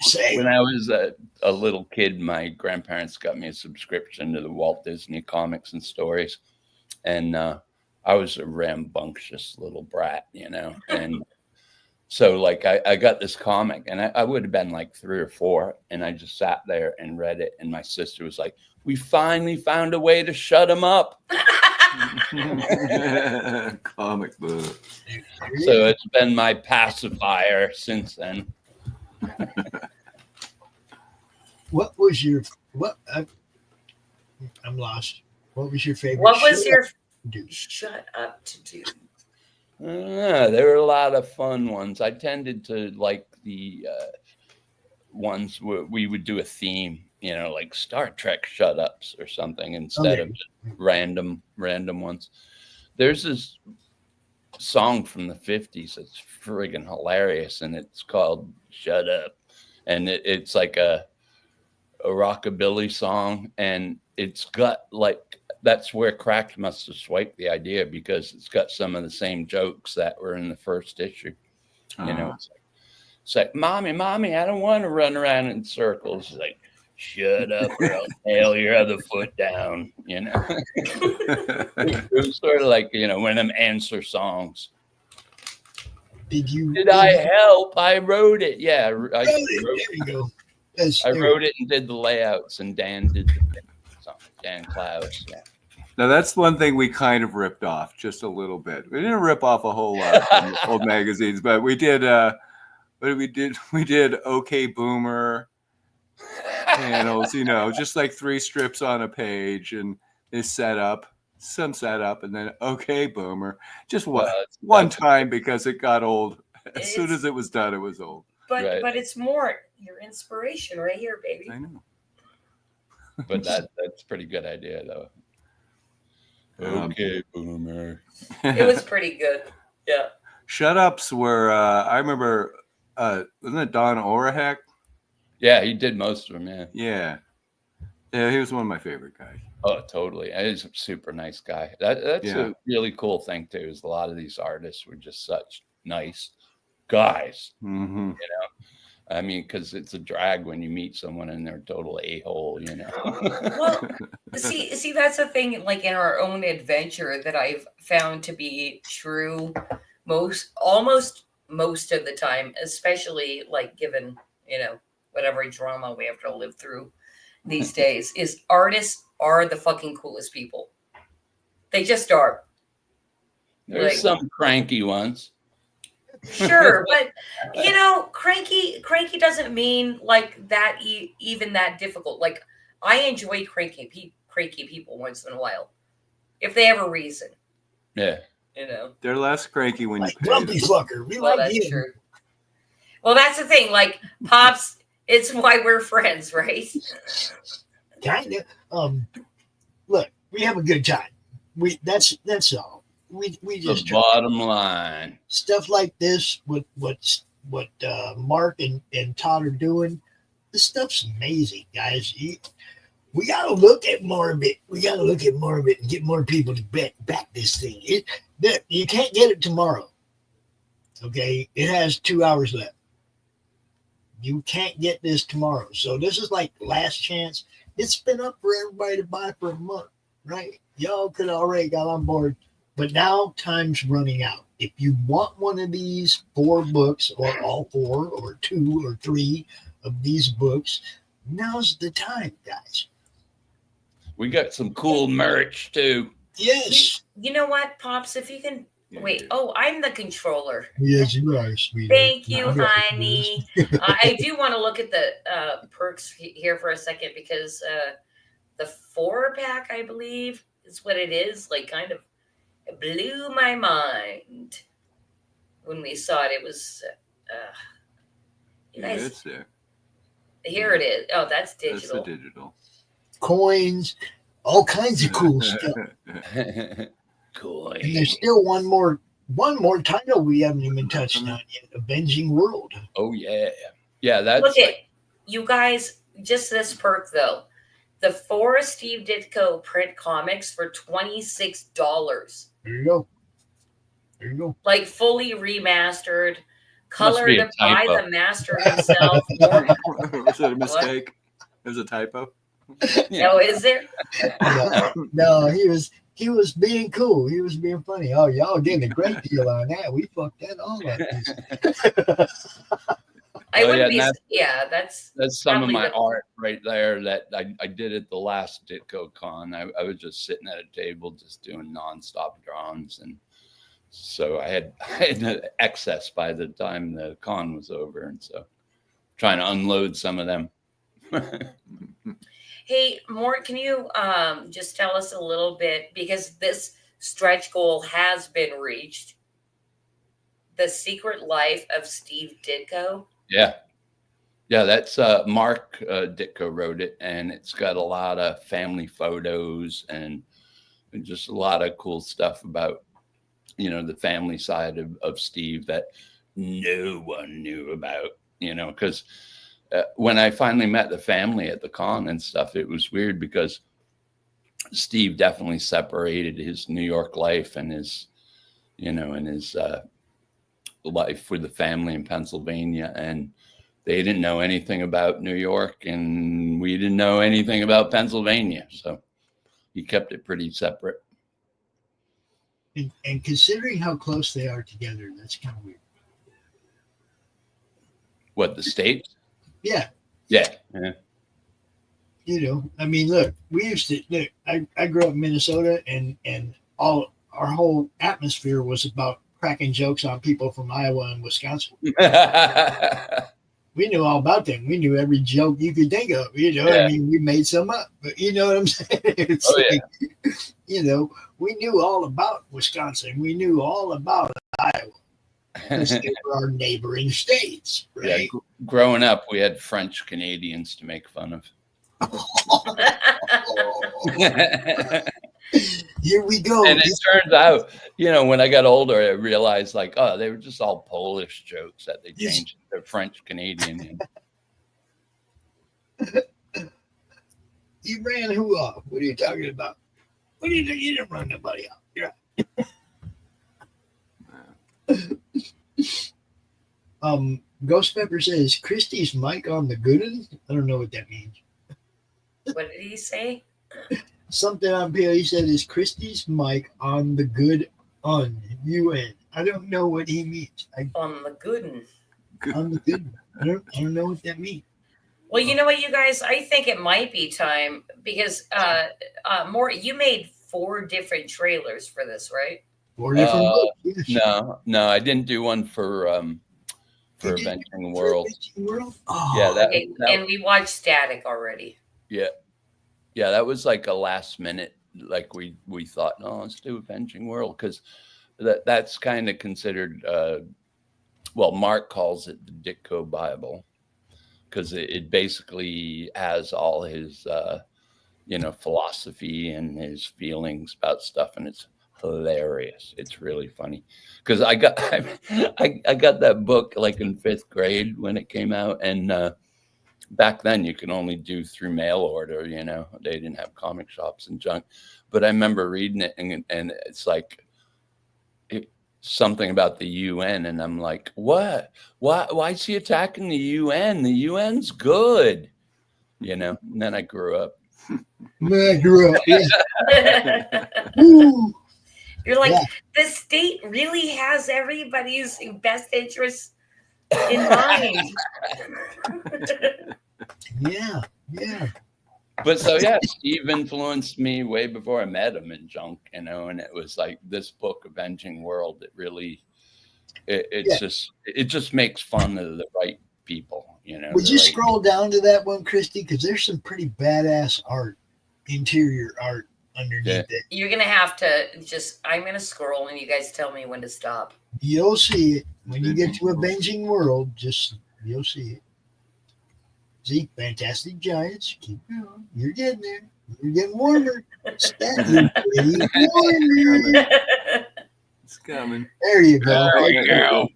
sale. When I was a little kid, my grandparents got me a subscription to the Walt Disney comics and stories. And I was a rambunctious little brat, you know. And so like I got this comic and I would have been like 3 or 4. And I just sat there and read it. And my sister was like, we finally found a way to shut him up. Comic book. So it's been my pacifier since then. What was your I'm lost. What was your favorite? What was your do? Shut up to do? There were a lot of fun ones. I tended to like the ones where we would do a theme, you know, like Star Trek shut ups or something instead of just random ones. There's this song from the 50s that's friggin' hilarious, and it's called Shut Up. And it's like a rockabilly song, and it's got like, that's where Cracked must have swiped the idea, because it's got some of the same jokes that were in the first issue. You know, it's like, mommy, I don't want to run around in circles. It's like, shut up or I'll nail your other foot down, you know. It was sort of like, you know, one of them answer songs. Did I help? I wrote it. Yeah, there you go. I wrote it and did the layouts, and Dan did the song. Dan Clowes. Yeah. Now that's one thing we kind of ripped off just a little bit. We didn't rip off a whole lot from old magazines, but we did. What did we did? We did OK Boomer panels, you know, just like 3 strips on a page, and this setup, and then OK Boomer, just one time because it got old. As soon as it was done, it was old. But but it's more your inspiration right here, baby. I know. But that's a pretty good idea, though. OK Boomer. It was pretty good. Yeah. Shut ups were. I remember. Wasn't it Don Orehek? Yeah, he did most of them. Yeah. Yeah. Yeah, he was one of my favorite guys. Oh, totally. He's a super nice guy. That's Yeah. a really cool thing too. Is a lot of these artists were just such nice guys. Mm-hmm. I mean, because it's a drag when you meet someone and they're a total a-hole, Well, see, that's the thing. Like in our own adventure, that I've found to be true, almost most of the time, especially like given whatever drama we have to live through these days, is artists are the fucking coolest people. They just are. There's some cranky ones. Sure, but cranky doesn't mean like that even that difficult. Like I enjoy cranky people once in a while, if they have a reason. Yeah, they're less cranky when like you pay grumpy them. fucker. We Well, like that's him. true. Well, that's the thing. Like Pops, it's why we're friends, right? Kind of. Look, we have a good time. That's all. We just the bottom line. Stuff like this. What Mark and Todd are doing. This stuff's amazing, guys. We got to look at more of it. We got to look at more of it and get more people to back this thing. You can't get it tomorrow. Okay, it has 2 hours left. You can't get this tomorrow. So this is like last chance. It's been up for everybody to buy for a month, right? Y'all could already got on board, but now time's running out. If you want one of these 4 books, or all 4, or 2 or 3 of these books, now's the time, guys. We got some cool merch too. Yes. You know what, Pops? If you can wait. Oh, I'm the controller. Yes, you are, sweetheart. Thank you, honey. I do want to look at the perks here for a second, because the 4-pack, I believe, is what it is. Like, kind of blew my mind when we saw it. It was, you guys. It's there. Here it is. Oh, that's digital. That's the digital. Coins, all kinds of cool stuff. Cool. And there's still one more title we haven't even touched on yet, Avenging World. Oh yeah. Yeah, that's Look at you guys, just this perk though. The 4 Steve Ditko print comics for $26. There you go. There you go. Like fully remastered, colored by the master himself. Was it a mistake? It was a typo. No, is there? No, he was being cool. He was being funny. Oh, y'all getting a great deal on that. We fucked that all up. I wouldn't be. That's some of my the art right there that I did at the last Ditko Con. I was just sitting at a table just doing nonstop drawings, and so I had excess by the time the con was over, and so trying to unload some of them. Hey, Mort, can you just tell us a little bit, because this stretch goal has been reached, The Secret Life of Steve Ditko? Yeah, that's Mark Ditko wrote it, and it's got a lot of family photos and just a lot of cool stuff about, the family side of Steve that no one knew about, because when I finally met the family at the con and stuff, it was weird because Steve definitely separated his New York life and his, and his life with the family in Pennsylvania. And they didn't know anything about New York, and we didn't know anything about Pennsylvania. So he kept it pretty separate. And considering how close they are together, that's kind of weird. What, the states? Yeah. I mean, look, we used to. I grew up in Minnesota, and all our whole atmosphere was about cracking jokes on people from Iowa and Wisconsin. We knew all about them. We knew every joke you could think of. I mean, we made some up, but you know what I'm saying? It's we knew all about Wisconsin. We knew all about Iowa. They were our neighboring states, right? Yeah, growing up, we had French Canadians to make fun of. Here we go. And it turns out, when I got older, I realized they were just all Polish jokes that they changed to French Canadian. You ran who off? What are you talking about? What are you doing? You didn't run nobody off. You're right. Ghost Pepper says Christie's mic on the good one. I don't know what that means. What did he say? Something on here he said is Christie's mic on the good un. I don't know what he means. On the good one. On the good one. I don't know what that means. Well, you know what, you guys? I think it might be time because MORT, you made 4 different trailers for this, right? 4 different books. Yes. No, I didn't do one for Avenging World. Oh. Yeah, Okay, and we watched Static already. Yeah, that was like a last minute. Like we thought, no, let's do Avenging World because that's kind of considered. Well, Mark calls it the Ditko Bible because it basically has all his philosophy and his feelings about stuff, and it's hilarious. It's really funny because I got that book like in 5th grade when it came out, and back then you could only do through mail order. They didn't have comic shops and junk. But I remember reading it, and it's like something about the UN, and I'm like, what? Why is he attacking the UN? The UN's good, And then I grew up. Yeah. You're like, the state really has everybody's best interests in mind. Yeah. But so yeah, Steve influenced me way before I met him in junk, and it was like this book, Avenging World. It really, it just makes fun of the right people, Would you scroll down to that one, Christy? Because there's some pretty badass art, interior art underneath it. You're gonna have to I'm gonna scroll, and you guys tell me when to stop. You'll see it when you get to Avenging World. You'll see it. See, Fantastic Giants. Keep going. You're getting there. You're getting warmer. It's getting warmer. It's coming. There you go. There you go.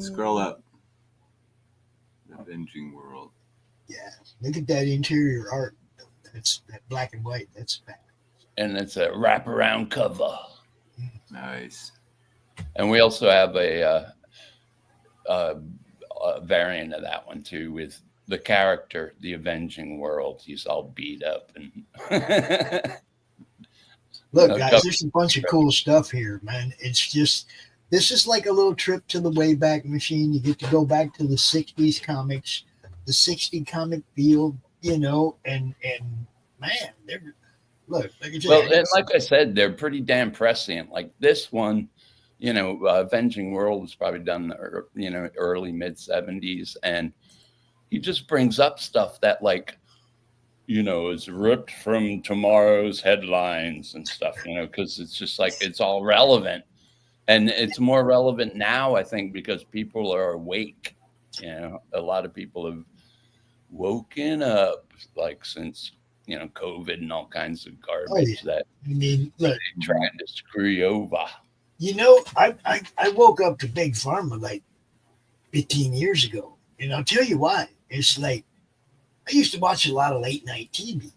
Scroll up. Avenging World. Yeah. Look at that interior art. That's that black and white. That's fat. And it's a wraparound cover. Nice. And we also have a variant of that one too, with the character, the Avenging World. He's all beat up and look, guys, there's a bunch of cool stuff here, man. It's just this is like a little trip to the Wayback Machine. You get to go back to the 60s comics, the 60 comic field, and man, look at you. Well, and like I said, they're pretty damn prescient. Like this one, Avenging World was probably done, early mid 70s, and he just brings up stuff that is ripped from tomorrow's headlines and stuff, because it's just like it's all relevant, and it's more relevant now, I think, because people are awake. A lot of people have woken up since COVID and all kinds of garbage that look, trying to screw you over. I woke up to Big Pharma 15 years ago, and I'll tell you why. It's like I used to watch a lot of late night TV,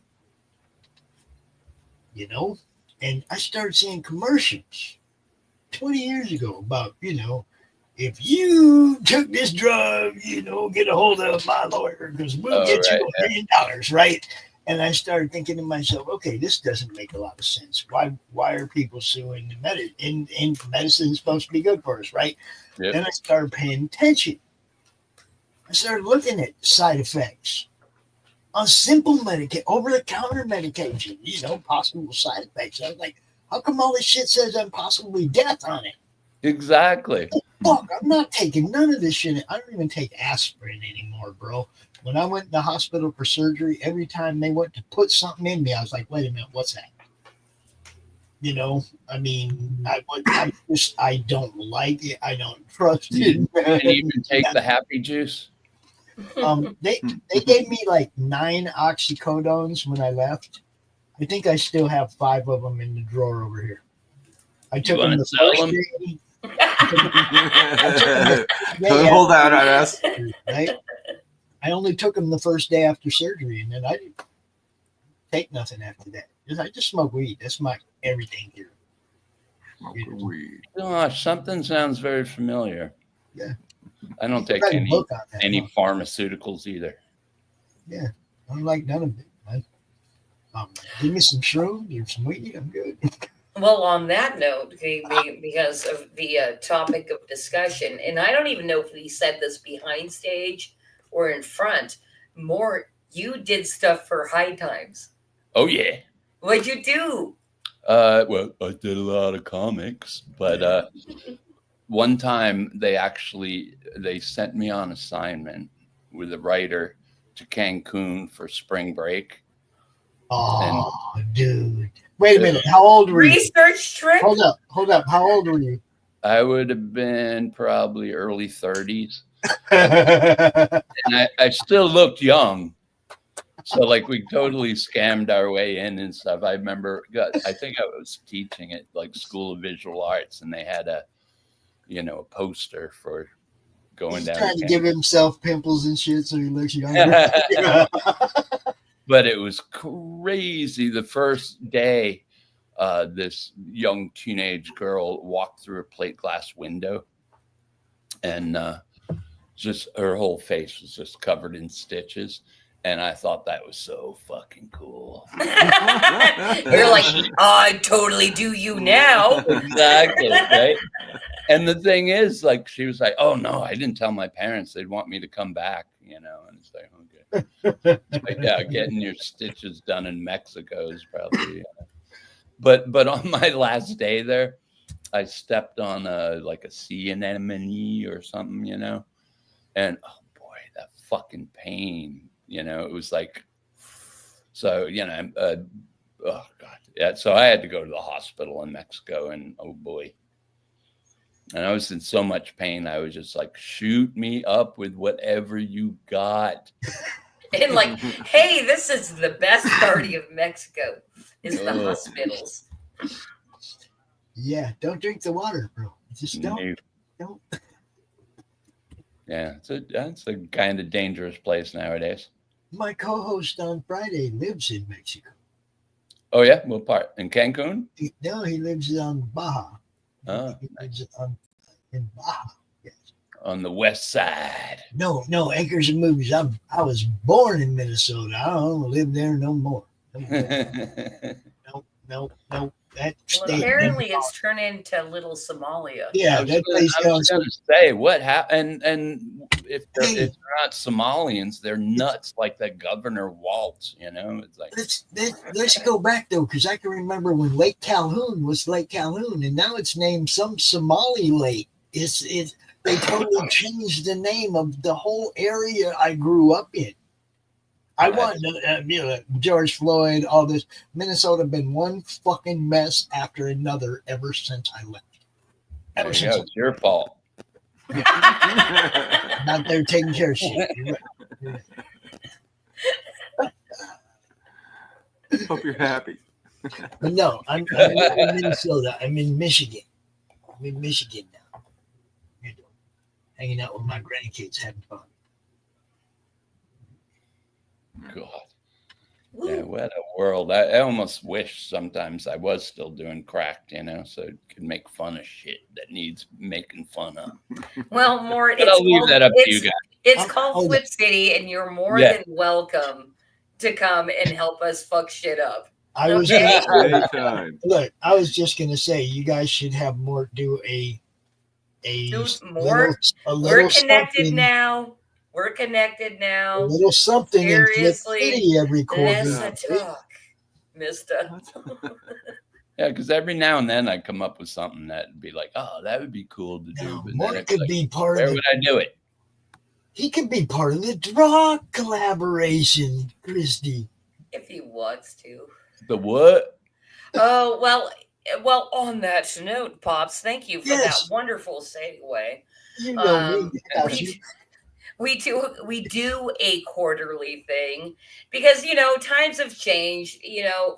and I started seeing commercials 20 years ago about, if you took this drug, get a hold of my lawyer because we'll get you $1 million, right? And I started thinking to myself, okay, this doesn't make a lot of sense. Why are people suing the medicine? And medicine is supposed to be good for us, right? Yep. Then I started paying attention. I started looking at side effects on simple over-the-counter medication, possible side effects. I was like, how come all this shit says possibly death on it? Exactly. Fuck, I'm not taking none of this shit. I don't even take aspirin anymore, bro. When I went to the hospital for surgery, every time they went to put something in me, I was like, wait a minute, what's that? I don't like it. I don't trust it. Can you even take the happy juice? They gave me 9 oxycodones when I left. I think I still have 5 of them in the drawer over here. I took them the first day. Hold on on us. Right? I only took them the first day after surgery, and then I didn't take nothing after that. I just smoke weed. That's my everything here. Smoke weed. Gosh, something sounds very familiar. Yeah. I don't take Write a any book on that, huh? pharmaceuticals either. Yeah, I don't like none of it. Give me some shrooms or some weed. I'm good. Well, on that note, because of the topic of discussion, and I don't even know if he said this behind stage or in front, Mort, you did stuff for High Times. Oh, yeah. What'd you do? Well, I did a lot of comics, but one time they sent me on assignment with a writer to Cancun for spring break. Oh, dude. Wait a minute. How old were you? Research trip? Hold up. How old were you? I would have been probably early 30s. And I still looked young. So like we totally scammed our way in and stuff. I remember, I think I was teaching at like School of Visual Arts, and they had a poster for going He's down. trying to give himself pimples and shit so he looks younger. But it was crazy. The first day, this young teenage girl walked through a plate glass window, and just her whole face was just covered in stitches. And I thought that was so fucking cool. You're like, I totally do you now. Exactly, right? And the thing is, like, she was like, oh, no, I didn't tell my parents. They'd want me to come back, And it's like, okay. It's like, yeah, getting your stitches done in Mexico is probably. But on my last day there, I stepped on a sea anemone or something, And, oh, boy, that fucking pain. It was like, so, oh God. Yeah. So I had to go to the hospital in Mexico, and oh boy. And I was in so much pain. I was just like, shoot me up with whatever you got. And like, hey, this is the best party of Mexico is the hospitals. Yeah. Don't drink the water, bro. Just don't. Yeah. It's a kind of dangerous place nowadays. My co-host on Friday lives in Mexico. Oh, yeah? What part? In Cancun? No, he lives on Baja. Oh, he lives in Baja. Yes. On the west side. No, Acres and Movies. I was born in Minnesota. I don't live there no more. No. That state. Apparently, it's turned into Little Somalia. Yeah, that place. I was going to say what happened, and if they're not Somalians, they're nuts like that Governor Waltz. It's like let's go back though, because I can remember when Lake Calhoun was Lake Calhoun, and now it's named some Somali lake. They totally changed the name of the whole area I grew up in. I want George Floyd, all this. Minnesota been one fucking mess after another ever since I left. It's your fault. Not there taking care of shit. You're right. Hope you're happy. But no, I'm not in Minnesota. I'm in Michigan. I'm in Michigan now. Hanging out with my grandkids, having fun. God. Yeah, what a world. I almost wish sometimes I was still doing crack, so it could make fun of shit that needs making fun of. Well, Mort, I'll leave that up to you guys. It's called Flip City, and you're more than welcome to come and help us fuck shit up. I was anytime. Look, I was just gonna say you guys should have Mort do a Mort. We're connected now. We're connected now. A little something Seriously, in Flip City every quarter. Let's talk, mister. Yeah, because every now and then I come up with something that'd be like, oh, that would be cool to do. But Mort could be part where of would I do it? He could be part of the draw collaboration, Christy. If he wants to. The what? Oh, well, on that note, Pops, thank you for that wonderful segue. You know we do a quarterly thing because, times have changed.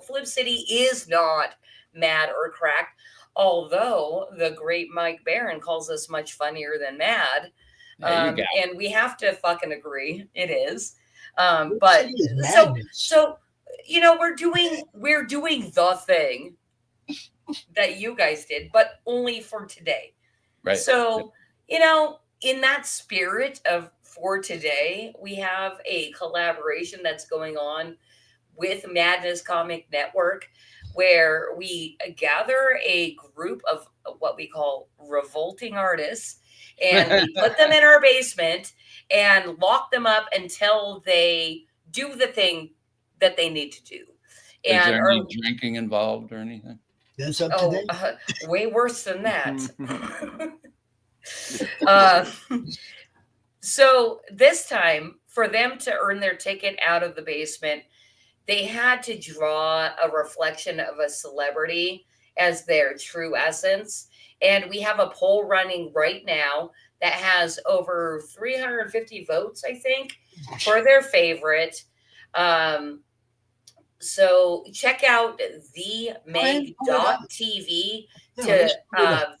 Flip City is not mad or cracked, although the great Mike Barron calls us much funnier than mad. There you go. And we have to fucking agree. It is. Flip But City is so madness. so you know, we're doing the thing that you guys did, but only for today. Right. So, you know, in that spirit of for today, we have a collaboration that's going on with Madness Comic Network, where we gather a group of what we call revolting artists, and we put them in our basement and lock them up until they do the thing that they need to do. Is And there any drinking involved or anything? That's up to them. way worse than that. So this time, for them to earn their ticket out of the basement, they had to draw a reflection of a celebrity as their true essence. And we have a poll running right now that has over 350 votes, I think, for their favorite. So check out themeg.tv to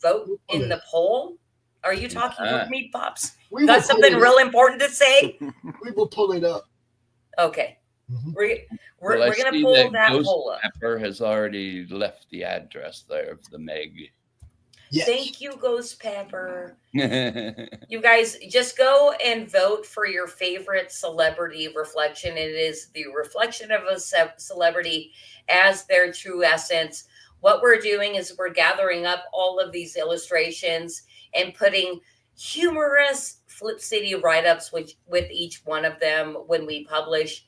vote in the poll. Are you talking with me, Pops? Got something real important to say? We will pull it up. Okay. Mhm. We're going to pull that Ghost poll up. Pepper has already left the address there of the Meg. Yes. Thank you, Ghost Pepper. You guys just go and vote for your favorite celebrity reflection. It is the reflection of a celebrity as their true essence. What we're doing is we're gathering up all of these illustrations and putting humorous Flip City write-ups with each one of them when we publish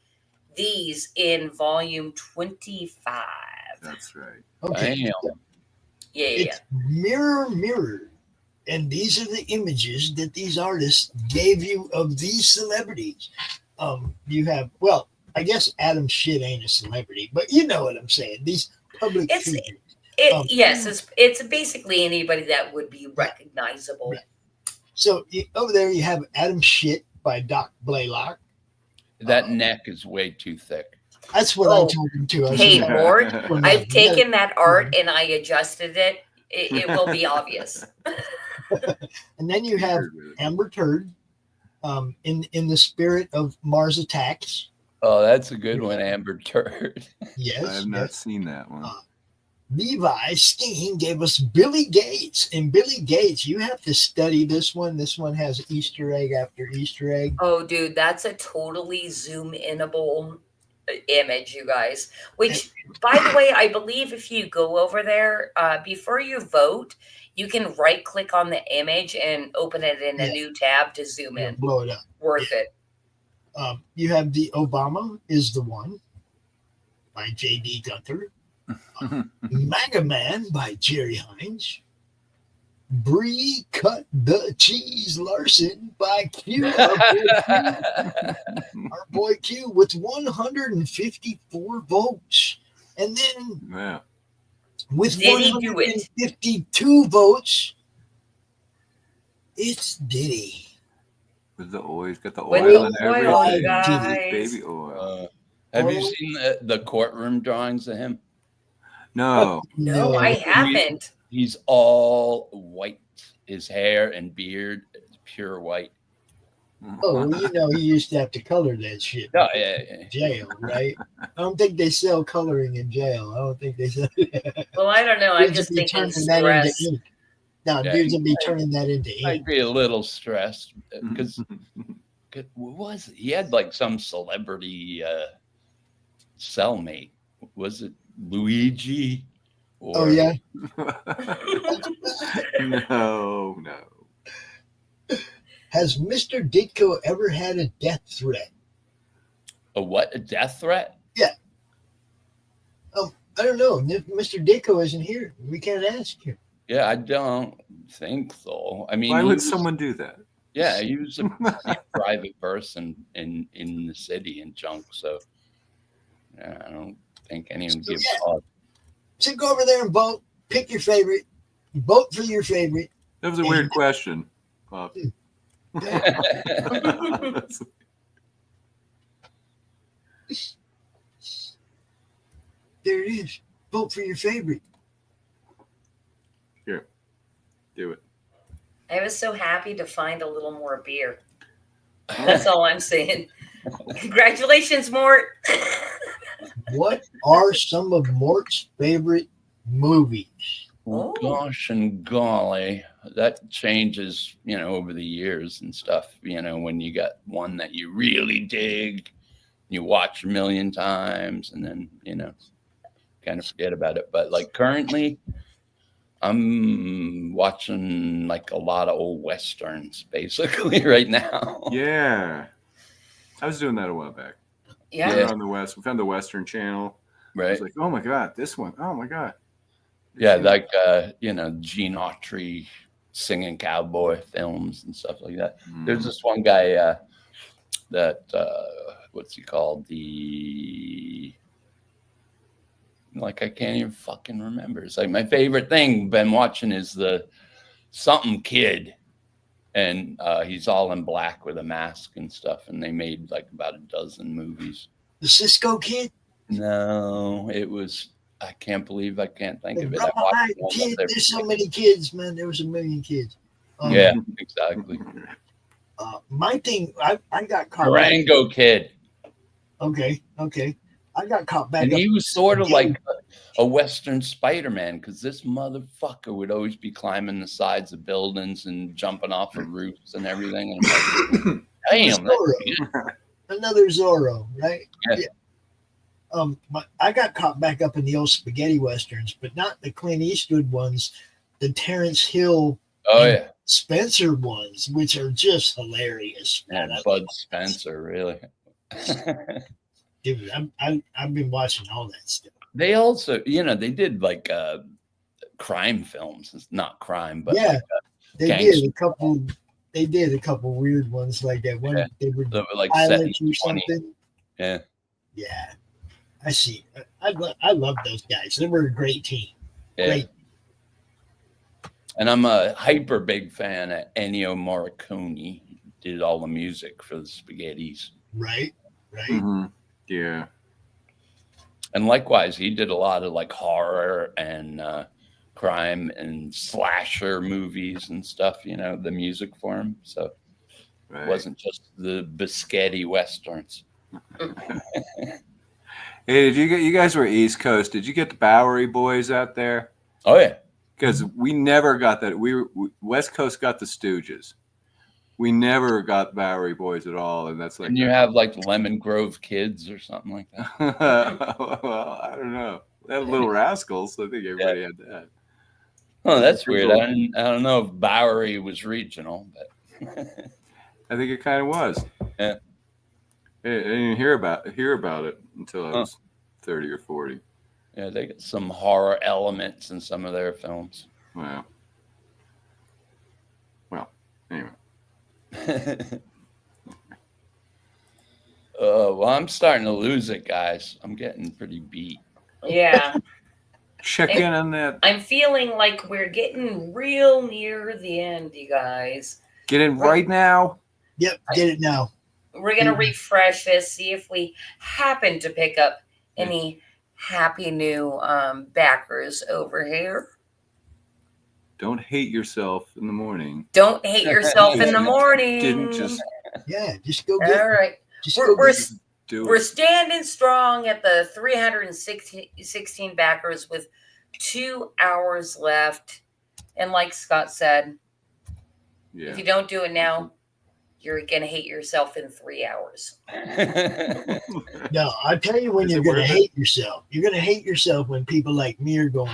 these in volume 25. That's right. Okay. Damn. Yeah. It's mirror. And these are the images that these artists gave you of these celebrities. You have, well, I guess Adam Shit ain't a celebrity, but you know what I'm saying. These public figures. Yes, it's basically anybody that would be recognizable. Right. So over there you have Adam Shit by Doc Blaylock. That neck is way too thick. That's what I told him to. Hey, Mort, Well, I've taken that art and I adjusted it. It will be obvious. And then you have Amber Turd, in the spirit of Mars Attacks. Oh, that's a good one, Amber Turd. Yes, I have not seen that one. Levi Steen gave us Billy Gates. And Billy Gates, you have to study this one. This one has Easter egg after Easter egg. Oh, dude, that's a totally zoom-inable image, you guys. Which, by the way, I believe if you go over there, before you vote, you can right-click on the image and open it in a new tab to zoom in. Blow it up. Worth it. You have the Obama is the One by J.D. Gunther. MAGA Man by Jerry Hines. Brie Cut the Cheese Larson by Q. Our boy Q with 154 votes. And then with 152 votes, it's Diddy. With the oil, he's got the With oil the and oil, everything. guys. Baby oil. Have you seen the courtroom drawings of him? No. No, I haven't. He's all white. His hair and beard is pure white. Oh, well, you know, he used to have to color that shit. Oh, yeah. Jail, right? I don't think they sell coloring in jail. I don't think they sell. Well, I don't know. I'm just Dudes would be thinking turning that into stress. ink. No, dudes would be turning that into I'd ink. be a little stressed because what was it? He had like some celebrity cellmate. Was it Luigi? Oh, yeah. No. Has Mr. Ditko ever had a death threat? A what? A death threat? Yeah. I don't know. Mr. Ditko isn't here. We can't ask him. Yeah, I don't think so. I mean, Why would someone do that? Yeah, he was a pretty private person in the city and junk. So yeah, I don't think anyone gives a fuck. So go over there and vote. Pick your favorite. Vote for your favorite. That was a weird question, Bob. There it is. Vote for your favorite. Here, do it. I was so happy to find a little more beer. That's all I'm saying. Congratulations, Mort. What are some of Mort's favorite movies? Well, gosh and golly, that changes, over the years and stuff. When you got one that you really dig, you watch a million times, and then kind of forget about it. But like currently, I'm watching like a lot of old westerns basically right now. Yeah, I was doing that a while back. Yeah. We were on the West. We found the Western Channel. I Right. was like, oh my god, this one. Oh my god. Yeah, like Gene Autry singing cowboy films and stuff like that. There's this one guy that what's he called? I can't even fucking remember. It's like my favorite thing been watching is the something kid, and he's all in black with a mask and stuff, and they made like about a dozen movies. The Cisco Kid? No, it was. I can't believe I can't think of it. Kid, there's so many kids, man. There was a million kids. Yeah, exactly. My thing, I got caught. Durango Kid. Okay. I got caught back. And he was sort of like a Western Spider-Man, because this motherfucker would always be climbing the sides of buildings and jumping off of roofs and everything. And I'm like, damn, another Zorro, right? Yeah. I got caught back up in the old spaghetti westerns, but not the Clint Eastwood ones, the Terrence Hill, Spencer ones, which are just hilarious. Man. Bud Spencer, really. Dude, I've been watching all that stuff. They also, they did like crime films. It's not crime, but yeah, like, they did a couple weird ones like that. One they were like pilots or something. Yeah. I see. I love those guys. They were a great team. Yeah. Great. And I'm a hyper big fan of Ennio Morricone. Did all the music for the Spaghettis. Right. Mm-hmm. Yeah. And likewise, he did a lot of like horror and crime and slasher movies and stuff, the music for him. So it wasn't just the biscotti westerns. Hey, you guys were East Coast. Did you get the Bowery Boys out there? Oh, yeah. Because we never got that. West Coast got the Stooges. We never got Bowery Boys at all. And that's like. And you have like Lemon Grove Kids or something like that. Well, I don't know. They had Little Rascals. I think everybody had that. Oh, that's weird. I don't know if Bowery was regional, but I think it kind of was. Yeah. I didn't hear about it until I was 30 or 40. Yeah, they got some horror elements in some of their films. Wow. Well, anyway. Well, I'm starting to lose it, guys. I'm getting pretty beat. Yeah. Check in on that. I'm feeling like we're getting real near the end, you guys. Get in right now? Yep, get it now. We're going to refresh this, see if we happen to pick up any happy new backers over here. Don't hate yourself in the morning. Don't hate yourself in the morning. Didn't just. Yeah, just go get it. All right. We're standing strong at the 316 backers with 2 hours left. And like Scott said, if you don't do it now, you're going to hate yourself in 3 hours. No, I tell you when you're going to hate yourself. You're going to hate yourself when people like me are going,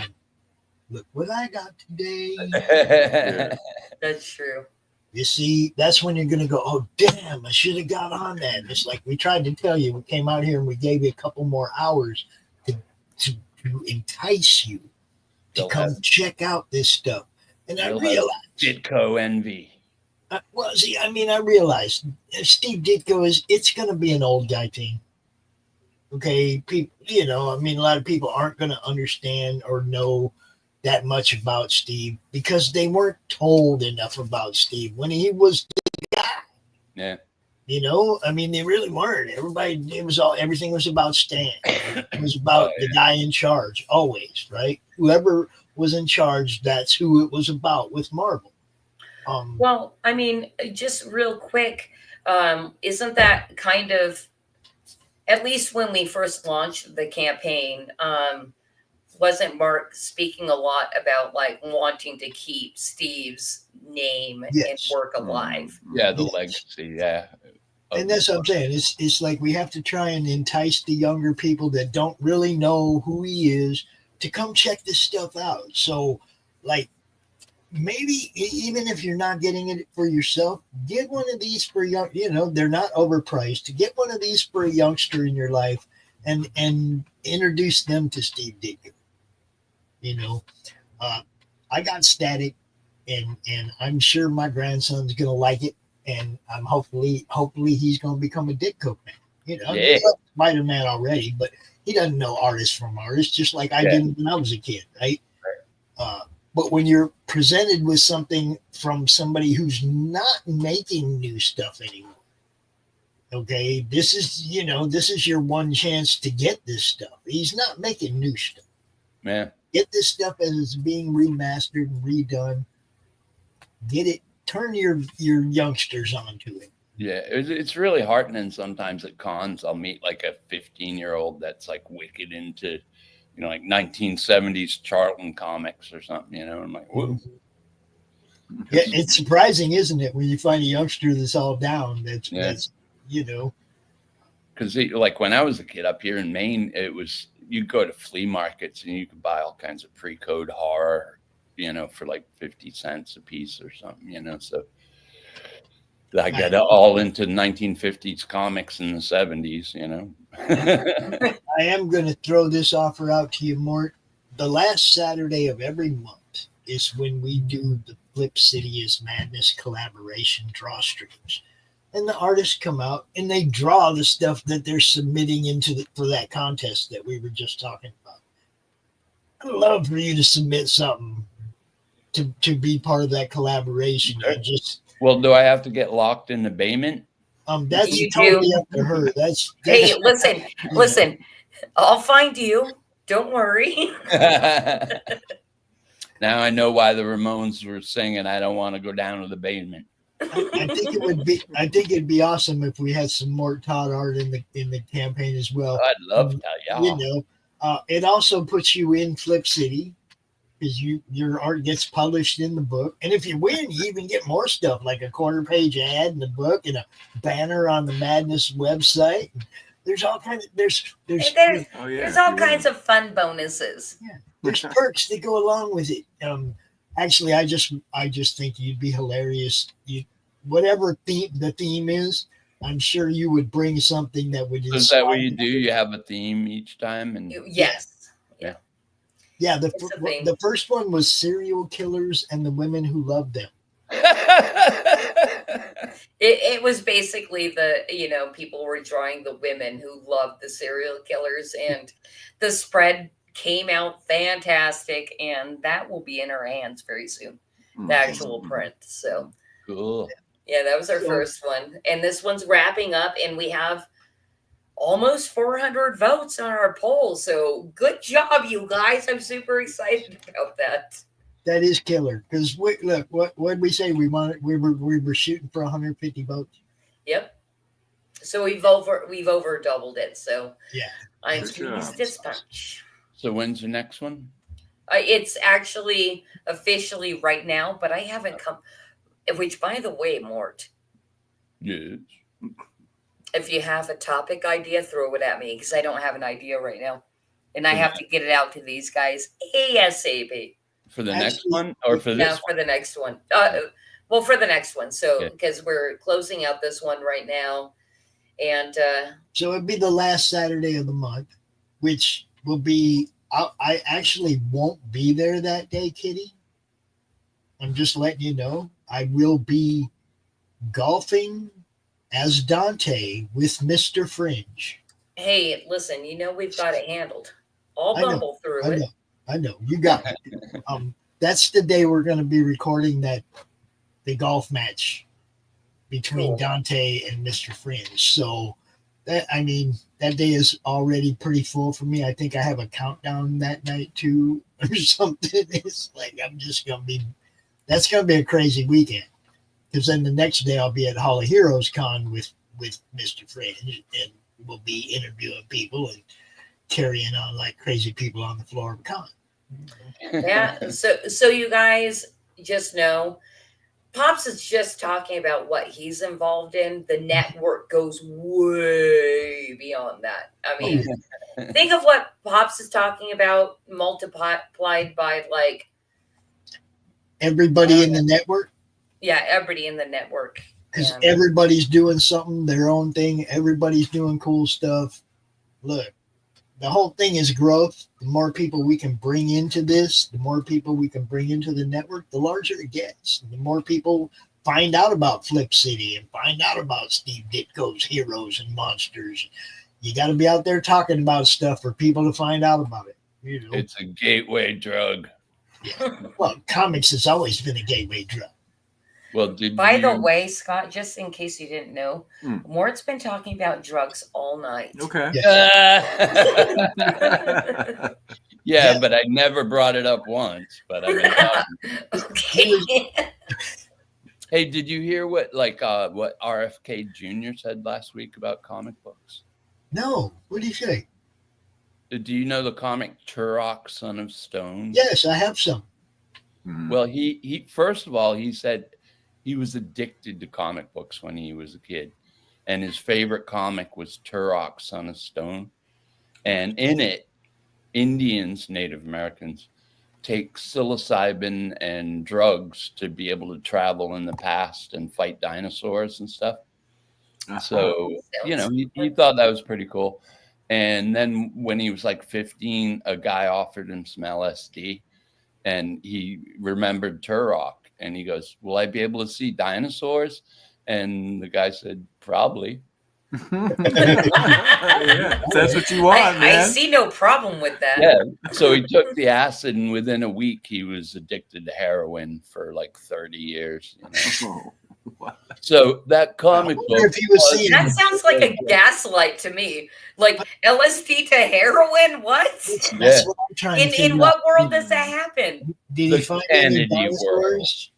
look what I got today. Yeah. That's true. You see, that's when you're going to go, oh, damn, I should have got on that. It's like we tried to tell you. We came out here and we gave you a couple more hours to entice you to come check out this stuff. And I realized. Ditko envy. I realized Steve Ditko it's going to be an old guy team. Okay. People, a lot of people aren't going to understand or know that much about Steve because they weren't told enough about Steve when he was the guy. Yeah. They really weren't. Everything was about Stan. It was about the guy in charge always, right? Whoever was in charge, that's who it was about with Marvel. Well, I mean, just real quick, isn't that kind of, at least when we first launched the campaign, wasn't Mark speaking a lot about like wanting to keep Steve's name and work alive? Yeah, the legacy. Yeah. And that's what I'm saying. It's like we have to try and entice the younger people that don't really know who he is to come check this stuff out. So, like, maybe even if you're not getting it for yourself, get one of these for young. You know, they're not overpriced. To get one of these for a youngster in your life, and introduce them to Steve Ditko. You know, I got Static, and I'm sure my grandson's gonna like it. And I'm hopefully he's going to become a Ditko fan. You know, he loves Spider-Man already, but he doesn't know artist from artist, just like I didn't when I was a kid, right? But when you're presented with something from somebody who's not making new stuff anymore, okay, this is your one chance to get this stuff. He's not making new stuff. Man, get this stuff as it's being remastered and redone. Get it. Turn your youngsters onto it. Yeah, it's really heartening sometimes at cons. I'll meet like a 15-year-old that's like wicked into, you know, like 1970s Charlton comics or something, you know. I'm like, whoa. Yeah, it's surprising, isn't it, when you find a youngster that's all down, that's you know. Because like when I was a kid up here in Maine, it was, you'd go to flea markets and you could buy all kinds of pre-code horror, you know, for like 50 cents a piece or something, you know. So I got all into 1950s comics in the 70s, you know. I am going to throw this offer out to you, Mort. The last Saturday of every month is when we do the Flip City is Madness collaboration draw streams. And the artists come out and they draw the stuff that they're submitting for that contest that we were just talking about. I'd love for you to submit something to be part of that collaboration. Sure. Just well, do I have to get locked in the basement? That's totally up to her. That's hey, listen. I'll find you. Don't worry. Now I know why the Ramones were singing "I Don't Want to Go Down to the Basement." I think it'd be awesome if we had some more Todd art in the campaign as well. I'd love that. Yeah. You know, it also puts you in Flip City, because your art gets published in the book, and if you win, you even get more stuff like a quarter-page ad in the book and a banner on the Madness website. There's all kinds of there's all kinds of fun bonuses. Yeah, there's perks that go along with it. Actually, I just think you'd be hilarious. Whatever the theme is, I'm sure you would bring something that would. So is that what you do? You have a theme each time, and yes. Yeah, the first one was serial killers and the women who loved them. It was basically people were drawing the women who loved the serial killers, and the spread came out fantastic, and that will be in our hands very soon, the actual print. So cool. Yeah, that was our first one, and this one's wrapping up, and we have almost 400 votes on our poll. So good job, you guys. I'm super excited about that. That is killer. Because look, what did we say? We were shooting for 150 votes. Yep. So we've over doubled it. So yeah, I'm pleased as punch. So when's the next one? It's actually officially right now, but I haven't come. Which, by the way, Mort. Yes. If you have a topic idea, throw it at me, because I don't have an idea right now. And I have to get it out to these guys ASAP. For the next one, or for this? No, for the next one. Well, for the next one. So, because we're closing out this one right now. And so it'd be the last Saturday of the month, which will be, I actually won't be there that day, Kitty. I'm just letting you know. I will be golfing as Dante with Mr. Fringe. Hey, listen, we've got it handled. I'll bumble through it. I know. You got it. That's the day we're going to be recording the golf match between Dante and Mr. Fringe. So, that day is already pretty full for me. I think I have a countdown that night too or something. It's like, that's going to be a crazy weekend. because then the next day I'll be at Hall of Heroes Con with Mr. Fringe, and we'll be interviewing people and carrying on like crazy people on the floor of the con. Yeah. So you guys just know, Pops is just talking about what he's involved in. The network goes way beyond that. I mean, think of what Pops is talking about multiplied by like everybody in the network. Yeah, everybody in the network. Because everybody's doing something, their own thing. Everybody's doing cool stuff. Look, the whole thing is growth. The more people we can bring into this, the more people we can bring into the network, the larger it gets. The more people find out about Flip City and find out about Steve Ditko's Heroes and Monsters. You got to be out there talking about stuff for people to find out about it. You know? It's a gateway drug. Yeah. Well, comics has always been a gateway drug. Well, By the way, Scott, just in case you didn't know, Mort's been talking about drugs all night. Okay. Yeah, but I never brought it up once. But I've been talking. Okay. Hey, did you hear what RFK Jr. said last week about comic books? No. What did he say? Do you know the comic Turok, Son of Stone? Yes, I have some. Well, he first of all, he said he was addicted to comic books when he was a kid. And his favorite comic was Turok, Son of Stone. And in it, Indians, Native Americans, take psilocybin and drugs to be able to travel in the past and fight dinosaurs and stuff. So, you know, he thought that was pretty cool. And then when he was like 15, a guy offered him some LSD and he remembered Turok. And he goes, will I be able to see dinosaurs? And the guy said, probably. Yeah, that's what you want, man. I see no problem with that. Yeah. So he took the acid, and within a week, he was addicted to heroin for like 30 years. You know? So that comic book. That sounds like a gaslight to me. Like LSD to heroin? What? That's what I'm trying to in what world does that happen? Did he find any dinosaurs?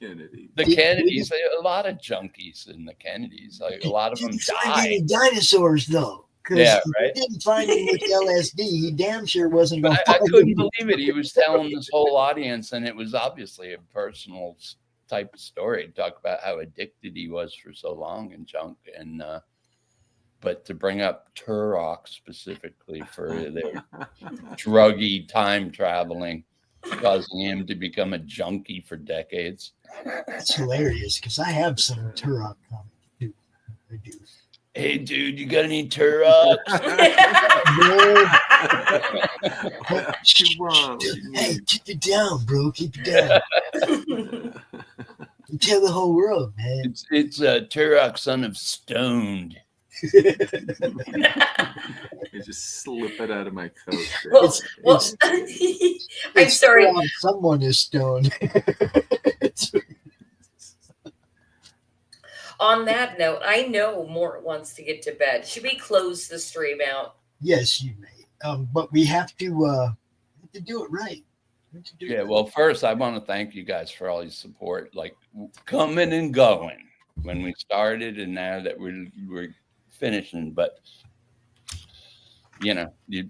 The Kennedys, a lot of junkies in the Kennedys. Like a lot of them died. Any dinosaurs though? Yeah, right. He didn't find him with LSD. He damn sure wasn't going to I find couldn't him. believe it. He was telling this whole audience, and it was obviously a personal type of story to talk about how addicted he was for so long and junk. And but to bring up Turok specifically for their druggy time traveling, causing him to become a junkie for decades. That's hilarious because I have some Turok comics too. I do. Hey, dude, you got any Turoks? Hey, keep it down, bro. Keep it down. You tell the whole world, man. It's Turok, Son of Stoned. You just slip it out of my coat. I'm sorry. Someone is stoned. On that note, I know Mort wants to get to bed. Should we close the stream out? Yes, you may. But we have to do it right. Yeah, well, first, I want to thank you guys for all your support, like coming and going when we started and now that we're finishing. But, you know, you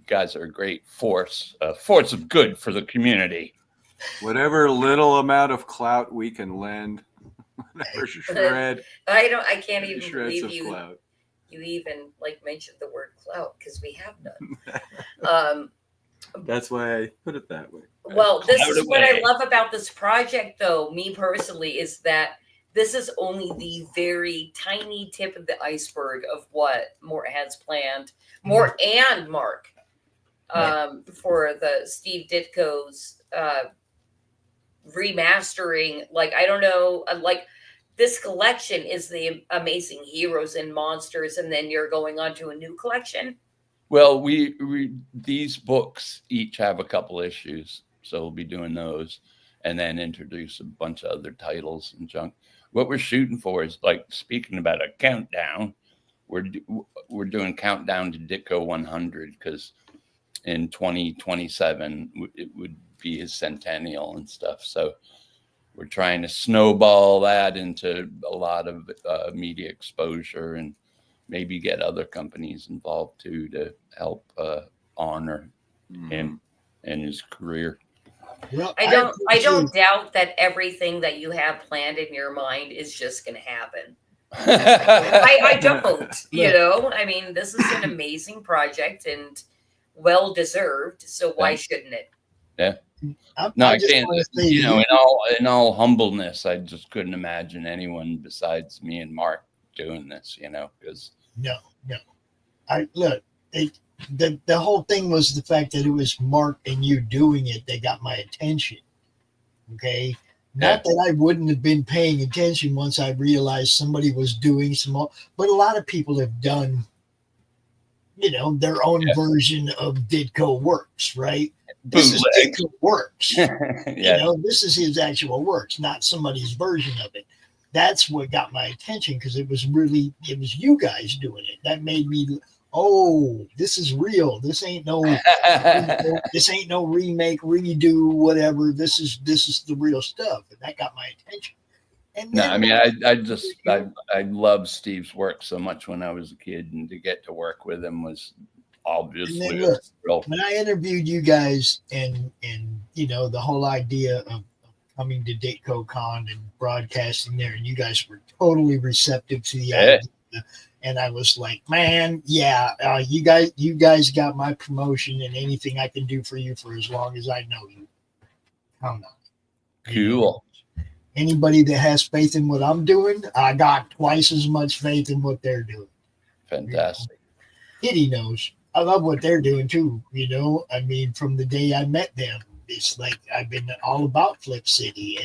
guys are a great force of good for the community. Whatever little amount of clout we can lend. Whatever shred. I can't even believe you. Clout. You even mentioned the word clout because we have none. That's why I put it that way. Well, this is what I love about this project, though. Me personally, is that this is only the very tiny tip of the iceberg of what Mort has planned. Mort and Mark for the Steve Ditko's remastering. I don't know, this collection is the Amazing Heroes and Monsters, and then you're going on to a new collection. Well, these books each have a couple issues, so we'll be doing those, and then introduce a bunch of other titles and junk. What we're shooting for is, speaking about a countdown, we're doing countdown to Ditko 100 because in 2027 it would be his centennial and stuff. So we're trying to snowball that into a lot of media exposure and maybe get other companies involved too to help honor him and his career. Well, I don't doubt that everything that you have planned in your mind is just going to happen. I don't, you know, I mean, this is an amazing project and well deserved. So why shouldn't it? Yeah. No, I can't. You know, in all humbleness, I just couldn't imagine anyone besides me and Mark doing this. You know, because no. The whole thing was the fact that it was Mark and you doing it that got my attention. Okay. Not that I wouldn't have been paying attention once I realized somebody was doing but a lot of people have done, you know, their own version of Ditko Works, right? This is Ditko Works. You know, this is his actual works, not somebody's version of it. That's what got my attention because it was you guys doing it. That made me, oh, this is real. This ain't no remake, redo, whatever. This is the real stuff, and that got my attention. And then, no, I mean, I love Steve's work so much when I was a kid, and to get to work with him was obviously a thrill. When I interviewed you guys, and you know the whole idea of coming to DITKO'S and broadcasting there, and you guys were totally receptive to the idea. And I was like, man, you guys got my promotion, and anything I can do for you for as long as I know you. Count on it. Cool. Anybody that has faith in what I'm doing, I got twice as much faith in what they're doing. Fantastic. Kitty knows. I love what they're doing too. You know, I mean, from the day I met them, it's like I've been all about Flip City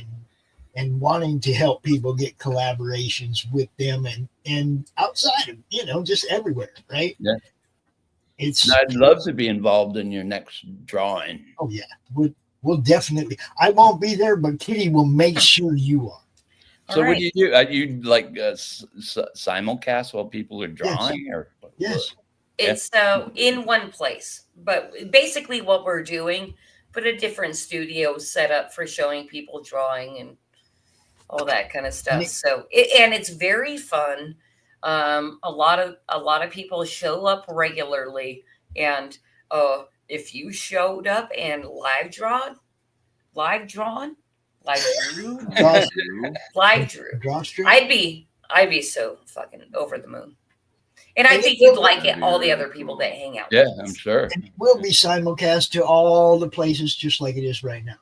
and wanting to help people get collaborations with them and outside of, you know, just everywhere, right? Yeah. It's. I'd love to be involved in your next drawing. Oh yeah, we'll definitely. I won't be there, but Kitty will make sure you are. So what do you do? Are you like simulcast while people are drawing, or yes? It's in one place, but basically what we're doing, put a different studio set up for showing people drawing and all that kind of stuff. So it's very fun. A lot of people show up regularly, and if you showed up and live drew, I'd be so fucking over the moon. And I think you'd like it, all the other people that hang out. Yeah, I'm sure. And we'll be simulcast to all the places just like it is right now.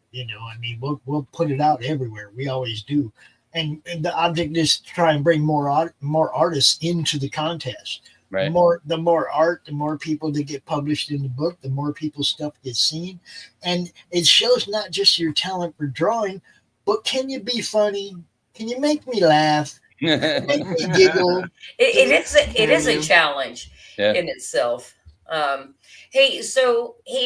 You know, I mean, we'll put it out everywhere. We always do. And the object is to try and bring more artists into the contest. Right. The more art, the more people that get published in the book, the more people's stuff gets seen. And it shows not just your talent for drawing, but can you be funny? Can you make me laugh? Make me giggle? It is a challenge in itself. Hey,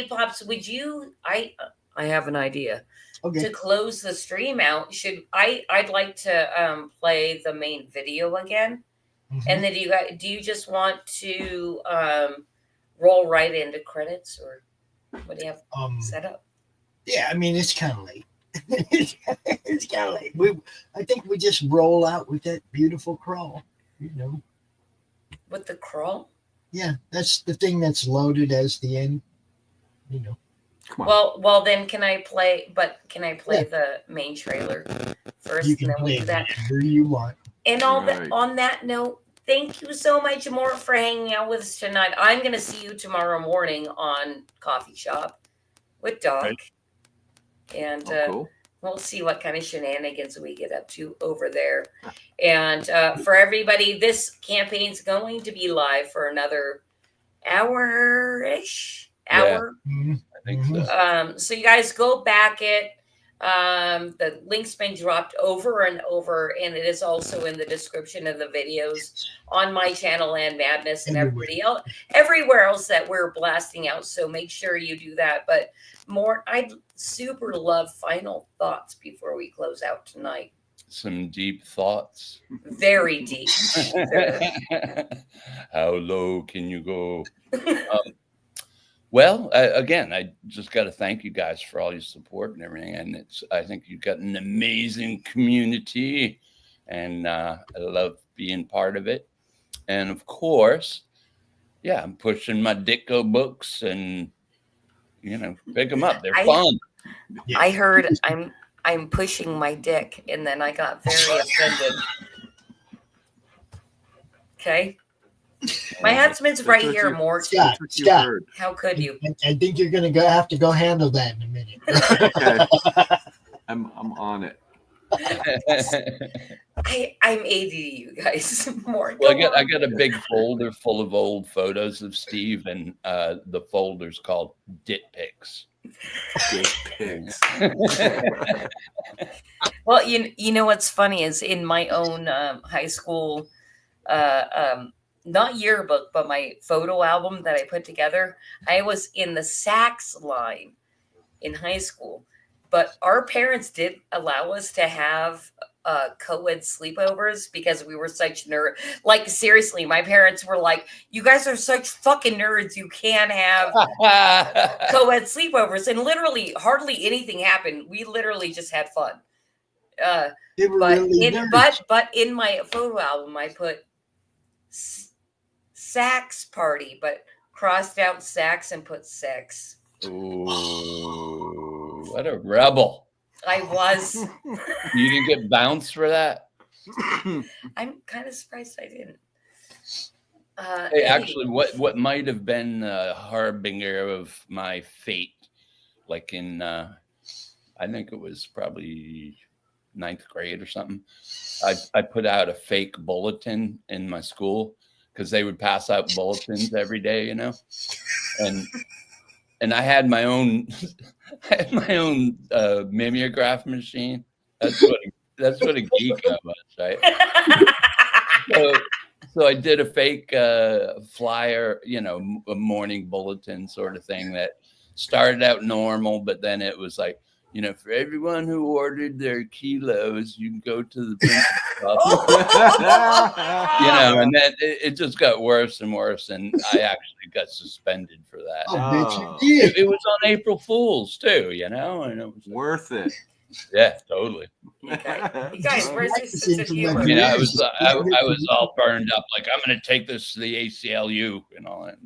Pops, would you? I have an idea. Okay. To close the stream out, I'd like to play the main video again. Mm-hmm. And then do you just want to roll right into credits, or what do you have set up? Yeah, I mean, it's kind of late. It's kind of late. I think we just roll out with that beautiful crawl, you know. With the crawl? Yeah, that's the thing that's loaded as the end, you know. Well, then can I play the main trailer first? You can play whatever you want. And on that note, thank you so much, Mort, for hanging out with us tonight. I'm going to see you tomorrow morning on Coffee Shop with Doc. Right. And cool. We'll see what kind of shenanigans we get up to over there. And for everybody, this campaign's going to be live for another hour-ish. Hour. Mm-hmm. I think so. So you guys go back it. The link's been dropped over and over, and it is also in the description of the videos on my channel and Madness and everywhere else that we're blasting out. So make sure you do that. But more, I'd super love final thoughts before we close out tonight. Some deep thoughts. Very deep. How low can you go? Well, again, I just got to thank you guys for all your support and everything. And I think you've got an amazing community, and I love being part of it. And of course, yeah, I'm pushing my Ditko books, and pick them up. They're fun. I heard I'm pushing my dick, and then I got very offended. Okay. My husband's right here, Mort. Scott, how could you? I think you're going to have to go handle that in a minute. Okay. I'm on it. I'm ADD, you guys. Mort. Well, I got a big folder full of old photos of Steve, and the folder's called DITKO'S. Well, you know what's funny is in my own high school not yearbook, but my photo album that I put together, I was in the sax line in high school, but our parents did allow us to have co-ed sleepovers because we were such nerds. Like, seriously, my parents were like, you guys are such fucking nerds, you can't have co-ed sleepovers. And literally hardly anything happened. We literally just had fun. But in my photo album I put sax party, but crossed out sax and put sex. Ooh, what a rebel. I was. You didn't get bounced for that? I'm kind of surprised I didn't. Hey, actually, what might have been a harbinger of my fate, like in, I think it was probably 9th grade or something, I put out a fake bulletin in my school because they would pass out bulletins every day, and I had my own mimeograph machine. That's what a geek I was, right? So I did a fake flyer, a morning bulletin sort of thing that started out normal, but then it was like, for everyone who ordered their kilos, you can go to the principal's office. And then it just got worse and worse, and I actually got suspended for that. It was on April Fool's too, and it was worth it. Yeah, totally. You guys, where's this sense of humor? I was all burned up. Like, I'm going to take this to the ACLU and all that.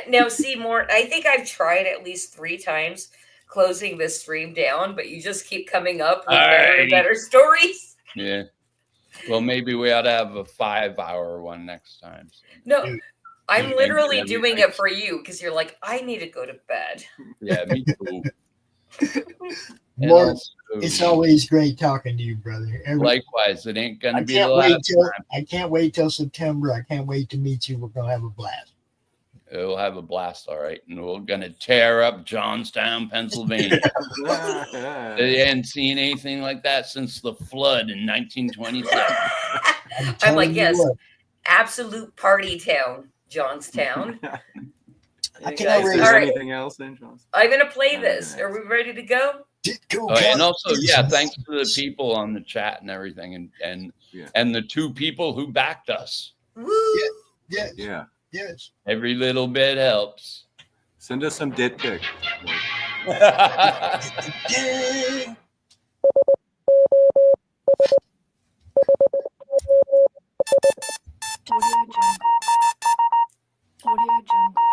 Now, see, Mort, I think I've tried at least 3 times closing this stream down, but you just keep coming up with better and better stories. Yeah. Well, maybe we ought to have a 5-hour one next time. No, I'm literally doing it for you because you're like, I need to go to bed. Yeah, me too. Mort, it's always great talking to you, brother. Likewise, it ain't going to be the last time. I can't wait till September. I can't wait to meet you. We're going to have a blast. We'll have a blast, all right. And we're going to tear up Johnstown, Pennsylvania. They hadn't seen anything like that since the flood in 1927. I'm like, yes, absolute party town, Johnstown. Anything else in Johnstown? I'm going to play this. Are we ready to go? And also, thanks to the people on the chat and everything, and the 2 people who backed us. Woo! Yeah. Yes. Every little bit helps. Send us some dit pics. Audio Jungle.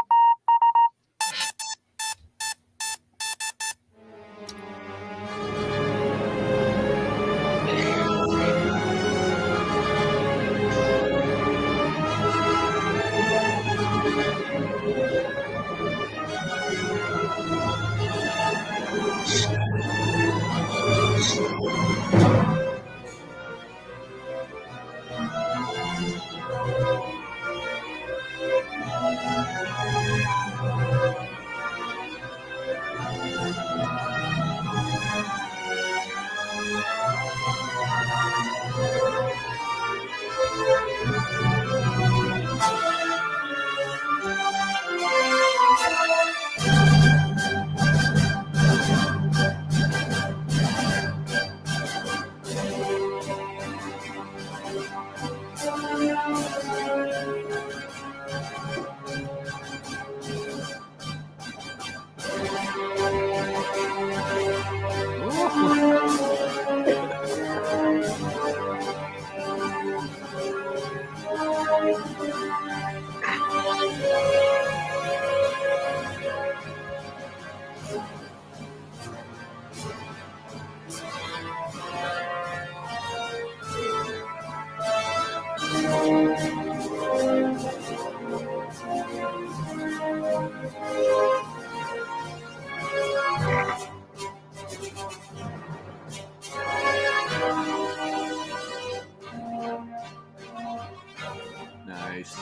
Nice.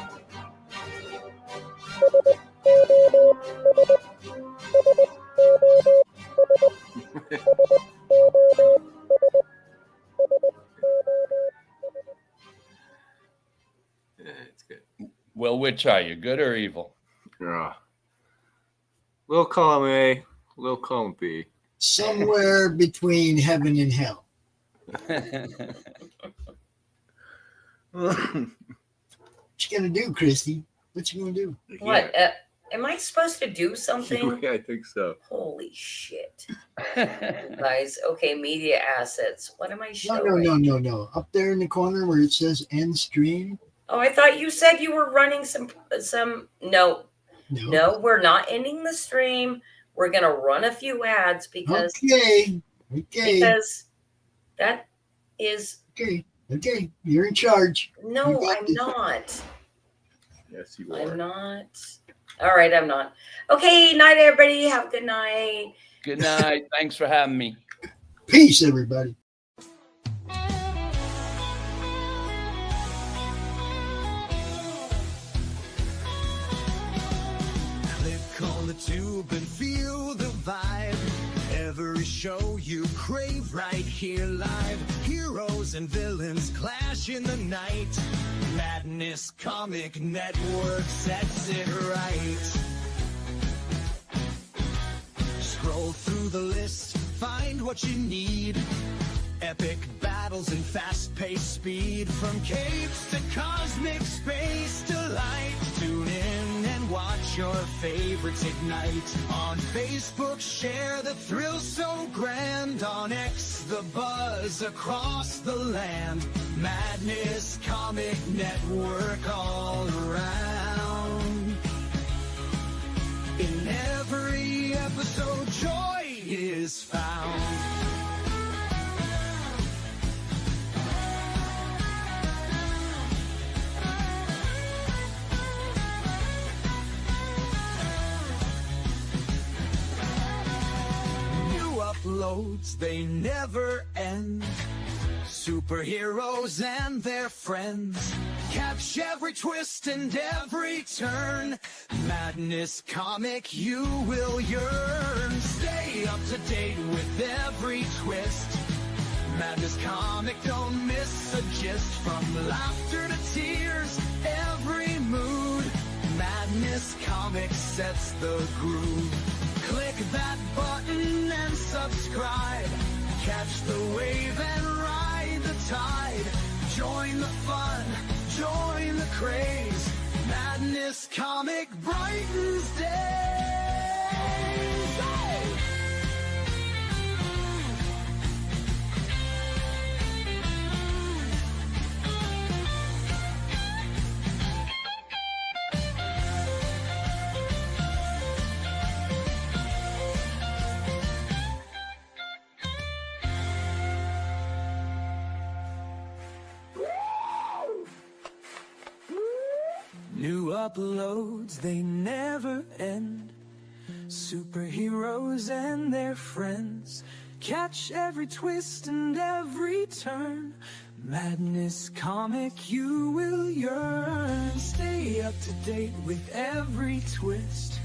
Yeah, it's good. Well, which are you, good or evil? Little column A, little column B. Somewhere between heaven and hell. What you gonna do, Christy? What you gonna do? What? Am I supposed to do something? Yeah, I think so. Holy shit. Guys, okay, media assets. What am I showing? No. Up there in the corner where it says end stream. Oh, I thought you said you were running some no, we're not ending the stream. We're gonna run a few ads because because that is okay. You're in charge. No, I'm not. Yes, you are. I'm not. All right, I'm not. Okay, night, everybody. Have a good night. Good night. Thanks for having me. Peace, everybody. Click on the tube and feel the vibe. Every show you crave right here live. Heroes and villains clash in the night. Madness Comic Network sets it right. Scroll through the list, find what you need. Epic battles and fast-paced speed. From capes to cosmic space delight. Tune in and watch your favorites ignite. On Facebook, share the thrill so grand. On X, the buzz across the land. Madness Comic Network all around. In every episode, joy is found. Uploads, they never end. Superheroes and their friends catch every twist and every turn. Madness Comic, you will yearn. Stay up to date with every twist. Madness Comic, don't miss a gist. From laughter to tears, every mood. Madness Comic sets the groove. Click that button and subscribe. Catch the wave and ride the tide. Join the fun, join the craze. Madness Comic brightens days. Hey! New uploads, they never end. Superheroes and their friends catch every twist and every turn. Madness Comic, you will yearn. Stay up to date with every twist.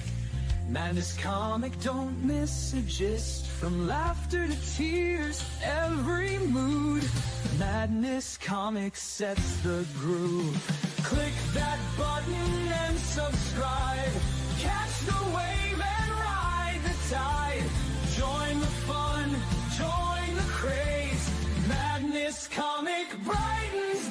Madness Comic, don't miss a gist. From laughter to tears, every mood. Madness Comic sets the groove. Click that button and subscribe. Catch the wave and ride the tide. Join the fun, join the craze. Madness Comic brightens